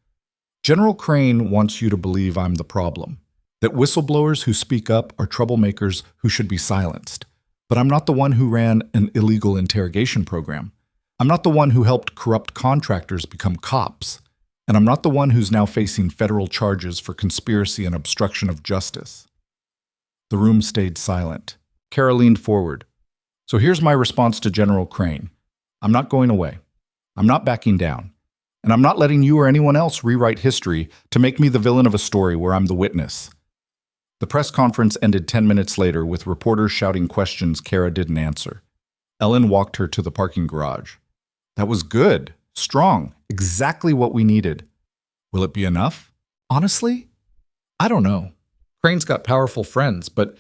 General Crane wants you to believe I'm the problem, that whistleblowers who speak up are troublemakers who should be silenced. But I'm not the one who ran an illegal interrogation program. I'm not the one who helped corrupt contractors become cops. And I'm not the one who's now facing federal charges for conspiracy and obstruction of justice. The room stayed silent. Kara leaned forward. So here's my response to General Crane. I'm not going away. I'm not backing down. And I'm not letting you or anyone else rewrite history to make me the villain of a story where I'm the witness. The press conference ended 10 minutes later with reporters shouting questions Kara didn't answer. Ellen walked her to the parking garage. That was good. Strong. Exactly what we needed. Will it be enough? Honestly? I don't know. Crane's got powerful friends, but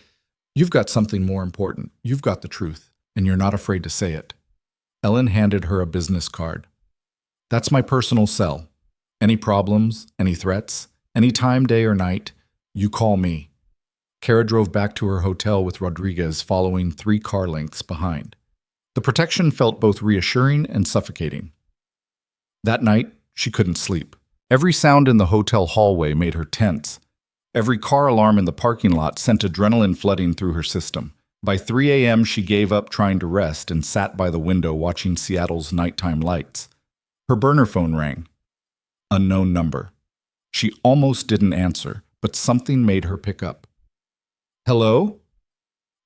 you've got something more important. You've got the truth, and you're not afraid to say it. Ellen handed her a business card. That's my personal cell. Any problems, any threats, any time, day or night, you call me. Kara drove back to her hotel with Rodriguez following 3 car lengths behind. The protection felt both reassuring and suffocating. That night, she couldn't sleep. Every sound in the hotel hallway made her tense. Every car alarm in the parking lot sent adrenaline flooding through her system. By 3 a.m., she gave up trying to rest and sat by the window watching Seattle's nighttime lights. Her burner phone rang. Unknown number. She almost didn't answer, but something made her pick up. Hello?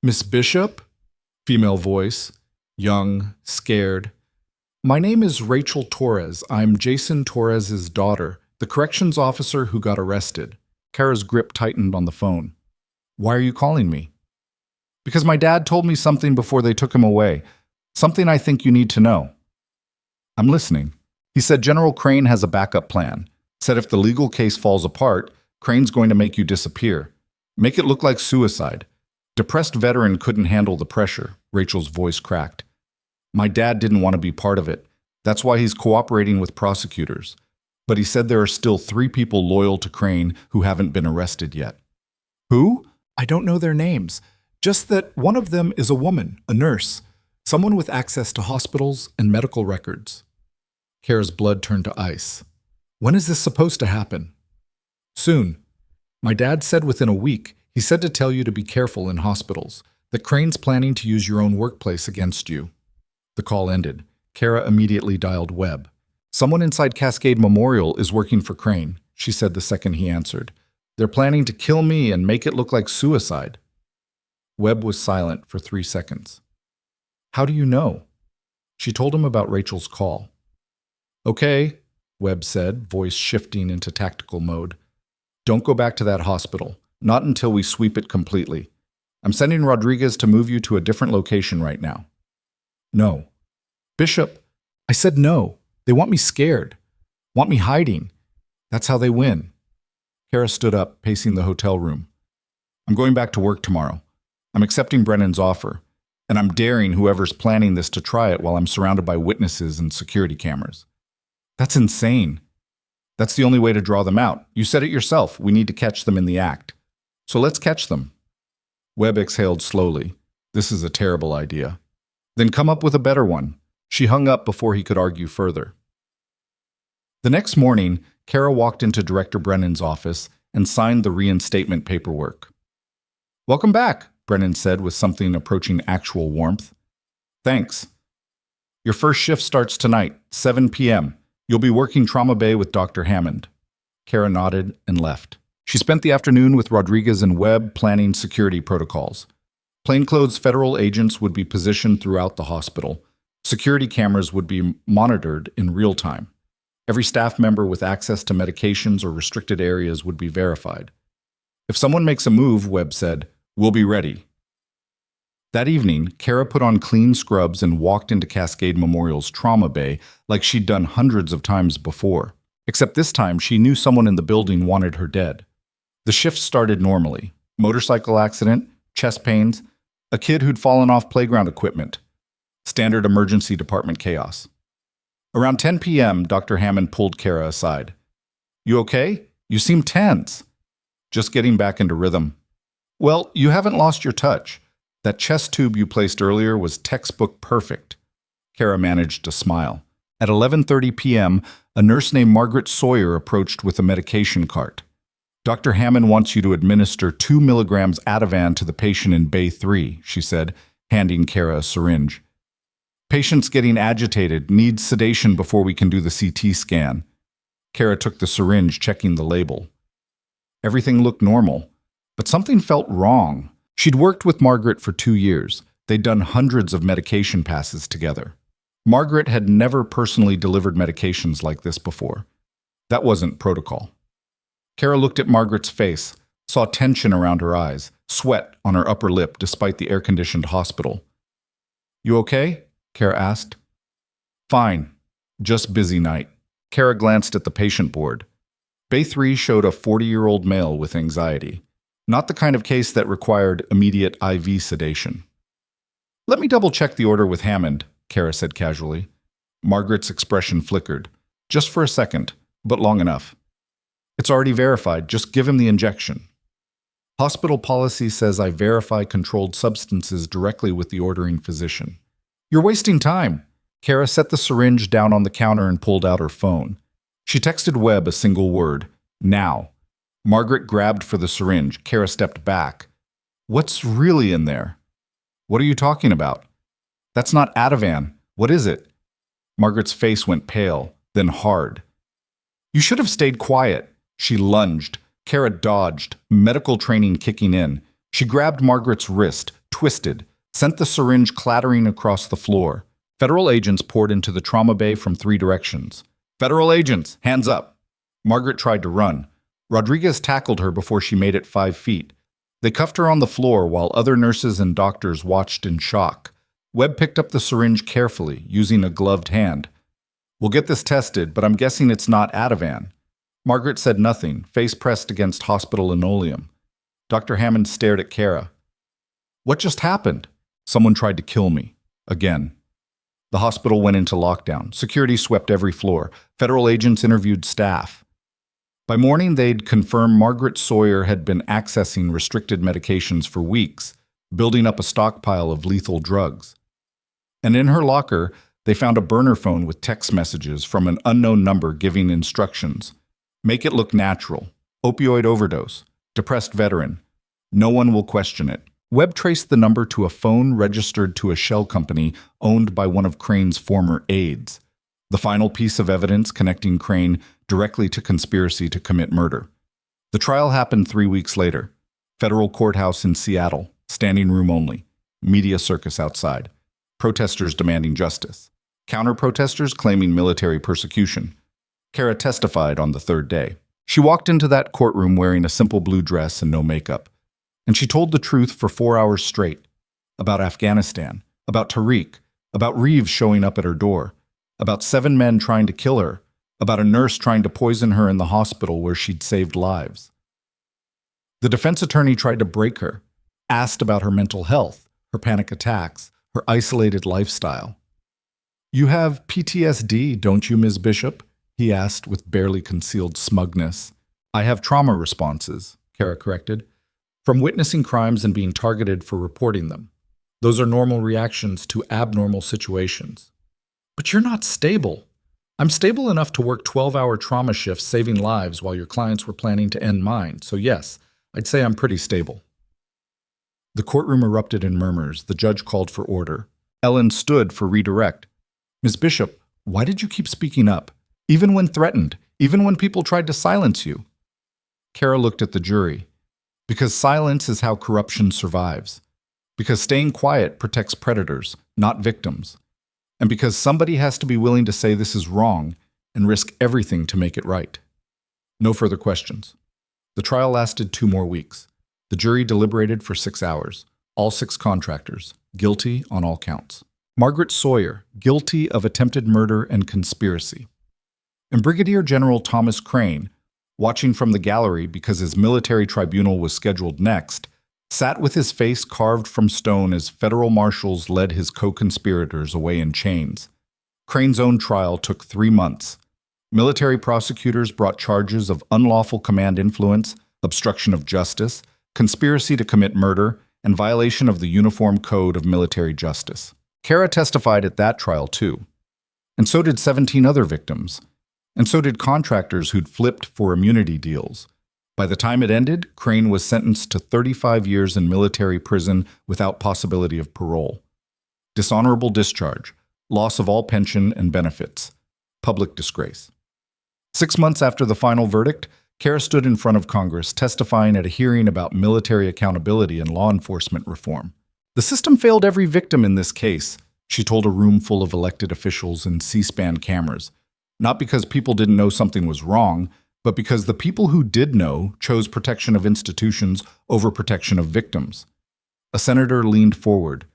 Miss Bishop? Female voice. Young, scared. My name is Rachel Torres. I'm Jason Torres's daughter, the corrections officer who got arrested. Kara's grip tightened on the phone. Why are you calling me? Because my dad told me something before they took him away. Something I think you need to know. I'm listening. He said General Crane has a backup plan. Said if the legal case falls apart, Crane's going to make you disappear. Make it look like suicide. Depressed veteran couldn't handle the pressure. Rachel's voice cracked. My dad didn't want to be part of it. That's why he's cooperating with prosecutors. But he said there are still 3 people loyal to Crane who haven't been arrested yet. Who? I don't know their names. Just that one of them is a woman, a nurse, someone with access to hospitals and medical records. Kara's blood turned to ice. When is this supposed to happen? Soon. My dad said within a week. He said to tell you to be careful in hospitals, that Crane's planning to use your own workplace against you. The call ended. Kara immediately dialed Webb. Someone inside Cascade Memorial is working for Crane, she said the second he answered. They're planning to kill me and make it look like suicide. Webb was silent for 3 seconds. How do you know? She told him about Rachel's call. Okay, Webb said, voice shifting into tactical mode. Don't go back to that hospital. Not until we sweep it completely. I'm sending Rodriguez to move you to a different location right now. No. Bishop, I said no. They want me scared. Want me hiding. That's how they win. Kara stood up, pacing the hotel room. I'm going back to work tomorrow. I'm accepting Brennan's offer. And I'm daring whoever's planning this to try it while I'm surrounded by witnesses and security cameras. That's insane. That's the only way to draw them out. You said it yourself. We need to catch them in the act. So let's catch them. Webb exhaled slowly. This is a terrible idea. Then come up with a better one. She hung up before he could argue further. The next morning, Kara walked into Director Brennan's office and signed the reinstatement paperwork. Welcome back, Brennan said with something approaching actual warmth. Thanks. Your first shift starts tonight, 7 p.m. You'll be working Trauma Bay with Dr. Hammond. Kara nodded and left. She spent the afternoon with Rodriguez and Webb planning security protocols. Plainclothes federal agents would be positioned throughout the hospital. Security cameras would be monitored in real time. Every staff member with access to medications or restricted areas would be verified. If someone makes a move, Webb said, we'll be ready. That evening, Kara put on clean scrubs and walked into Cascade Memorial's trauma bay like she'd done hundreds of times before. Except this time, she knew someone in the building wanted her dead. The shift started normally. Motorcycle accident, chest pains, a kid who'd fallen off playground equipment. Standard emergency department chaos. Around 10 p.m., Dr. Hammond pulled Kara aside. You okay? You seem tense. Just getting back into rhythm. Well, you haven't lost your touch. That chest tube you placed earlier was textbook perfect. Kara managed to smile. At 11:30 p.m., a nurse named Margaret Sawyer approached with a medication cart. Dr. Hammond wants you to administer 2 milligrams Ativan to the patient in Bay 3, she said, handing Kara a syringe. Patient's getting agitated, needs sedation before we can do the CT scan. Kara took the syringe, checking the label. Everything looked normal, but something felt wrong. She'd worked with Margaret for 2 years. They'd done hundreds of medication passes together. Margaret had never personally delivered medications like this before. That wasn't protocol. Kara looked at Margaret's face, saw tension around her eyes, sweat on her upper lip despite the air-conditioned hospital. You okay? Kara asked. Fine. Just busy night. Kara glanced at the patient board. Bay 3 showed a 40-year-old male with anxiety. Not the kind of case that required immediate IV sedation. Let me double-check the order with Hammond, Kara said casually. Margaret's expression flickered. Just for a second, but long enough. It's already verified. Just give him the injection. Hospital policy says I verify controlled substances directly with the ordering physician. You're wasting time. Kara set the syringe down on the counter and pulled out her phone. She texted Webb a single word, now. Margaret grabbed for the syringe. Kara stepped back. What's really in there? What are you talking about? That's not Ativan. What is it? Margaret's face went pale, then hard. You should have stayed quiet. She lunged. Kara dodged, medical training kicking in. She grabbed Margaret's wrist, twisted, sent the syringe clattering across the floor. Federal agents poured into the trauma bay from 3 directions. Federal agents, hands up. Margaret tried to run. Rodriguez tackled her before she made it 5 feet. They cuffed her on the floor while other nurses and doctors watched in shock. Webb picked up the syringe carefully, using a gloved hand. We'll get this tested, but I'm guessing it's not Ativan. Margaret said nothing, face pressed against hospital linoleum. Dr. Hammond stared at Kara. What just happened? Someone tried to kill me. Again. The hospital went into lockdown. Security swept every floor. Federal agents interviewed staff. By morning, they'd confirmed Margaret Sawyer had been accessing restricted medications for weeks, building up a stockpile of lethal drugs. And in her locker, they found a burner phone with text messages from an unknown number giving instructions. Make it look natural. Opioid overdose. Depressed veteran. No one will question it. Webb traced the number to a phone registered to a shell company owned by one of Crane's former aides. The final piece of evidence connecting Crane directly to conspiracy to commit murder. The trial happened 3 weeks later. Federal courthouse in Seattle. Standing room only. Media circus outside. Protesters demanding justice. Counter-protesters claiming military persecution. Kara testified on the third day. She walked into that courtroom wearing a simple blue dress and no makeup. And she told the truth for 4 hours straight. About Afghanistan. About Tariq. About Reeves showing up at her door. About 7 men trying to kill her. About a nurse trying to poison her in the hospital where she'd saved lives. The defense attorney tried to break her. Asked about her mental health, her panic attacks, her isolated lifestyle. "You have PTSD, don't you, Ms. Bishop?" he asked with barely concealed smugness. "I have trauma responses," Kara corrected, "from witnessing crimes and being targeted for reporting them. Those are normal reactions to abnormal situations." "But you're not stable." "I'm stable enough to work 12-hour trauma shifts saving lives while your clients were planning to end mine, so yes, I'd say I'm pretty stable." The courtroom erupted in murmurs. The judge called for order. Ellen stood for redirect. "Ms. Bishop, why did you keep speaking up? Even when threatened, even when people tried to silence you?" Kara looked at the jury. "Because silence is how corruption survives. Because staying quiet protects predators, not victims. And because somebody has to be willing to say this is wrong and risk everything to make it right." No further questions. The trial lasted 2 more weeks. The jury deliberated for 6 hours. All 6 contractors, guilty on all counts. Margaret Sawyer, guilty of attempted murder and conspiracy. And Brigadier General Thomas Crane, watching from the gallery because his military tribunal was scheduled next, sat with his face carved from stone as federal marshals led his co-conspirators away in chains. Crane's own trial took 3 months. Military prosecutors brought charges of unlawful command influence, obstruction of justice, conspiracy to commit murder, and violation of the Uniform Code of Military Justice. Kara testified at that trial too. And so did 17 other victims. And so did contractors who'd flipped for immunity deals. By the time it ended, Crane was sentenced to 35 years in military prison without possibility of parole. Dishonorable discharge, loss of all pension and benefits, public disgrace. 6 months after the final verdict, Kara stood in front of Congress testifying at a hearing about military accountability and law enforcement reform. "The system failed every victim in this case," she told a room full of elected officials and C-SPAN cameras. "Not because people didn't know something was wrong, but because the people who did know chose protection of institutions over protection of victims." A senator leaned forward.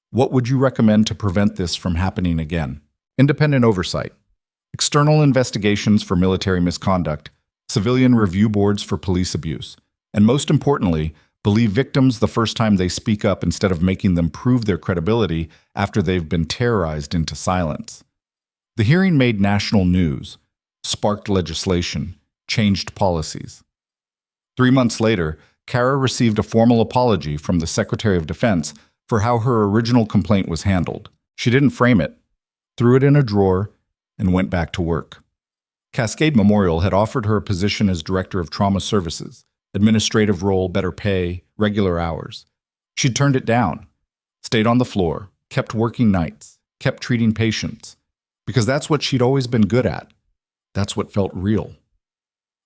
"What would you recommend to prevent this from happening again?" "Independent oversight. External investigations for military misconduct. Civilian review boards for police abuse. And most importantly, believe victims the first time they speak up instead of making them prove their credibility after they've been terrorized into silence." The hearing made national news, sparked legislation, changed policies. 3 months later, Kara received a formal apology from the Secretary of Defense for how her original complaint was handled. She didn't frame it, threw it in a drawer, and went back to work. Cascade Memorial had offered her a position as Director of Trauma Services, administrative role, better pay, regular hours. She'd turned it down, stayed on the floor, kept working nights, kept treating patients, because that's what she'd always been good at. That's what felt real.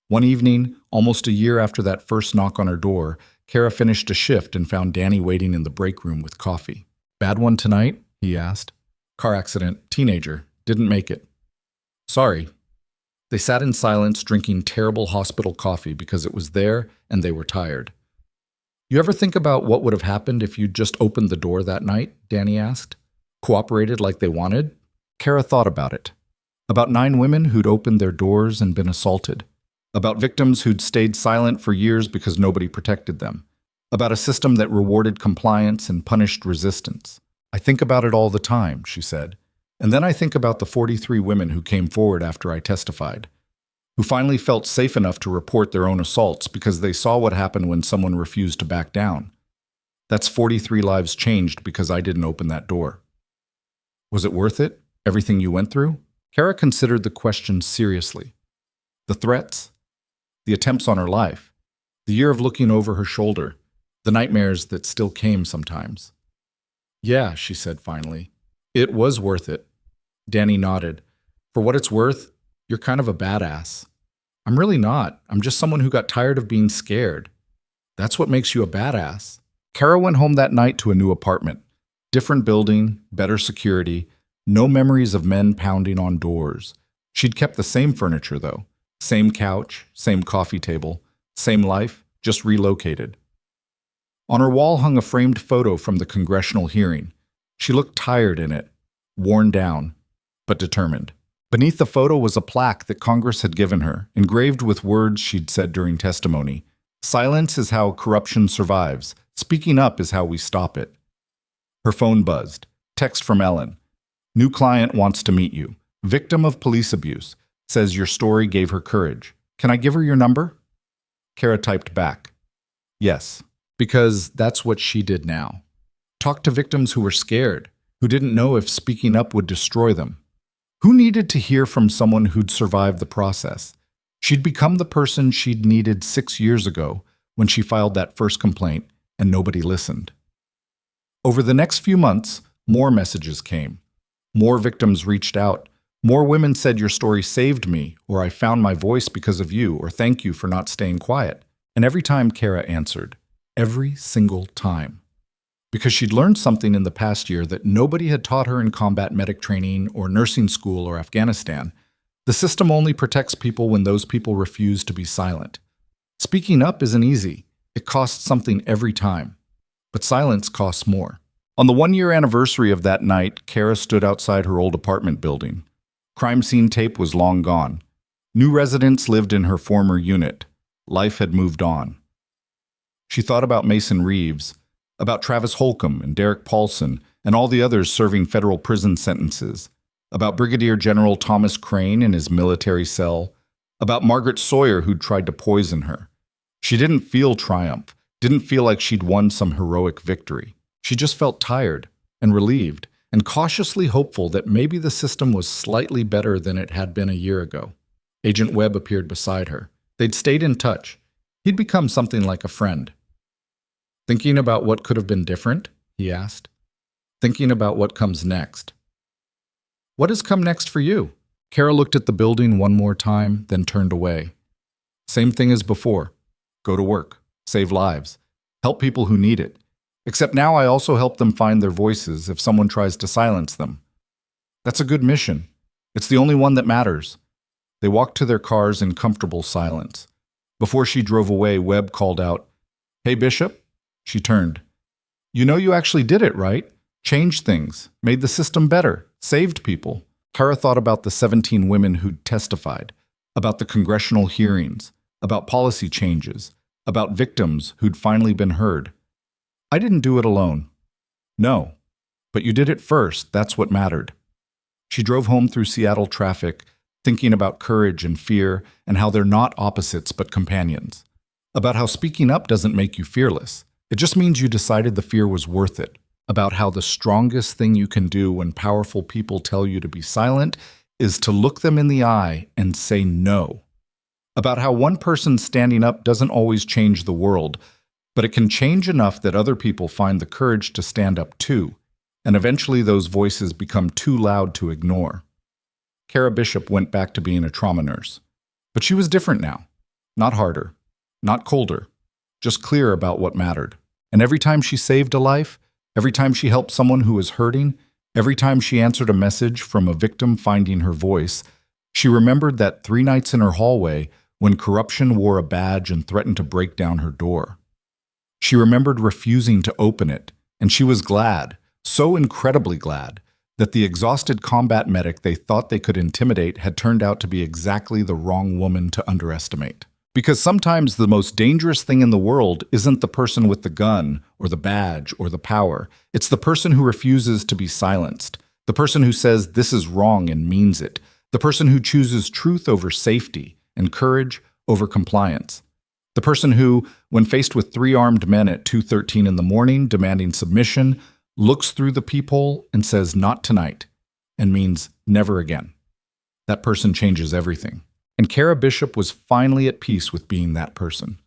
One evening, almost a year after that first knock on her door, Kara finished a shift and found Danny waiting in the break room with coffee. "Bad one tonight?" he asked. "Car accident, teenager, didn't make it." "Sorry." They sat in silence drinking terrible hospital coffee because it was there and they were tired. "You ever think about what would have happened if you'd just opened the door that night?" Danny asked. "Cooperated like they wanted?" Kara thought about it. About 9 women who'd opened their doors and been assaulted. About victims who'd stayed silent for years because nobody protected them. About a system that rewarded compliance and punished resistance. "I think about it all the time," she said. "And then I think about the 43 women who came forward after I testified, who finally felt safe enough to report their own assaults because they saw what happened when someone refused to back down. That's 43 lives changed because I didn't open that door." "Was it worth it? Everything you went through?" Kara considered the question seriously. The threats, the attempts on her life, the year of looking over her shoulder, the nightmares that still came sometimes. Yeah, she said finally. It was worth it. Danny nodded. For what it's worth, you're kind of a badass. I'm really not. I'm just someone who got tired of being scared. That's what makes you a badass. Kara went home that night to a new apartment. Different building, better security, no memories of men pounding on doors. She'd kept the same furniture, though. Same couch, same coffee table, same life, just relocated. On her wall hung a framed photo from the congressional hearing. She looked tired in it, worn down, but determined. Beneath the photo was a plaque that Congress had given her, engraved with words she'd said during testimony. Silence is how corruption survives. Speaking up is how we stop it. Her phone buzzed. Text from Ellen. New client wants to meet you. Victim of police abuse. Says your story gave her courage. Can I give her your number? Kara typed back. Yes, because that's what she did now. Talk to victims who were scared, who didn't know if speaking up would destroy them. Who needed to hear from someone who'd survived the process? She'd become the person she'd needed 6 years ago when she filed that first complaint and nobody listened. Over the next few months, more messages came. More victims reached out. More women said your story saved me, or I found my voice because of you, or thank you for not staying quiet. And every time Kara answered. Every single time. Because she'd learned something in the past year that nobody had taught her in combat medic training or nursing school or Afghanistan. The system only protects people when those people refuse to be silent. Speaking up isn't easy. It costs something every time. But silence costs more. On the 1-year anniversary of that night, Kara stood outside her old apartment building. Crime scene tape was long gone. New residents lived in her former unit. Life had moved on. She thought about Mason Reeves, about Travis Holcomb and Derek Paulson and all the others serving federal prison sentences, about Brigadier General Thomas Crane in his military cell, about Margaret Sawyer who'd tried to poison her. She didn't feel triumph, didn't feel like she'd won some heroic victory. She just felt tired and relieved and cautiously hopeful that maybe the system was slightly better than it had been a year ago. Agent Webb appeared beside her. They'd stayed in touch. He'd become something like a friend. Thinking about what could have been different? He asked. Thinking about what comes next. What has come next for you? Kara looked at the building one more time, then turned away. Same thing as before. Go to work. Save lives. Help people who need it. Except now I also help them find their voices if someone tries to silence them. That's a good mission. It's the only one that matters. They walked to their cars in comfortable silence. Before she drove away, Webb called out, Hey, Bishop? She turned. You know you actually did it, right? Changed things, made the system better, saved people. Kara thought about the 17 women who'd testified, about the congressional hearings, about policy changes, about victims who'd finally been heard. I didn't do it alone. No, but you did it first. That's what mattered. She drove home through Seattle traffic, thinking about courage and fear and how they're not opposites but companions. About how speaking up doesn't make you fearless. It just means you decided the fear was worth it. About how the strongest thing you can do when powerful people tell you to be silent is to look them in the eye and say no. About how one person standing up doesn't always change the world, but it can change enough that other people find the courage to stand up too, and eventually those voices become too loud to ignore. Kara Bishop went back to being a trauma nurse. But she was different now. Not harder, not colder, just clear about what mattered. And every time she saved a life, every time she helped someone who was hurting, every time she answered a message from a victim finding her voice, she remembered that 3 nights in her hallway when corruption wore a badge and threatened to break down her door. She remembered refusing to open it, and she was glad, so incredibly glad, that the exhausted combat medic they thought they could intimidate had turned out to be exactly the wrong woman to underestimate. Because sometimes the most dangerous thing in the world isn't the person with the gun or the badge or the power. It's the person who refuses to be silenced, the person who says this is wrong and means it, the person who chooses truth over safety and courage over compliance, the person who, when faced with 3 armed men at 2:13 in the morning demanding submission, looks through the peephole and says not tonight and means never again. That person changes everything. And Kara Bishop was finally at peace with being that person.